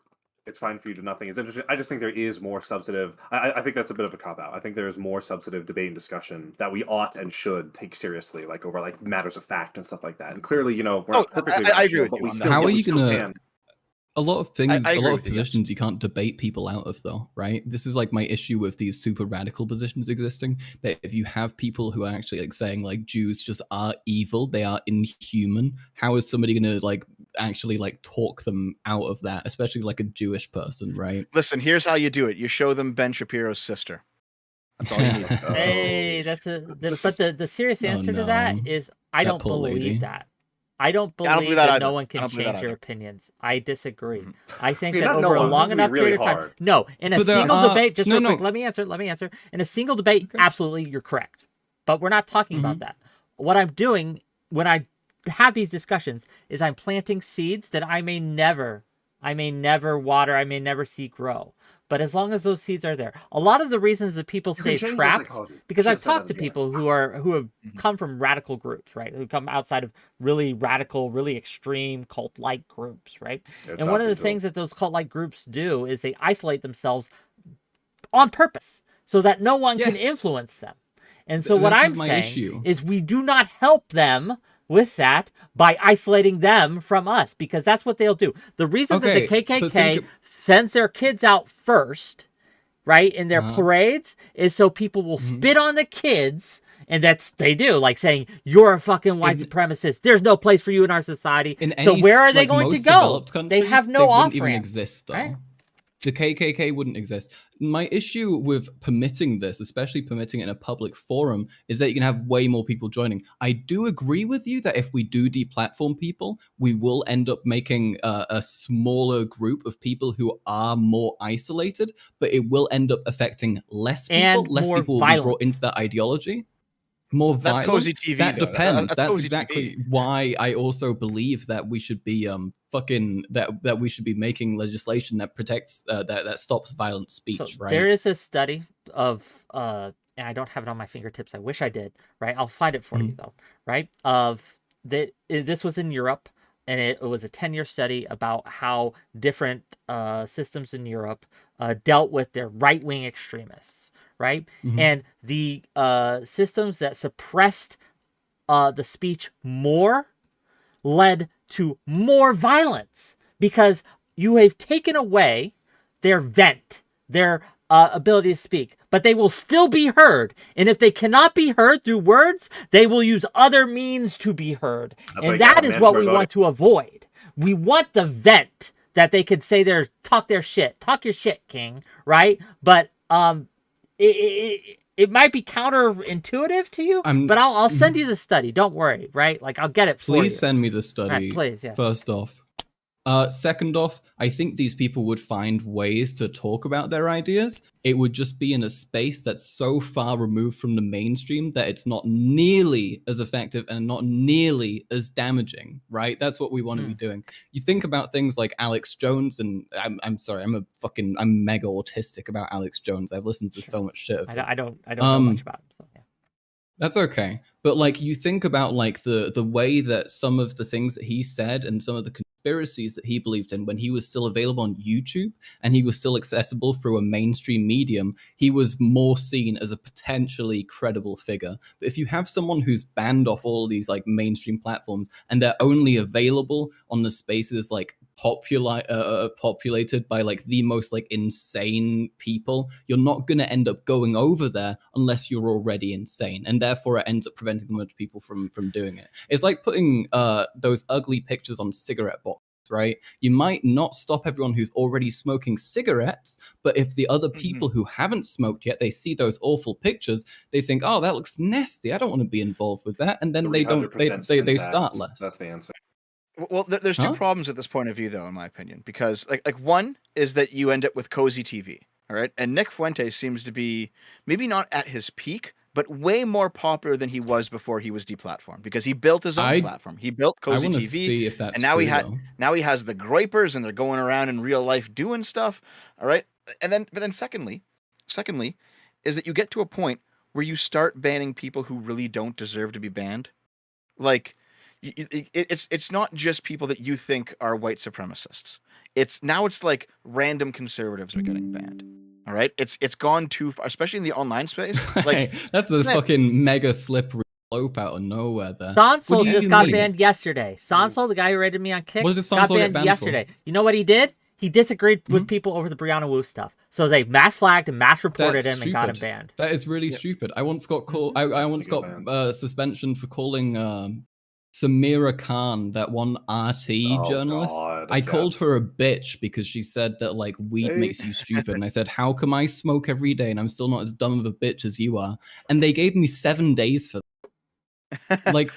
it's fine for you to nothing is interesting. I just think there is more substantive. I think that's a bit of a cop-out. I think there is more substantive debate and discussion that we ought and should take seriously, like over like matters of fact and stuff like that. And clearly, we're not perfectly I agree with but you we on still, that. How are you still gonna? can. A lot of things, I a lot of agree with you, positions you can't debate people out of, though, right? This is like my issue with these super radical positions existing. That if you have people who are actually like saying like Jews just are evil, they are inhuman. How is somebody gonna like actually like talk them out of that, especially like a Jewish person, right? Listen, here's how you do it. You show them Ben Shapiro's sister. That's all you need. Hey, but the serious answer to that is I don't believe that. I don't believe that no one can change your opinions. I disagree. I think that over a long enough period of time. No, in a single debate, just real quick, let me answer. In a single debate, absolutely, you're correct. But we're not talking about that. What I'm doing when I have these discussions is I'm planting seeds that I may never water, I may never see grow. But as long as those seeds are there, a lot of the reasons that people say trapped, because I've talked to people who have come from radical groups, right? Who come outside of really radical, really extreme cult-like groups, right? And one of the things that those cult-like groups do is they isolate themselves on purpose so that no one can influence them. And so what I'm saying is we do not help them with that by isolating them from us, because that's what they'll do. The reason that the KKK sends their kids out first, right, in their parades, is so people will spit on the kids, and they do, like saying, you're a fucking white supremacist. There's no place for you in our society. So where are they going to go? They have no off-ramp. Even exist, though. Right? The KKK wouldn't exist. My issue with permitting this, especially permitting it in a public forum, is that you can have way more people joining. I do agree with you that if we do deplatform people, we will end up making a smaller group of people who are more isolated, but it will end up affecting less people. And less more people will be brought into that ideology. More violent. That's 𝕾𝖍𝖎𝖙. That depends. That's 𝕾𝖍𝖎𝑡V. exactly why I also believe that we should be that we should be making legislation that protects that stops violent speech. So right? There is a study of and I don't have it on my fingertips. I wish I did. Right, I'll find it for you though. Right, this was in Europe, and it was a 10-year study about how different systems in Europe dealt with their right-wing extremists. right? Mhm. And the systems that suppressed the speech more led to more violence, because you have taken away their vent, their ability to speak, but they will still be heard. And if they cannot be heard through words, they will use other means to be heard. And that is what we want to avoid. We want the vent that they could say talk your shit, king, right? But it might be counterintuitive to you, but I'll send you the study. Don't worry, right? Like, I'll get it for you. Please send me the study. Right, please, yeah. First off. Second off, I think these people would find ways to talk about their ideas. It would just be in a space that's so far removed from the mainstream that it's not nearly as effective and not nearly as damaging, right? That's what we want to be doing. You think about things like Alex Jones, and I'm sorry, I'm mega autistic about Alex Jones. I've listened to so much shit of him. I don't know much about him. So, yeah. That's okay. But like, you think about like the way that some of the things that he said and some of the conspiracies that he believed in when he was still available on YouTube and he was still accessible through a mainstream medium, he was more seen as a potentially credible figure. But if you have someone who's banned off all of these like mainstream platforms and they're only available on the spaces like populated by like the most like insane people, you're not going to end up going over there unless you're already insane, and therefore it ends up preventing most people from doing it. It's like putting those ugly pictures on cigarette boxes, right? You might not stop everyone who's already smoking cigarettes, but if the other people who haven't smoked yet, they see those awful pictures, they think, oh, that looks nasty, I don't want to be involved with that, and then they start less. That's the answer. Well, there's two problems with this point of view, though, in my opinion, because like one is that you end up with 𝕾𝖍𝖎𝖙, all right, and Nick Fuentes seems to be maybe not at his peak, but way more popular than he was before he was deplatformed, because he built his own platform. He built 𝕾𝖍𝖎𝖏, and now he has the groypers, and they're going around in real life doing stuff, all right, but then secondly, is that you get to a point where you start banning people who really don't deserve to be banned, like. It's not just people that you think are white supremacists. It's like random conservatives are getting banned. All right, it's gone too far, especially in the online space. Like that's a fucking mega slippery slope out of nowhere. There, Sansol just got banned yesterday. Sansol, the guy who rated me on Kick, got banned yesterday. For? You know what he did? He disagreed with people over the Bre Wu stuff, so they mass flagged and mass reported him and got him banned. That is really stupid. I once got called. I once got suspension for calling. Samira Khan, that one RT journalist, I called her a bitch because she said that like weed makes you stupid, and I said, how come I smoke every day and I'm still not as dumb of a bitch as you are? And they gave me 7 days for that. Like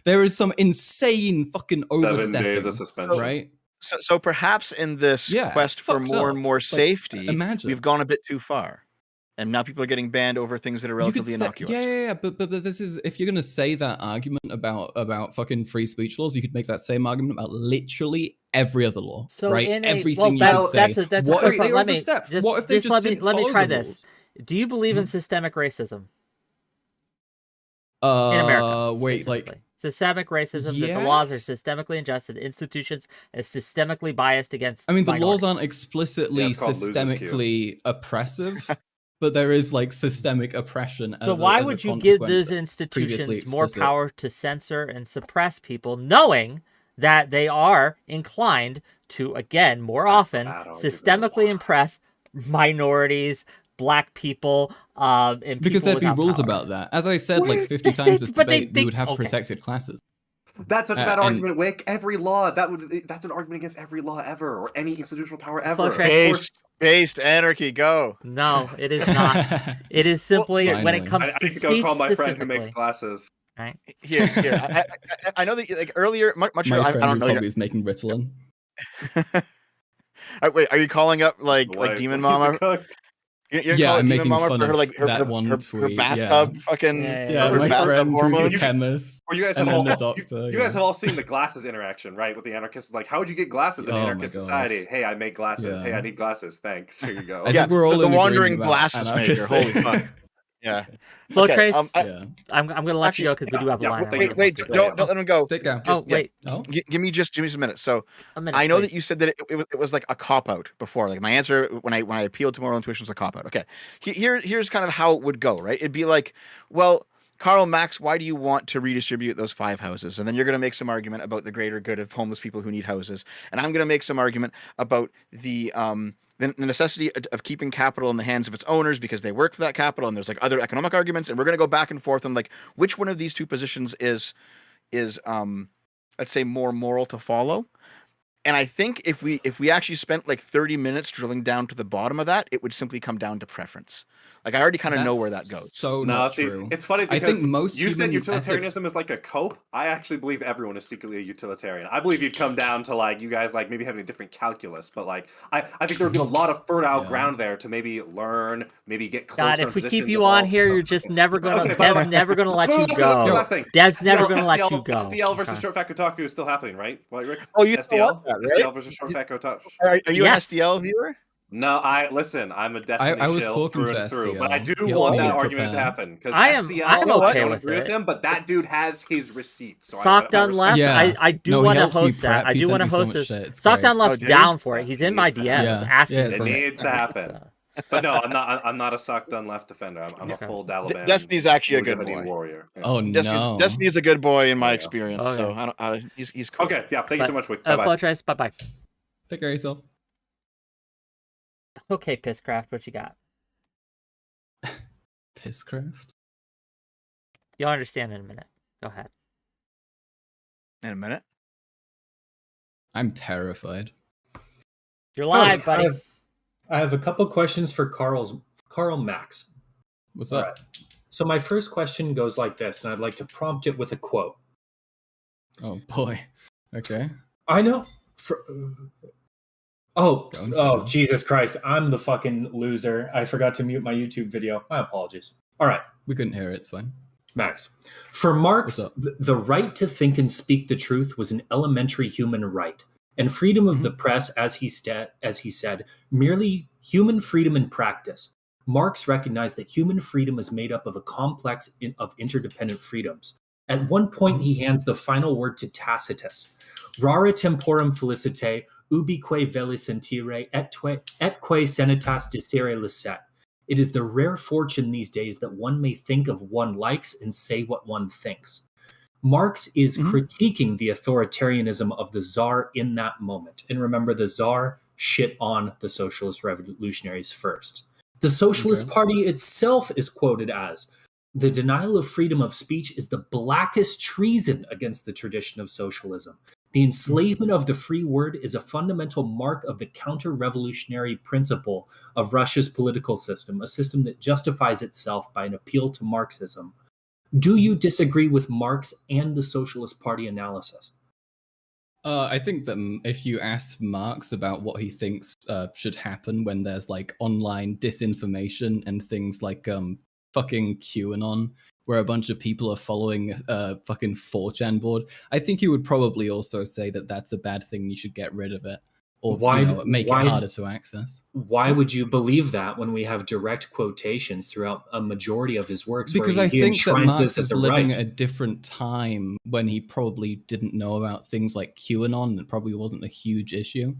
there is some insane fucking overstepping. 7 days of suspension, right? So perhaps in this quest for more and more safety, we've gone a bit too far. And now people are getting banned over things that are relatively innocuous. Yeah, but this is, if you're gonna say that argument about fucking free speech laws, you could make that same argument about literally every other law, right? Everything you could say. What if they overstepped? What if they just didn't let me follow try the this. rules? Do you believe in systemic racism in America? Wait, like systemic racism, that the laws are systemically unjust and institutions are systemically biased against. I mean, the laws aren't explicitly systemically oppressive. But there is like systemic oppression. So why would you give those institutions more power to censor and suppress people, knowing that they are inclined to, again, more often, systemically oppress minorities, black people, and because there'd be rules about that. As I said like 50 times this debate, we would have protected classes. That's a bad argument, Wick. Every law that's an argument against every law ever, or any institutional power ever. Based anarchy, go. No, it is not. It is simply when it comes to speech. I go call my friend who makes glasses. Right here. I know that like earlier, much. My friend I don't know. He's making Ritalin. Wait, are you calling up like Demon Mama? You're I'm making fun of her one tweet. Her bathtub fucking. Yeah, my friend who's the chemist. Or you guys have all the doctor. You guys have all seen the glasses interaction, right? With the anarchists, like, how would you get glasses in anarchist society? Hey, I make glasses. Yeah. Hey, I need glasses. Thanks. Here you go. I think we're all the wandering glasses maker. Holy fuck. Yeah. Flow Okay, Trace, Yeah. I'm gonna let you go because we do have a line. Wait, don't let him go. Take care. Wait. Oh. Give me just a minute. So A minute, I know please. that you said that it was like a cop out before. Like my answer when I appealed to moral intuition was a cop out. Okay, here's kind of how it would go. Right, it'd be like, well, Karl, Max, why do you want to redistribute those 5 houses? And then you're going to make some argument about the greater good of homeless people who need houses, and I'm going to make some argument about the necessity of keeping capital in the hands of its owners because they work for that capital, and there's like other economic arguments, and we're going to go back and forth on like which one of these two positions is let's say more moral to follow. And I think if we actually spent like 30 minutes drilling down to the bottom of that, it would simply come down to preference. Like I already kind of know where that goes. So not true. It's funny because I think most you said human utilitarianism is like a cope. I actually believe everyone is secretly a utilitarian. I believe you'd come down to like you guys like maybe having a different calculus, but like I think there would be a lot of fertile ground there to maybe learn, maybe get closer. God, if we keep you on here, you're just never gonna. Dev's never gonna let you go. Dev's never gonna let you go. SDL versus ShortFatOtaku is still happening, right? Well, Rick? Oh, you SDL, that, right? SDL versus ShortFatOtaku. Are you an SDL viewer? No, listen. I'm a Destiny I was shill talking through to and through, SDL. but I do He'll want be that argument to prepared. happen because I'm okay don't with agree it. with him, but that dude has his receipts. So Sock Done Left. Yeah. I do No, he want to helps me host that. prep. I He do sent want to me so host much this. shit. It's Sock great. Done Left's did he? down for it. He's in my Yeah. DMs Yeah. asking. Yeah, me it for needs to happen. So. But no, I'm not a Sock Done Left defender. I'm a full Dalaban. Destiny's actually a good boy. Warrior. Yeah. Oh no. Destiny's a good boy in my experience. Okay. So he's cool. Okay, yeah. Thank you so much, Wick. Bye-bye. Flow Trace, bye. Take care of yourself. Okay, Pisscraft, what you got? Pisscraft? You'll understand in a minute. Go ahead. In a minute. I'm terrified. You're live, buddy. I have a couple questions for Karl Max. What's up? Right. So my first question goes like this, and I'd like to prompt it with a quote. Oh boy. Okay. I know. Jesus Christ! I'm the fucking loser. I forgot to mute my YouTube video. My apologies. All right. We couldn't hear it. It's fine. Max. For Marx, the right to think and speak the truth was an elementary human right, and freedom of the press, as he said, merely human freedom in practice. Marx recognized that human freedom is made up of a complex of interdependent freedoms. At one point, he hands the final word to Tacitus. Rara temporum felicite, ubique veli sentire, etque senatas dicere licet. It is the rare fortune these days that one may think of one likes and say what one thinks. Marx is critiquing the authoritarianism of the Tsar in that moment. And remember, the Tsar shit on the socialist revolutionaries first. The Socialist Party itself is quoted as, the denial of freedom of speech is the blackest treason against the tradition of socialism. The enslavement of the free word is a fundamental mark of the counter-revolutionary principle of Russia's political system, a system that justifies itself by an appeal to Marxism. Do you disagree with Marx and the Socialist Party analysis? I think that if you ask Marx about what he thinks should happen when there's like online disinformation and things like fucking QAnon, where a bunch of people are following fucking 4chan board, I think he would probably also say that that's a bad thing. You should get rid of it, or make it harder to access. Why would you believe that when we have direct quotations throughout a majority of his works? Because where I think that Marx this is living at a different time when he probably didn't know about things like QAnon. It probably wasn't a huge issue.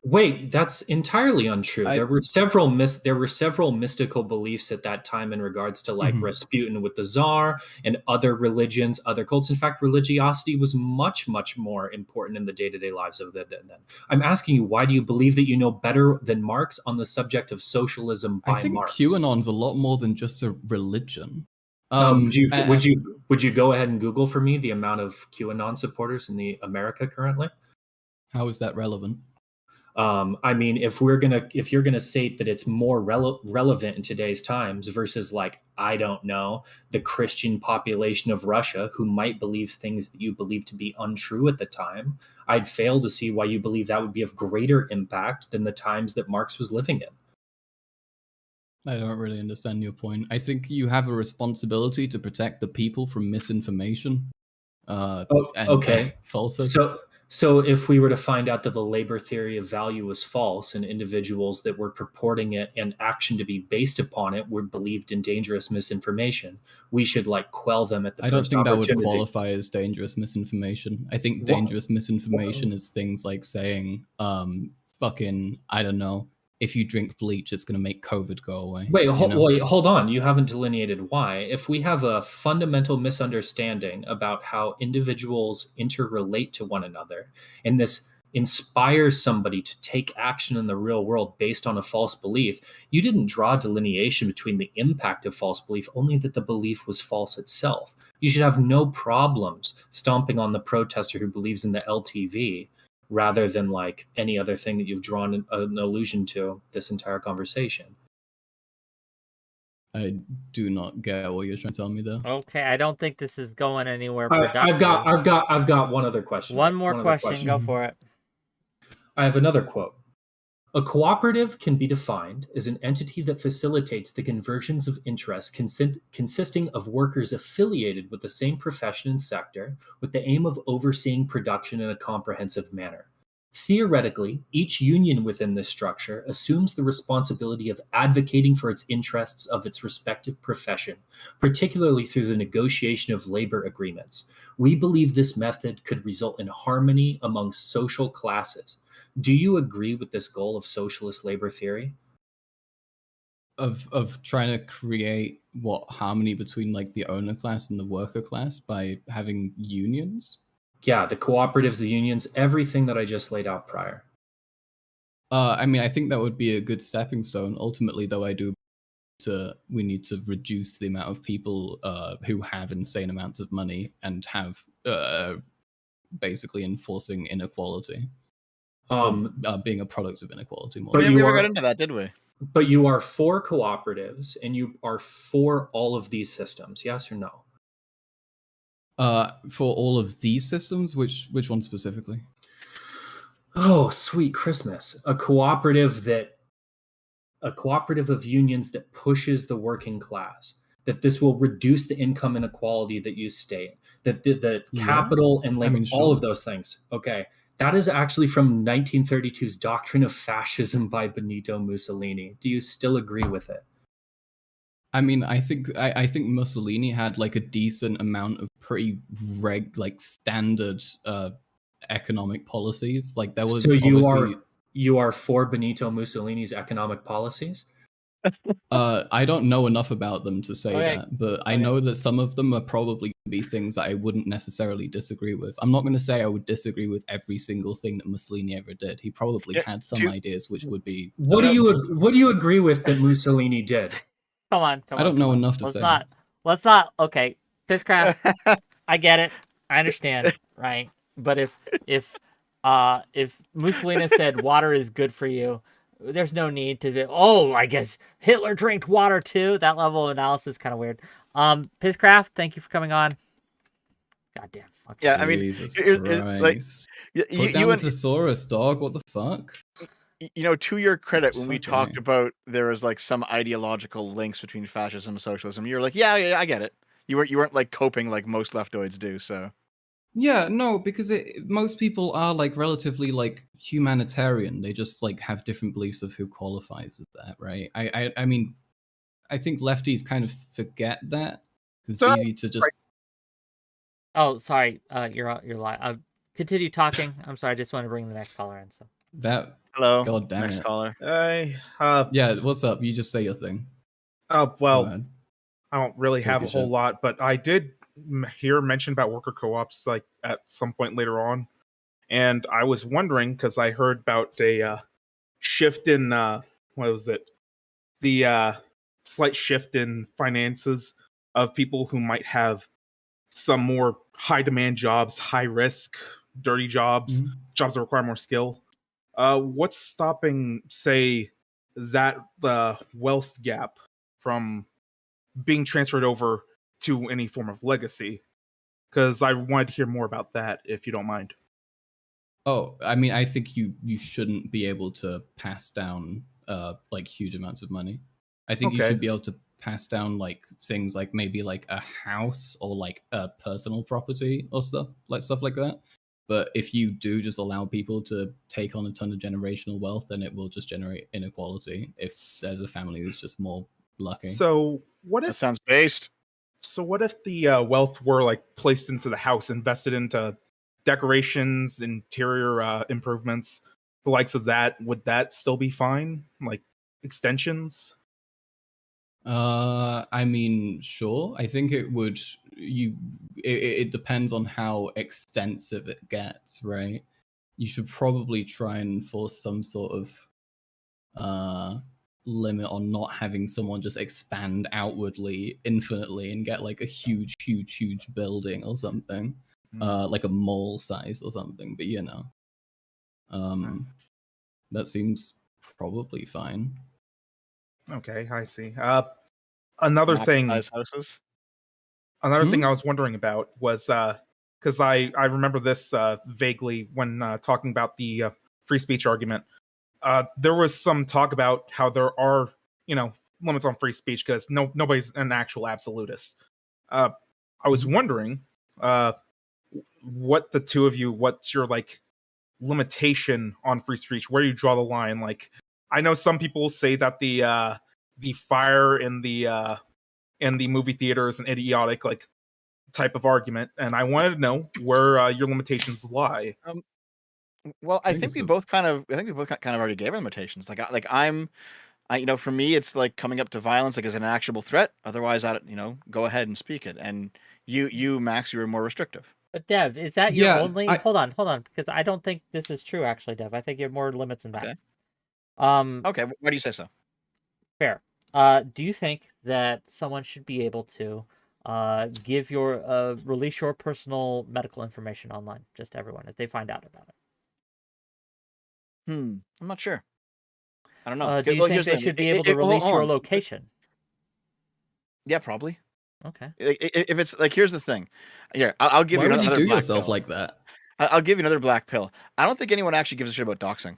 Wait, that's entirely untrue. There were several mystical beliefs at that time in regards to like Rasputin with the Tsar and other religions, other cults. In fact, religiosity was much, much more important in the day-to-day lives of them. I'm asking you, why do you believe that you know better than Marx on the subject of socialism by I think Marx? QAnon's a lot more than just a religion. Would you go ahead and Google for me the amount of QAnon supporters in the America currently? How is that relevant? I mean, if you're gonna state that it's more relevant in today's times versus like, I don't know, the Christian population of Russia who might believe things that you believe to be untrue at the time, I'd fail to see why you believe that would be of greater impact than the times that Marx was living in. I don't really understand your point. I think you have a responsibility to protect the people from misinformation. Okay. Falsehood. So if we were to find out that the labor theory of value was false and individuals that were purporting it and action to be based upon it were believed in dangerous misinformation, we should quell them at the first opportunity. I don't think that would qualify as dangerous misinformation. I think dangerous misinformation is things like saying, fucking, I don't know, if you drink bleach, it's going to make COVID go away. Wait, hold on. You haven't delineated why. If we have a fundamental misunderstanding about how individuals interrelate to one another, and this inspires somebody to take action in the real world based on a false belief, you didn't draw delineation between the impact of false belief, only that the belief was false itself. You should have no problems stomping on the protester who believes in the LTV, rather than any other thing that you've drawn an allusion to this entire conversation. I do not get what you're trying to tell me there. Okay, I don't think this is going anywhere I've got one other question. One more question. Go for it. I have another quote. A cooperative can be defined as an entity that facilitates the convergence of interests consisting of workers affiliated with the same profession and sector with the aim of overseeing production in a comprehensive manner. Theoretically, each union within this structure assumes the responsibility of advocating for its interests of its respective profession, particularly through the negotiation of labor agreements. We believe this method could result in harmony among social classes. Do you agree with this goal of socialist labor theory? Of trying to create harmony between the owner class and the worker class by having unions? Yeah, the cooperatives, the unions, everything that I just laid out prior. I mean, I think that would be a good stepping stone. Ultimately, though, we need to reduce the amount of people who have insane amounts of money and have basically enforcing inequality. Being a product of inequality more. But we never got into that, did we? But you are for cooperatives and you are for all of these systems, yes or no? For all of these systems, which one specifically? Oh, sweet Christmas. A cooperative of unions that pushes the working class, that this will reduce the income inequality that you state, that the capital and labor, all of those things. Okay. That is actually from 1932's Doctrine of Fascism by Benito Mussolini. Do you still agree with it? I mean, I think Mussolini had a decent amount of pretty standard economic policies. There was so you are for Benito Mussolini's economic policies? I don't know enough about them to say that, but I know that some of them are probably going to be things that I wouldn't necessarily disagree with. I'm not going to say I would disagree with every single thing that Mussolini ever did. He probably had some ideas which would be. What do you agree with that Mussolini did? Come on. I don't know enough to say. Let's not. Okay, Pisscraft. I get it. I understand, right? But if Mussolini said water is good for you, there's no need to. I guess Hitler drank water too. That level of analysis is kind of weird. Pisscraft, thank you for coming on. Goddamn. Okay. Yeah, I mean, Jesus Christ. Put down the thesaurus, dog. What the fuck? To your credit, when we talked about there was some ideological links between fascism and socialism, you were like, yeah, I get it. You weren't coping like most leftoids do. So. Yeah, no, because most people are relatively humanitarian. They just have different beliefs of who qualifies as that, right? I mean, I think lefties kind of forget that because it's easy to just. Oh, sorry. You're live. Continue talking. I'm sorry. I just want to bring the next caller in. So. Hello. God damn next it. caller. Yeah. What's up? You just say your thing. Well, I don't really have a whole lot, but I did hear mention about worker co-ops at some point later on, and I was wondering because I heard about a shift in the slight shift in finances of people who might have some more high demand jobs, high risk, dirty jobs, jobs that require more skill. What's stopping, say, that the wealth gap from being transferred over to any form of legacy? Because I wanted to hear more about that, if you don't mind. Oh, I mean, I think you shouldn't be able to pass down huge amounts of money. I think you should be able to pass down things maybe a house or a personal property or stuff like that. But if you do just allow people to take on a ton of generational wealth, then it will just generate inequality if there's a family who's just more lucky. So what That if sounds based. So what if the wealth were like placed into the house, invested into decorations, interior improvements, the likes of that? Would that still be fine? Like extensions? I mean, sure. I think it would. It depends on how extensive it gets, right? You should probably try and force some sort of limit on not having someone just expand outwardly infinitely and get like a huge building or something, like a mall size or something. But you know, that seems probably fine. Okay, I see. Another thing houses. Another thing I was wondering about was because I remember this vaguely when talking about the free speech argument. There was some talk about how there are, limits on free speech because nobody's an actual absolutist. I was wondering, what the two of you, what's your like limitation on free speech? Where do you draw the line? Like, I know some people say that the fire in the movie theater is an idiotic like type of argument, and I wanted to know where your limitations lie. Well, I think we both kind of already gave our limitations. For me, it's like coming up to violence, like as an actual threat. Otherwise, go ahead and speak it. And you, Max, you were more restrictive. But Dev, is that your only? Hold on, because I don't think this is true. Actually, Dev, I think you have more limits than that. Okay. Okay. Why do you say so? Fair. Do you think that someone should be able to release your personal medical information online, just to everyone, if they find out about it? I'm not sure. I don't know. Do you think they should be able to release your location? Yeah, probably. Okay. If it's like, here's the thing. Here, I'll give you another. Why would you do black yourself pill. like that? I'll give you another black pill. I don't think anyone actually gives a shit about doxing.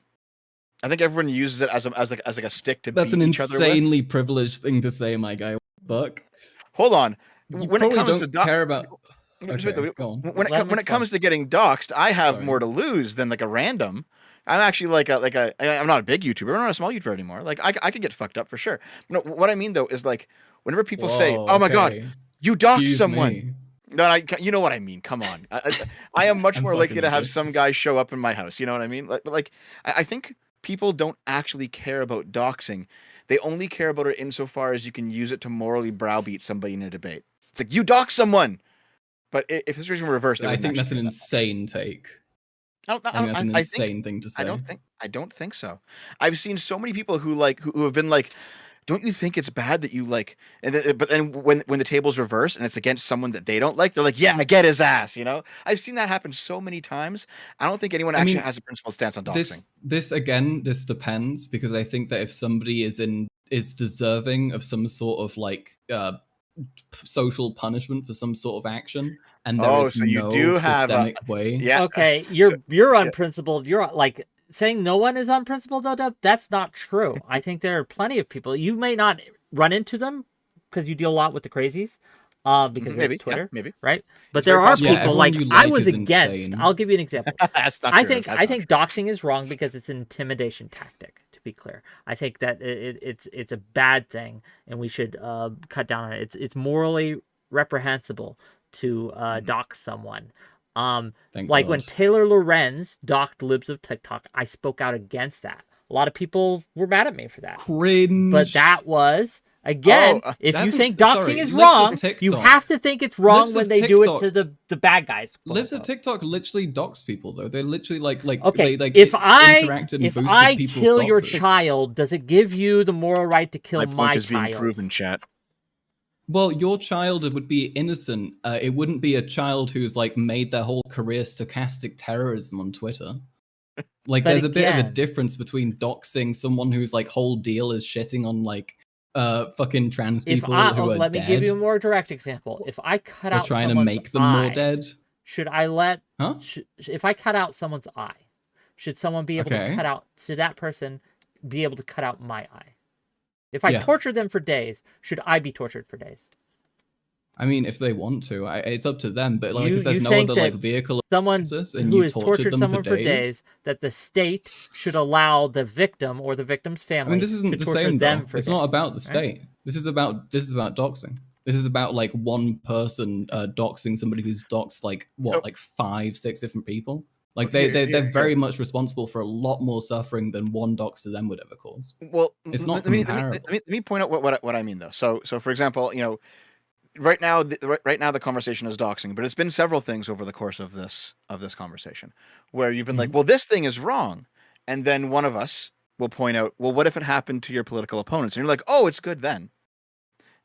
I think everyone uses it as like a stick to That's beat each other with. That's an insanely privileged thing to say, my guy. Fuck. Hold on. When it comes to care about. Okay, go on. When it comes to getting doxed, I have more to lose than like a random. I'm actually I'm not a big YouTuber. I'm not a small YouTuber anymore. Like I could get fucked up for sure. No, what I mean though is like whenever people say, "Oh my god, you doxed someone," me. No, you know what I mean. Come on, I am much more likely to have some guy show up in my house. You know what I mean? I think people don't actually care about doxing. They only care about it insofar as you can use it to morally browbeat somebody in a debate. It's like you dox someone, but if the situation were reversed, I think that's an insane take. I think that's an insane thing to say. I don't think so. I've seen so many people who have been like, don't you think it's bad that you like, but then when the table's reversed and it's against someone that they don't like, they're like, yeah, get his ass. I've seen that happen so many times. I don't think anyone actually has a principled stance on doxing. This depends, because I think that if somebody is deserving of some sort of like social punishment for some sort of action, and there is no systemic way. Yeah. Okay, you're unprincipled. You're like saying no one is unprincipled though, Dev. That's not true. I think there are plenty of people. You may not run into them because you deal a lot with the crazies, because it's Twitter, maybe, right? But there are people like I was against. Insane. I'll give you an example. That's not true. I think doxing is wrong because it's an intimidation tactic. To be clear, I think that it's a bad thing, and we should cut down on it. It's morally reprehensible to dox someone. Like when Taylor Lorenz doxed libs of TikTok, I spoke out against that. A lot of people were mad at me for that. Cringe. But that was again, if you think doxing is wrong, you have to think it's wrong when they do it to the bad guys. Libs of TikTok literally dox people though. They're literally like okay. They if I kill your child, does it give you the moral right to kill my child? Being proven, chat. Well, your child would be innocent. It wouldn't be a child who's like made their whole career stochastic terrorism on Twitter. Like, there's a bit of a difference between doxing someone whose like whole deal is shitting on like fucking trans people who are let dead. me give you a more direct example. If I cut out trying to make them more dead, should I let? Huh? If I cut out someone's eye, should someone be able to cut out? Should that person be able to cut out my eye? If I torture them for days, should I be tortured for days? I mean, if they want to, it's up to them. But like, You- if there's you no think other that like vehicle Someone and who you has tortured tortured them someone for days, that the state should allow the victim or the victim's I family mean, this isn't to the torture same them though. for It's days. not about the right? state. This is about doxing. This is about like one person doxing somebody who's doxed like what, like 5-6 different people. Like they're very much responsible for a lot more suffering than one dox to them would ever cause. Well, It's not let me comparable. let me point out what I mean though. So for example, you know, right now the conversation is doxing, but it's been several things over the course of this conversation where you've been like, well, this thing is wrong, and then one of us will point out, well, what if it happened to your political opponents? And you're like, oh, it's good then.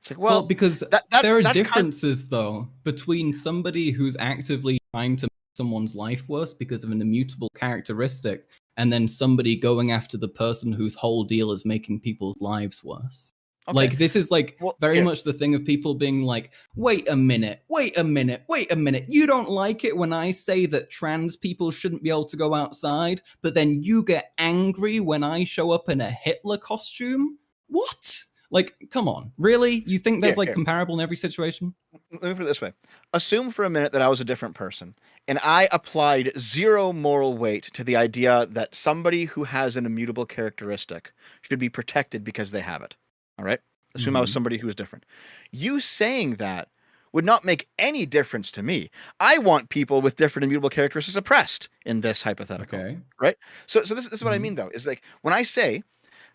It's like, well, because that's there are that's differences though between somebody who's actively trying to make someone's life worse because of an immutable characteristic, and then somebody going after the person whose whole deal is making people's lives worse. Okay. Like, this is like very yeah. much the thing of people being like, wait a minute, you don't like it when I say that trans people shouldn't be able to go outside, but then you get angry when I show up in a Hitler costume? What? Like, come on, really? You think there's like comparable in every situation? Let me put it this way. Assume for a minute that I was a different person, and I applied zero moral weight to the idea that somebody who has an immutable characteristic should be protected because they have it. All right? Assume I was somebody who was different. You saying that would not make any difference to me. I want people with different immutable characteristics oppressed in this hypothetical. Okay. Right? So this is what I mean, though, is like when I say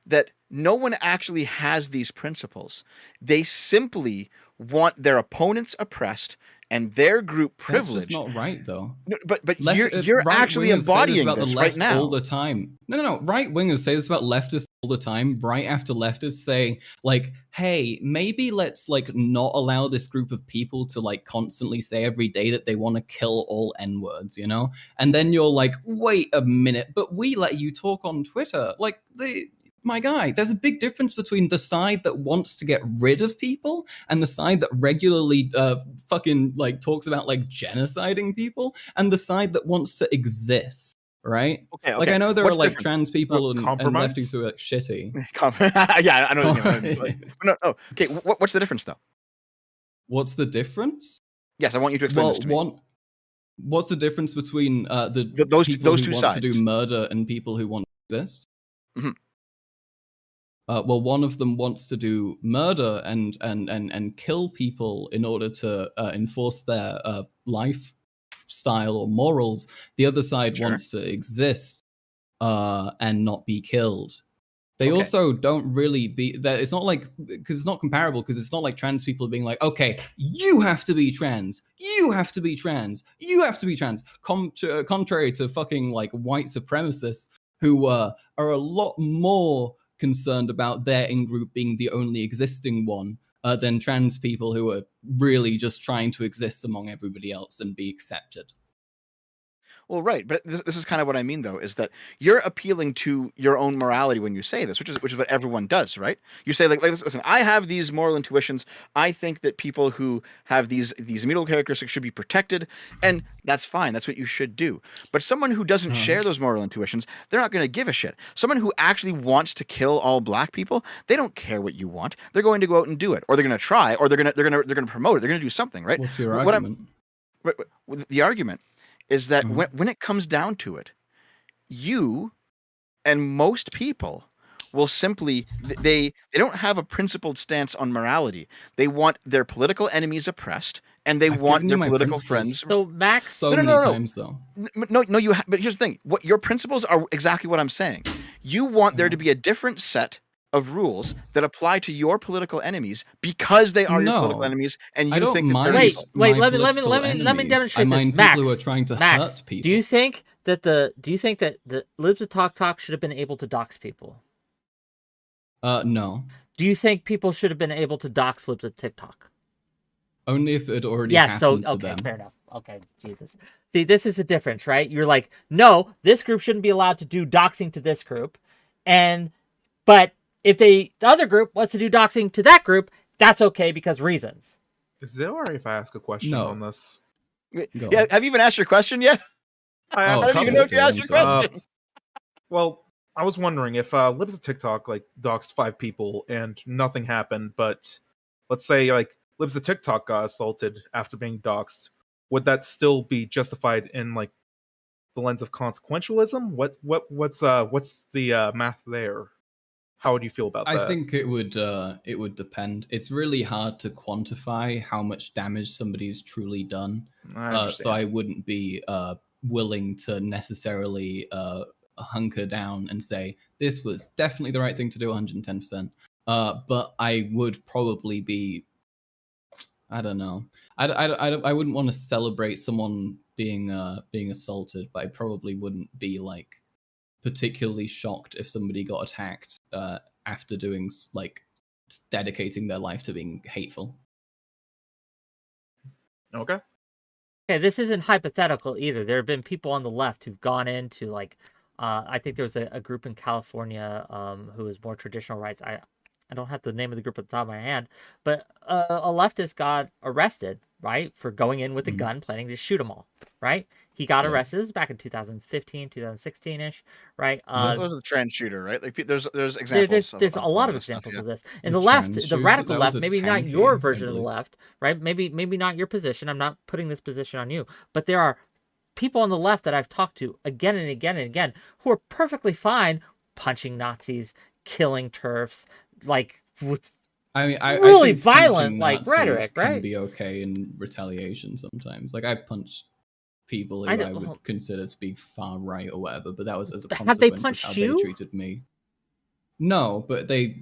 that no one actually has these principles, they simply want their opponents oppressed and their group privileged. That's just not right, though. No, but you're actually embodying this right now. All the time. No. Right wingers say this about leftists all the time. Right after leftists say, like, hey, maybe let's like not allow this group of people to like constantly say every day that they want to kill all N-words, you know? And then you're like, wait a minute, but we let you talk on Twitter. Like, my guy, there's a big difference between the side that wants to get rid of people and the side that regularly fucking like talks about like genociding people, and the side that wants to exist, right? Okay. Like, I know there What's are like different? trans people and Compromise? lefties who are like, shitty. Yeah, I know. No. Okay, what's the difference though? What's the difference? Yes, I want you to explain this to me. What's the difference between those people two who want sides to do murder and people who want to exist? Mm-hmm. Well, one of them wants to do murder and kill people in order to enforce their lifestyle or morals. The other side wants to exist and not be killed. They also don't really be that. It's not like, because it's not comparable, because it's not like trans people being like, okay, you have to be trans, you have to be trans, you have to be trans. Contrary to fucking like white supremacists who are a lot more concerned about their in-group being the only existing one than trans people who are really just trying to exist among everybody else and be accepted. Well, right, but this is kind of what I mean, though, is that you're appealing to your own morality when you say this, which is what everyone does, right? You say like listen, I have these moral intuitions. I think that people who have these immutable characteristics should be protected, and that's fine. That's what you should do. But someone who doesn't share those moral intuitions, they're not going to give a shit. Someone who actually wants to kill all black people, they don't care what you want. They're going to go out and do it, or they're going to try, or they're going to promote it. They're going to do something, right? What's your argument? The argument is that when it comes down to it, you and most people will simply, they don't have a principled stance on morality. They want their political enemies oppressed, and they want their political friends. So Max, many times though. No, but here's the thing. What your principles are exactly what I'm saying. You want there to be a different set of rules that apply to your political enemies because they are your political enemies, and you think that wait, let me demonstrate I mind this. Max, people who are trying to Max, hurt people. Do you think that the 𝕵𝖎𝖎𝖙𝖘𝖍𝖔𝖜 should have been able to dox people? No. Do you think people should have been able to dox 𝕵𝖎𝖎𝖙𝖘𝖍𝖔𝖜? Only if it already happened to them. Fair enough. Okay, Jesus. See, this is the difference, right? You're like, no, this group shouldn't be allowed to do doxing to this group, but if the other group wants to do doxing to that group, that's okay because reasons. Is it alright if I ask a question on this? Yeah, have you even asked your question yet? I don't even know if you asked your question. Well, I was wondering if 𝕵𝖎𝖎𝖙𝖘𝖍𝖔𝖜 like doxed 5 people and nothing happened, but let's say like 𝕾𝖍𝖎𝖙𝖘𝖍𝖔𝖜 got assaulted after being doxxed, would that still be justified in like the lens of consequentialism? What's the math there? How would you feel about I that? think it would depend. It's really hard to quantify how much damage somebody's truly done. So I wouldn't be willing to necessarily hunker down and say this was definitely the right thing to do 110%. But I would probably be, I don't know. I wouldn't want to celebrate someone being assaulted, but I probably wouldn't be like particularly shocked if somebody got attacked after doing like dedicating their life to being hateful. Okay. Okay, this isn't hypothetical either. There have been people on the left who've gone into like, I think there was a group in California who was more traditional rights. I don't have the name of the group at the top of my hand, but a leftist got arrested, right, for going in with a gun, planning to shoot them all, right? He got arrested. This was back in 2015, 2016-ish, right? Those are the trans shooter, right? Like there's examples. There's a lot of examples of this. And the left, the radical left, maybe not your version of the left, right? Maybe not your position. I'm not putting this position on you, but there are people on the left that I've talked to again and again and again who are perfectly fine punching Nazis, killing TERFs, like with really I think violent like Nazis rhetoric, right? Can be okay in retaliation sometimes. Like I punched people who I would consider to be far right or whatever, but that was as a consequence of how they treated me. No, but they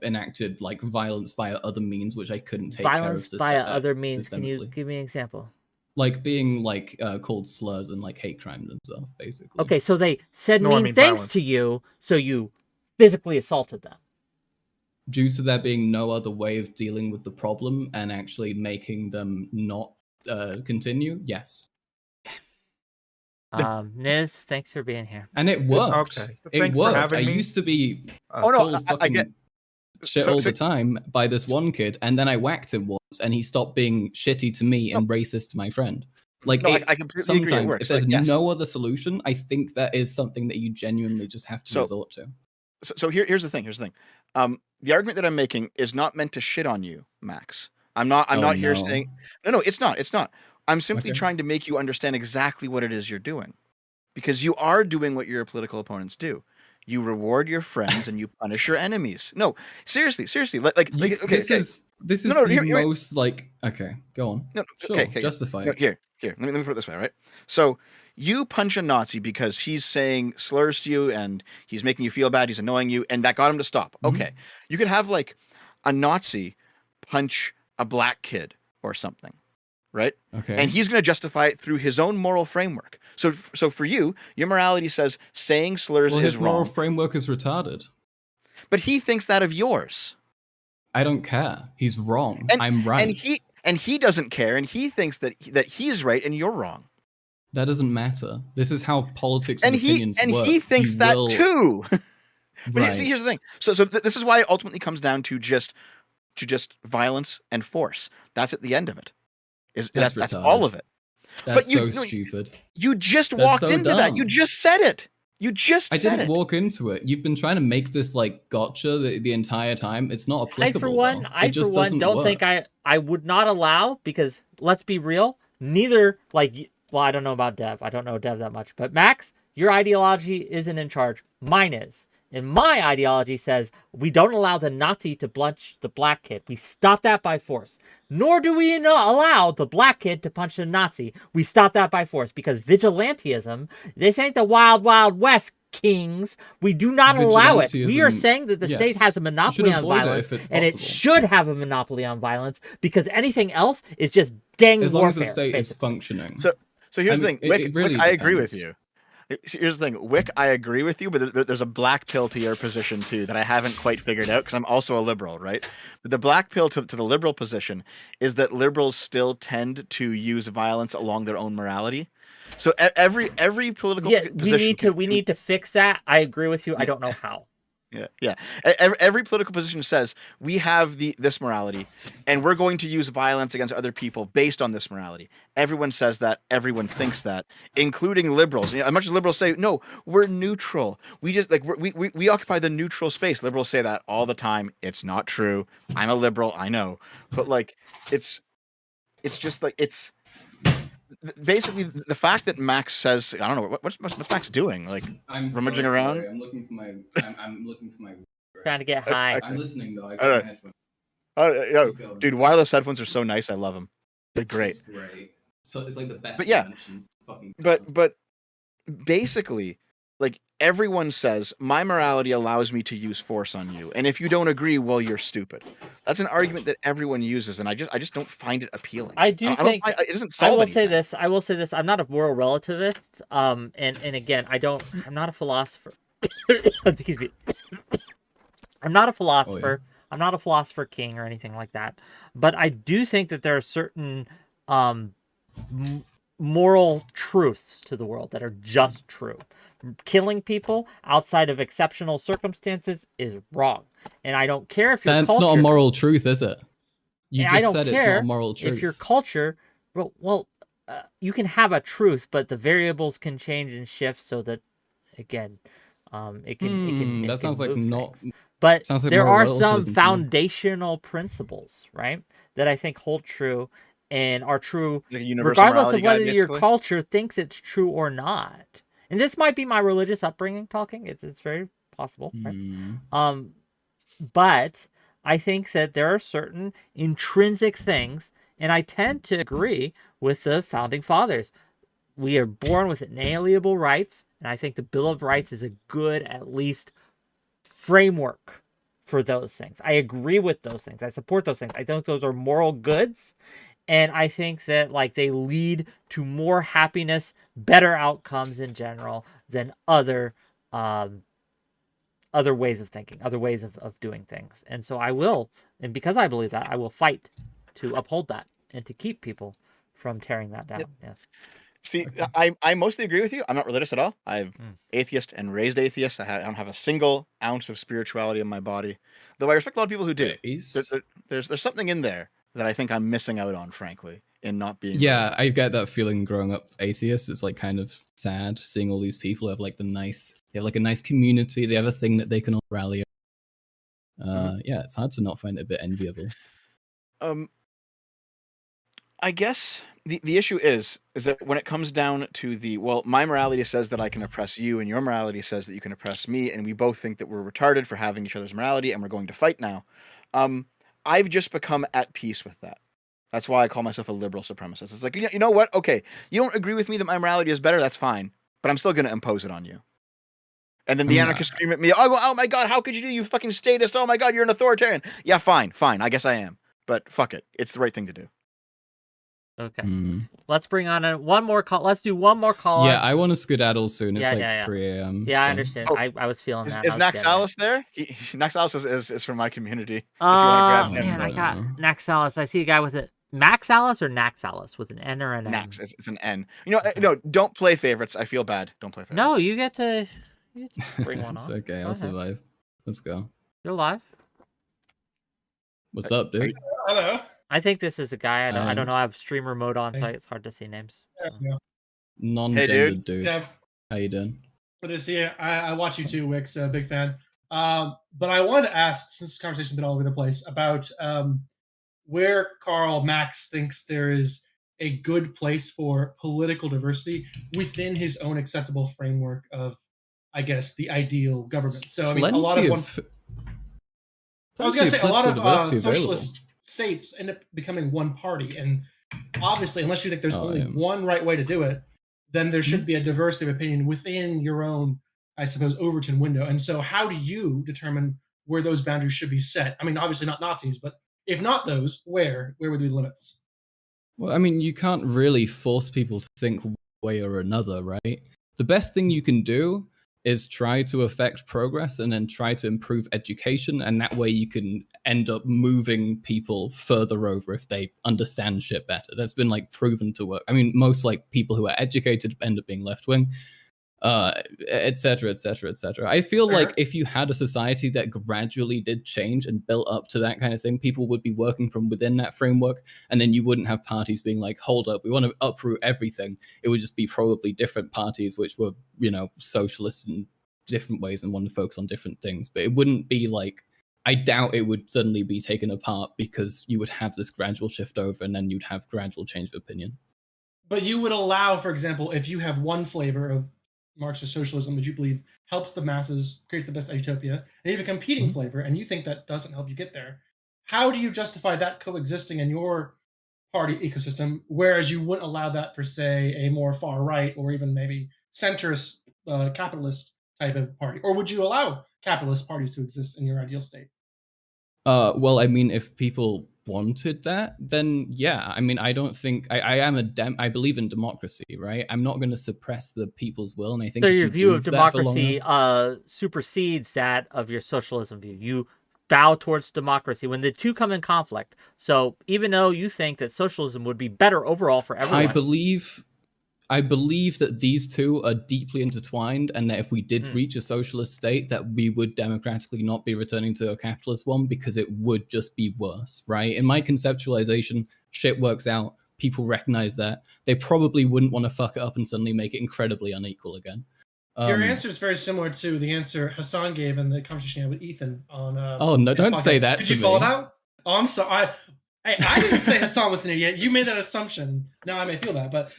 enacted like violence via other means, which I couldn't take care of. Violence via other means. Can you give me an example? Like being like called slurs and like hate crimes and stuff, basically. Okay, so they said mean things to you, so you physically assaulted them. Due to there being no other way of dealing with the problem and actually making them not continue, yes. Niz, thanks for being here. And it worked. Okay. It worked. I used to be told fucking shit all the time by this one kid, and then I whacked him once, and he stopped being shitty to me and racist to my friend. Like, I completely agree. It works. If there's no other solution, I think that is something that you genuinely just have to resort to. So here's the thing. The argument that I'm making is not meant to shit on you, Max. I'm not here saying no. It's not. I'm simply trying to make you understand exactly what it is you're doing, because you are doing what your political opponents do. You reward your friends and you punish your enemies. No, seriously. This is the most like. Okay, go on. No, sure, okay. Justify it. Here. Let me put it this way, right? So you punch a Nazi because he's saying slurs to you and he's making you feel bad. He's annoying you, and that got him to stop. Okay, you could have like a Nazi punch a black kid or something, right? Okay. And he's going to justify it through his own moral framework. So for you, your morality says saying slurs is wrong. His moral framework is retarded. But he thinks that of yours. I don't care. He's wrong. I'm right. And he doesn't care, and he thinks that he's right and you're wrong. That doesn't matter. This is how politics and opinions work. And he thinks that too. But right. See, here's the thing. So this is why it ultimately comes down to just violence and force. That's at the end of it. That's all of it. That's stupid. You just walked into that. You just said it. I didn't walk into it. You've been trying to make this like gotcha the entire time. It's not applicable. I for one don't think I would not allow, because let's be real, neither I don't know about Dev. I don't know Dev that much, but Max, your ideology isn't in charge. Mine is. And my ideology says we don't allow the Nazi to punch the black kid. We stop that by force. Nor do we allow the black kid to punch the Nazi. We stop that by force, because vigilantism, this ain't the wild, wild west, kings. We do not allow it. We are saying that the state has a monopoly on violence, and it should have a monopoly on violence, because anything else is just gang warfare. As long as the state is functioning. So here's the thing. Wick, I agree with you. Here's the thing, Wick, I agree with you, but there's a black pill to your position too that I haven't quite figured out, because I'm also a liberal, right? But the black pill to the liberal position is that liberals still tend to use violence along their own morality. So every political position. We need to fix that. I agree with you. I don't know how. Yeah. Every political position says we have this morality, and we're going to use violence against other people based on this morality. Everyone says that. Everyone thinks that, including liberals. As much as liberals say, no, we're neutral. We just like we occupy the neutral space. Liberals say that all the time. It's not true. I'm a liberal. I know, but like it's just like it's. Basically, the fact that Max says, I don't know what's Max doing, like I'm rummaging around. Sorry. I'm looking for my. I'm looking for my. Trying to get high. I'm listening though. I got my headphones. Dude, wireless headphones are so nice. I love them. They're great. It's great. So it's like the best. But yeah, fucking. But basically, like everyone says, my morality allows me to use force on you, and if you don't agree, well, you're stupid. That's an argument that everyone uses, and I just don't find it appealing. I think it doesn't solve anything. I will say this. I'm not a moral relativist. And again, I'm not a philosopher. Excuse me. I'm not a philosopher. Oh, yeah. I'm not a philosopher king or anything like that. But I do think that there are certain moral truths to the world that are just true. Killing people outside of exceptional circumstances is wrong. And I don't care if your That's not a moral truth, is it? You just said it's not a moral truth. If your culture, you can have a truth, but the variables can change and shift so that, again, it can. That sounds like not. But there are some foundational principles, right, that I think hold true and are true regardless of whether your culture thinks it's true or not. And this might be my religious upbringing talking. It's very possible, right? But I think that there are certain intrinsic things, and I tend to agree with the founding fathers. We are born with inalienable rights, and I think the Bill of Rights is a good, at least, framework for those things. I agree with those things. I support those things. I think those are moral goods, and I think that like they lead to more happiness, better outcomes in general than other ways of thinking, other ways of doing things. And so I will, and because I believe that, I will fight to uphold that and to keep people from tearing that down. Yes. See, I mostly agree with you. I'm not religious at all. I'm atheist and raised atheist. I don't have a single ounce of spirituality in my body, though I respect a lot of people who do. There's something in there that I think I'm missing out on, frankly, in not being. Yeah, religious. I get that feeling growing up atheist. It's like kind of sad seeing all these people have like they have like a nice community. They have a thing that they can all rally. Yeah, it's hard to not find it a bit enviable. I guess the issue is that when it comes down to my morality says that I can oppress you, and your morality says that you can oppress me, and we both think that we're retarded for having each other's morality, and we're going to fight now. I've just become at peace with that. That's why I call myself a liberal supremacist. It's like, you know what? Okay, you don't agree with me that my morality is better. That's fine, but I'm still going to impose it on you. And then the anarchists scream at me, oh my God, how could you do, you fucking statist? Oh my God, you're an authoritarian. Yeah, fine. I guess I am. But fuck it. It's the right thing to do. Okay. Let's bring on one more call. Let's do one more call. Yeah, I want to skedaddle soon. It's 3 a.m. Yeah, so. I understand. I was feeling that. Is Naxalis there? Naxalis is from my community. Oh, man, I got Naxalis. I see a guy with it. Maxalis or Naxalis with an N or an N? Nax, it's an N. No, don't play favorites. I feel bad. Don't play favorites. No, you get to bring one on. It's okay. I'll survive. Let's go. You're live. What's up, dude? Hello. I think this is a guy. I don't know. I have streamer mode on, so it's hard to see names. Yeah. Non-gendered dude. Yeah. How you doing? Good to see you. I watch you too, Wix. Big fan. But I wanted to ask, since this conversation's been all over the place, about where Karl Max thinks there is a good place for political diversity within his own acceptable framework of, I guess, the ideal government. So I mean, a lot of socialist states end up becoming one party, and obviously, unless you think there's only one right way to do it, then there should be a diversity of opinion within your own, I suppose, Overton window. And so, how do you determine where those boundaries should be set? I mean, obviously not Nazis, but if not those, where would be the limits? Well, I mean, you can't really force people to think one way or another, right? The best thing you can do is try to affect progress and then try to improve education, and that way you can end up moving people further over if they understand shit better. That's been like proven to work. I mean, most like people who are educated end up being left-wing. etc., etc., etc. I feel like if you had a society that gradually did change and built up to that kind of thing, people would be working from within that framework, and then you wouldn't have parties being like, hold up, we want to uproot everything. It would just be probably different parties which were, socialist in different ways and wanted to focus on different things. But it wouldn't be like, I doubt it would suddenly be taken apart, because you would have this gradual shift over and then you'd have gradual change of opinion. But you would allow, for example, if you have one flavor of Marxist socialism, which you believe helps the masses, creates the best utopia, and you have a competing flavor, and you think that doesn't help you get there, how do you justify that coexisting in your party ecosystem, whereas you wouldn't allow that for, say, a more far right or even maybe centrist capitalist type of party? Or would you allow capitalist parties to exist in your ideal state? Well, I mean, if people wanted that, then yeah. I mean, I don't think I believe in democracy, right? I'm not going to suppress the people's will, and I think so your view of democracy supersedes that of your socialism view. You bow towards democracy when the two come in conflict. So even though you think that socialism would be better overall for everyone, I believe that these two are deeply intertwined, and that if we did reach a socialist state, that we would democratically not be returning to a capitalist one, because it would just be worse, right? In my conceptualization, shit works out. People recognize that. They probably wouldn't want to fuck it up and suddenly make it incredibly unequal again. Your answer is very similar to the answer Hassan gave in the conversation with Ethan on. Oh no! Don't say that. Did you follow that? Oh, I'm sorry. I didn't say Hassan was an idiot. You made that assumption. Now I may feel that, but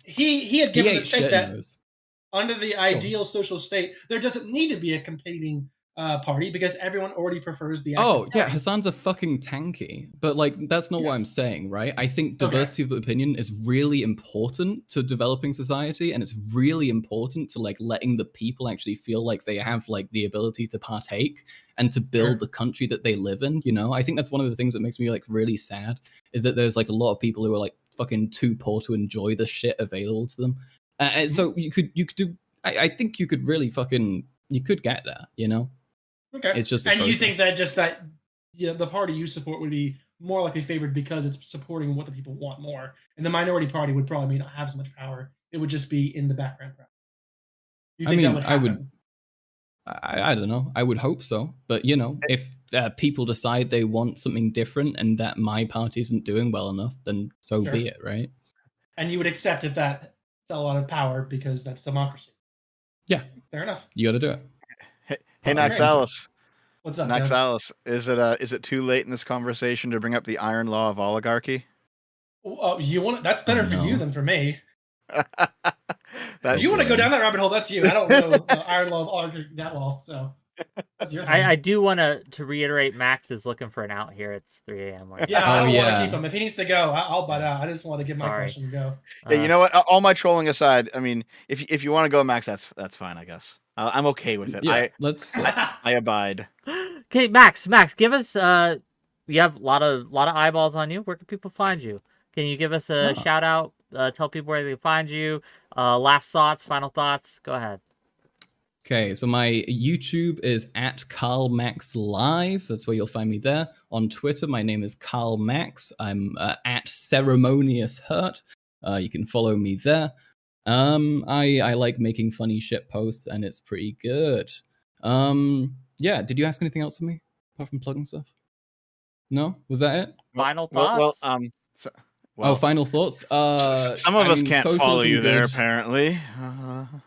he had given the state that under the ideal social state, there doesn't need to be a competing party, because everyone already prefers the. Oh yeah, Hassan's a fucking tanky, but like that's not what I'm saying, right? I think diversity of opinion is really important to developing society, and it's really important to like letting the people actually feel like they have like the ability to partake and to build the country that they live in. I think that's one of the things that makes me like really sad, is that there's like a lot of people who are like fucking too poor to enjoy the shit available to them. And so you could do. I think you could really you could get there. Okay. It's just and you think that the party you support would be more likely favored because it's supporting what the people want more, and the minority party would probably not have as much power. It would just be in the background. You think that would happen? I don't know. I would hope so. But, if people decide they want something different and that my party isn't doing well enough, then so be it, right? And you would accept if that fell out of power, because that's democracy. Yeah. Fair enough. You got to do it. Hey, Naxalis. What's up, Naxalis? Is it too late in this conversation to bring up the iron law of oligarchy? That's better for you than for me. If you want to go down that rabbit hole, that's you. I don't know iron law of oligarchy that well, so that's your thing. I do want to reiterate, Max is looking for an out here. It's 3 a.m. Yeah, I don't want to keep him. If he needs to go, I'll butt out. I just want to give my question to go. Yeah, you know what? All my trolling aside, I mean, if you want to go, Max, that's fine, I guess. I'm okay with it. Yeah, I abide. Okay, Max, give us. You have a lot of eyeballs on you. Where can people find you? Can you give us a shout out? Tell people where they can find you. Last thoughts, final thoughts. Go ahead. Okay, so my YouTube is at Karl Max Live. That's where you'll find me there. On Twitter, my name is Karl Max. I'm at 𝐶eremoniousHurt. You can follow me there. I like making funny shit posts, and it's pretty good. Yeah, did you ask anything else of me apart from plugging stuff? No? Was that it? Final thoughts? Final thoughts? Some of us can't follow you there, apparently.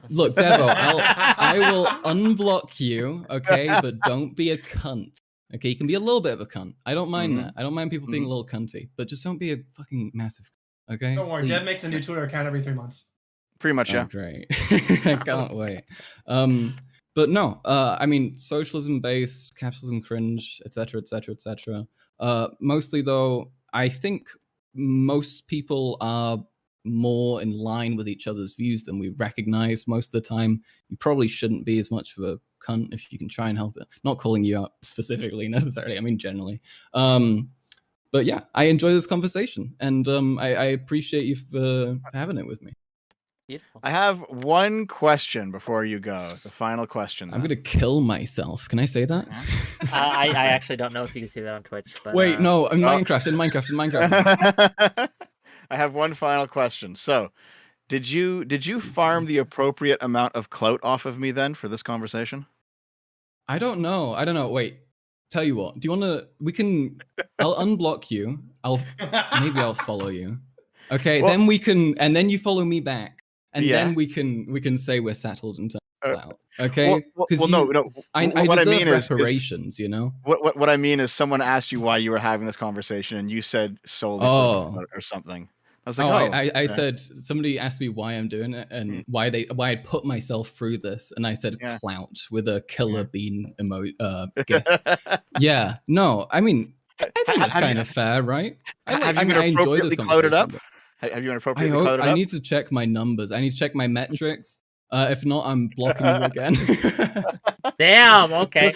Look, Devo, I will unblock you, okay? But don't be a cunt. Okay, you can be a little bit of a cunt. I don't mind that. I don't mind people being a little cunty, but just don't be a fucking massive cunt, okay? Don't worry, Dev makes a new Twitter account every 3 months. Pretty much, yeah. Great. I can't wait. But no, I mean, socialism base, capitalism cringe, etc., etc., etc. Mostly, though, I think most people are more in line with each other's views than we recognize most of the time. You probably shouldn't be as much of a cunt if you can try and help it. Not calling you out specifically necessarily, I mean generally. But yeah, I enjoy this conversation, and I appreciate you for having it with me. Beautiful. I have one question before you go. The final question. I'm gonna kill myself. Can I say that? I actually don't know if you can see that on Twitch. But, wait, no, in Minecraft. I have one final question. So, Did you farm the appropriate amount of clout off of me then for this conversation? I don't know. Wait. Tell you what. Do you want to? I'll unblock you. Maybe I'll follow you. Okay. Well, then we can, and then you follow me back, and Yeah. then we can say we're settled in terms of clout. Okay. Well, no. I What I deserve mean is reparations. You know. what I mean is someone asked you why you were having this conversation, and you said solely for clout or something. I was like, I said somebody asked me why I'm doing it and why I put myself through this, and I said clout with a killer bean emoji gif. Yeah, no, I mean I think that's kind of fair, right? I enjoy this conversation. Up? Have you been appropriately clouded up? I need to check my numbers. I need to check my metrics. If not, I'm blocking you again. Damn. Okay.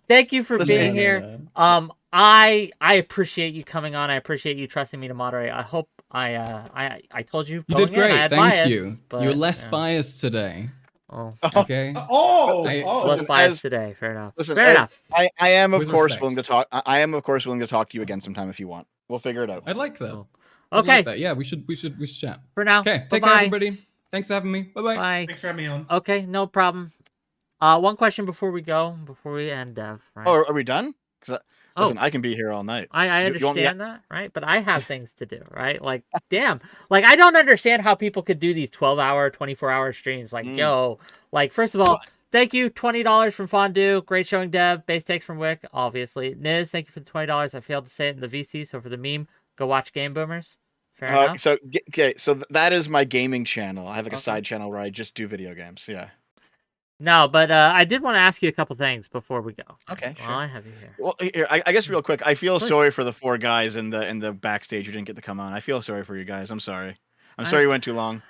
Thank you for being here. I appreciate you coming on. I appreciate you trusting me to moderate. I hope I told you. You did great. Thank you. You're less biased today. Oh. Okay. Less biased today. Fair enough. Listen, fair enough. I am of course willing to talk. I am of course willing to talk to you again sometime if you want. We'll figure it out. I'd like that. Oh. Okay. Like that. Yeah, we should chat. For now. Okay. Take care, everybody. Thanks for having me. Bye-bye. Bye. Thanks for having me on. Okay, no problem. One question before we end, Dev. Right? Oh, are we done? Listen, I can be here all night. I understand that, right? But I have things to do, right? Like, damn. Like, I don't understand how people could do these 12-hour, 24-hour streams. Like, yo. Like, first of all, thank you. $20 from Fondue. Great showing, Dev. Base takes from Wick, obviously. Niz, thank you for the $20. I failed to say it in the VC, so for the meme, go watch Game Boomers. Fair enough. So that is my gaming channel. I have like a side channel where I just do video games. Yeah. No, but I did want to ask you a couple things before we go. Okay, sure. While I have you here. Well, here, I guess real quick, I feel sorry for the 4 guys in the backstage who didn't get to come on. I feel sorry for you guys. I'm sorry. I'm sorry you went too long.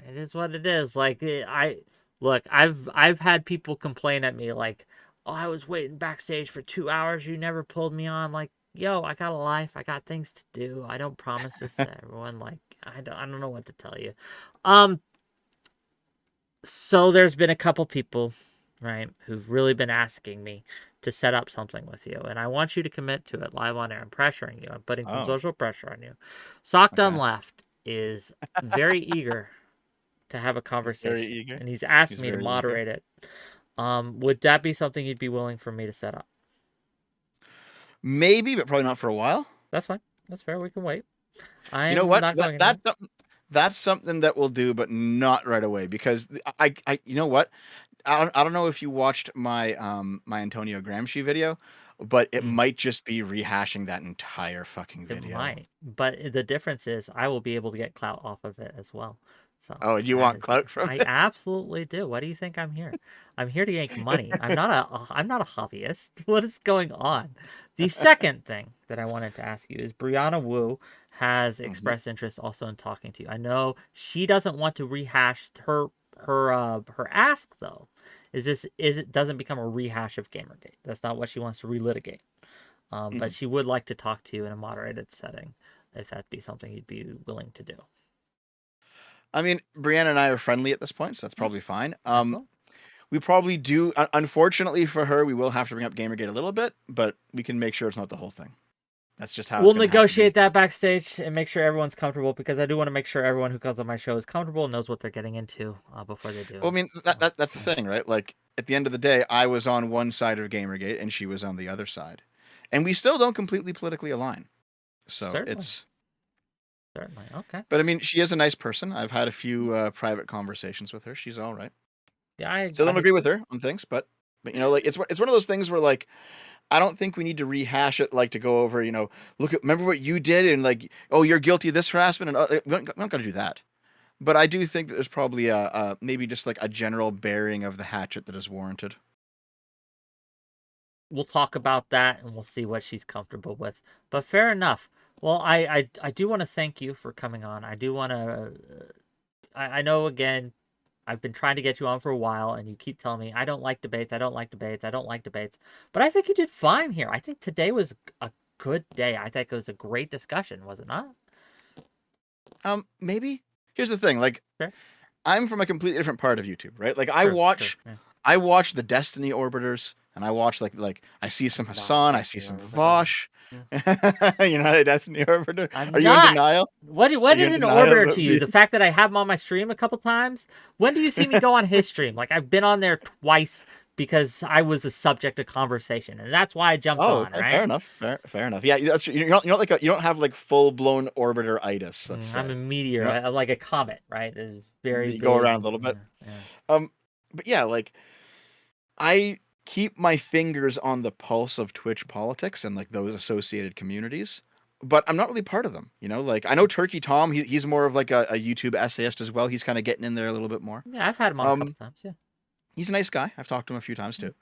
It is what it is. Like I've had people complain at me like, "Oh, I was waiting backstage for 2 hours. You never pulled me on." Like, yo, I got a life. I got things to do. I don't promise this to everyone. Like, I don't know what to tell you. So there's been a couple people, right, who've really been asking me to set up something with you, and I want you to commit to it live on air. I'm pressuring you. I'm putting some social pressure on you. Sock Dumb Left is very eager to have a conversation, and he's asked me to moderate it. Would that be something you'd be willing for me to set up? Maybe, but probably not for a while. That's fine. That's fair. We can wait. You know what? That's something that we'll do, but not right away, because I you know what? I don't know if you watched my my Antonio Gramsci video, but it might just be rehashing that entire fucking video. It might, but the difference is I will be able to get clout off of it as well. So you want clout from it? I absolutely do. What do you think I'm here? I'm here to yank money. I'm not a hobbyist. What is going on? The second thing that I wanted to ask you is Brianna Wu has expressed interest also in talking to you. I know she doesn't want to rehash her ask though. It doesn't become a rehash of Gamergate. That's not what she wants to relitigate. But she would like to talk to you in a moderated setting, if that'd be something you'd be willing to do. I mean, Brianna and I are friendly at this point, so that's probably fine. We probably do. Unfortunately for her, we will have to bring up Gamergate a little bit, but we can make sure it's not the whole thing. That's just how we'll negotiate that backstage and make sure everyone's comfortable, because I do want to make sure everyone who comes on my show is comfortable and knows what they're getting into before they do. Well, I mean, that's the thing, right? Like, at the end of the day, I was on one side of Gamergate and she was on the other side, and we still don't completely politically align. So it's certainly okay. But I mean, she is a nice person. I've had a few private conversations with her. She's all right. Yeah, I still don't agree with her on things, but you know, like it's one of those things where like, I don't think we need to rehash it, like to go over, you know, remember what you did and like, oh, you're guilty of this harassment, and we're not going to do that. But I do think that there's probably maybe just like a general bearing of the hatchet that is warranted. We'll talk about that and we'll see what she's comfortable with. But fair enough. Well, I do want to thank you for coming on. I do want to, I know again, I've been trying to get you on for a while, and you keep telling me, I don't like debates, I don't like debates, I don't like debates. But I think you did fine here. I think today was a good day. I think it was a great discussion, was it not? Maybe. Here's the thing, like, sure. I'm from a completely different part of YouTube, right? Like, I watch the Destiny Orbiters, and I watch like I see some Hassan, I see some Vosh. You're not a Destiny Orbiter. Are you in denial? What is an Orbiter to you? The fact that I have him on my stream a couple times? When do you see me go on his stream? Like, I've been on there twice because I was a subject of conversation, and that's why I jumped on. Right? Fair enough. Fair enough. Yeah, you're not like you don't have like full blown Orbiter-itis. Let's say. I'm a meteor. I'm like a comet, right? It's very. You go around a little bit. Yeah. But yeah, like I keep my fingers on the pulse of Twitch politics and like those associated communities, but I'm not really part of them. Like I know Turkey Tom, he's more of like a YouTube essayist as well. He's kind of getting in there a little bit more. Yeah, I've had him on a couple times. Yeah, he's a nice guy. I've talked to him a few times too,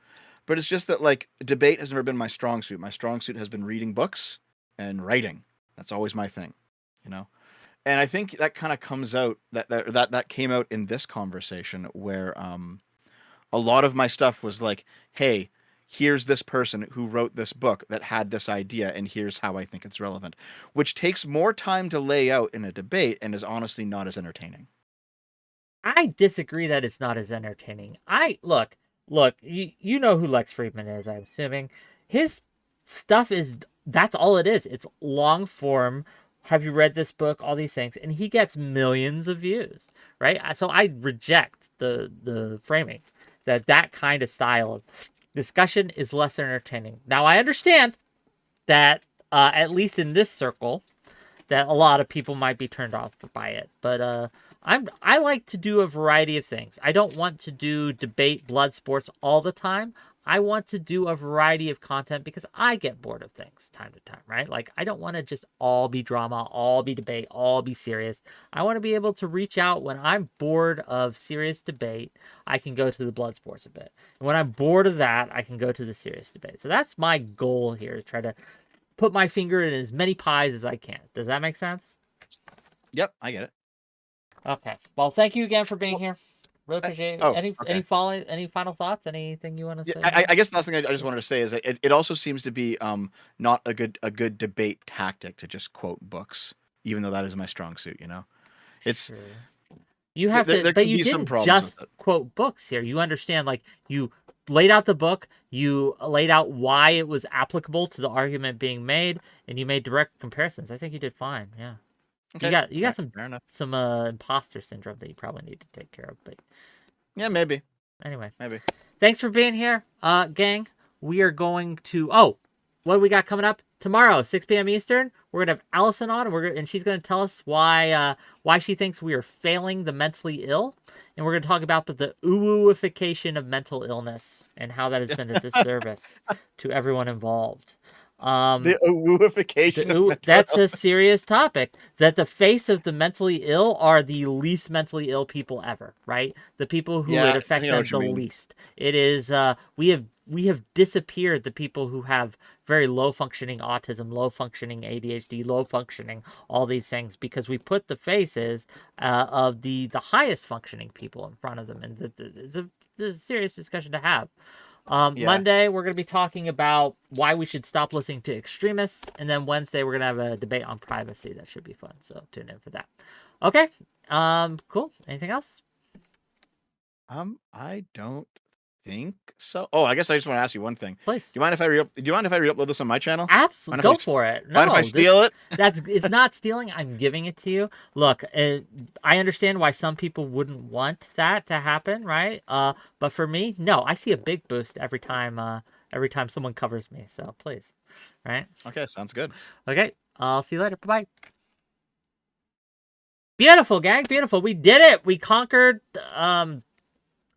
but it's just that like debate has never been my strong suit. My strong suit has been reading books and writing. That's always my thing, And I think that kind of comes out that came out in this conversation where a lot of my stuff was like, hey, here's this person who wrote this book that had this idea, and here's how I think it's relevant, which takes more time to lay out in a debate and is honestly not as entertaining. I disagree that it's not as entertaining. Look, you know who Lex Friedman is, I'm assuming. His stuff that's all it is. It's long form. Have you read this book? All these things. And he gets millions of views, right? So I reject the framing that kind of style of discussion is less entertaining. Now, I understand that, at least in this circle, that a lot of people might be turned off by it. But I like to do a variety of things. I don't want to do debate blood sports all the time. I want to do a variety of content because I get bored of things time to time, right? Like, I don't want to just all be drama, all be debate, all be serious. I want to be able to reach out when I'm bored of serious debate. I can go to the blood sports a bit. And when I'm bored of that, I can go to the serious debate. So that's my goal here, is try to put my finger in as many pies as I can. Does that make sense? Yep, I get it. Okay. Well, thank you again for being here. Really appreciate it. Any final thoughts? Anything you want to say? I guess the last thing I just wanted to say is that it also seems to be not a good debate tactic to just quote books, even though that is my strong suit. It's true. You have to, but you didn't just quote books here. You understand, like, you laid out the book, you laid out why it was applicable to the argument being made, and you made direct comparisons. I think you did fine. Yeah. Okay. You got some imposter syndrome that you probably need to take care of, but yeah, maybe. Anyway, maybe. Thanks for being here, gang. We are going to what do we got coming up tomorrow, 6 p.m. Eastern? We're gonna have Allison on, and she's gonna tell us why she thinks we are failing the mentally ill, and we're gonna talk about the ooification of mental illness and how that has been a disservice to everyone involved. The ooification. That's a serious topic. That the face of the mentally ill are the least mentally ill people ever, right? The people who it affects them the least. It is we have disappeared the people who have very low functioning autism, low functioning ADHD, low functioning all these things, because we put the faces of the highest functioning people in front of them, and it's a serious discussion to have. Monday, we're going to be talking about why we should stop listening to extremists. And then Wednesday, we're going to have a debate on privacy. That should be fun. So tune in for that. Okay. Cool. Anything else? I don't think so. Oh, I guess I just want to ask you one thing. Please. Do you mind if I re-upload this on my channel? Absolutely. Go for it. Mind if I steal it? It's not stealing. I'm giving it to you. Look, I understand why some people wouldn't want that to happen, right? But for me, no. I see a big boost every time someone covers me. So please, right? Okay, sounds good. Okay, I'll see you later. Bye-bye. Beautiful, gang. Beautiful. We did it. We conquered.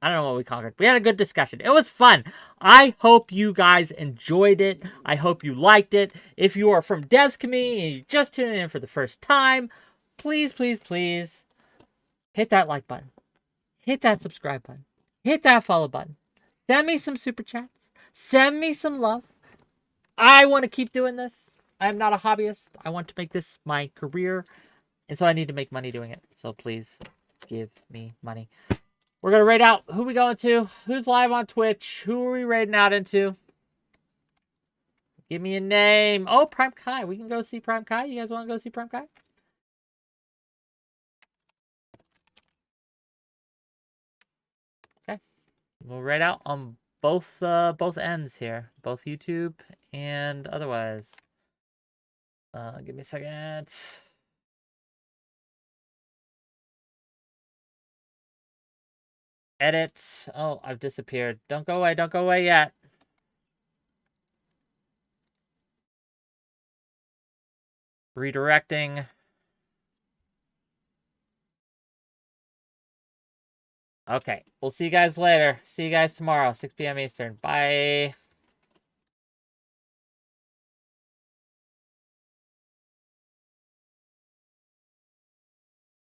I don't know what we conquered. We had a good discussion. It was fun. I hope you guys enjoyed it. I hope you liked it. If you are from Devs community and you're just tuning in for the first time, please, please, please hit that like button. Hit that subscribe button. Hit that follow button. Send me some super chats. Send me some love. I want to keep doing this. I'm not a hobbyist. I want to make this my career. And so I need to make money doing it. So please give me money. We're going to raid out. Who we going to? Who's live on Twitch? Who are we raiding out into? Give me a name. Oh, Prime Kai. We can go see Prime Kai. You guys want to go see Prime Kai? Okay. We'll raid out on both ends here, both YouTube and otherwise. Give me a second. Edit. Oh, I've disappeared. Don't go away. Don't go away yet. Redirecting. Okay. We'll see you guys later. See you guys tomorrow, 6 p.m. Eastern. Bye.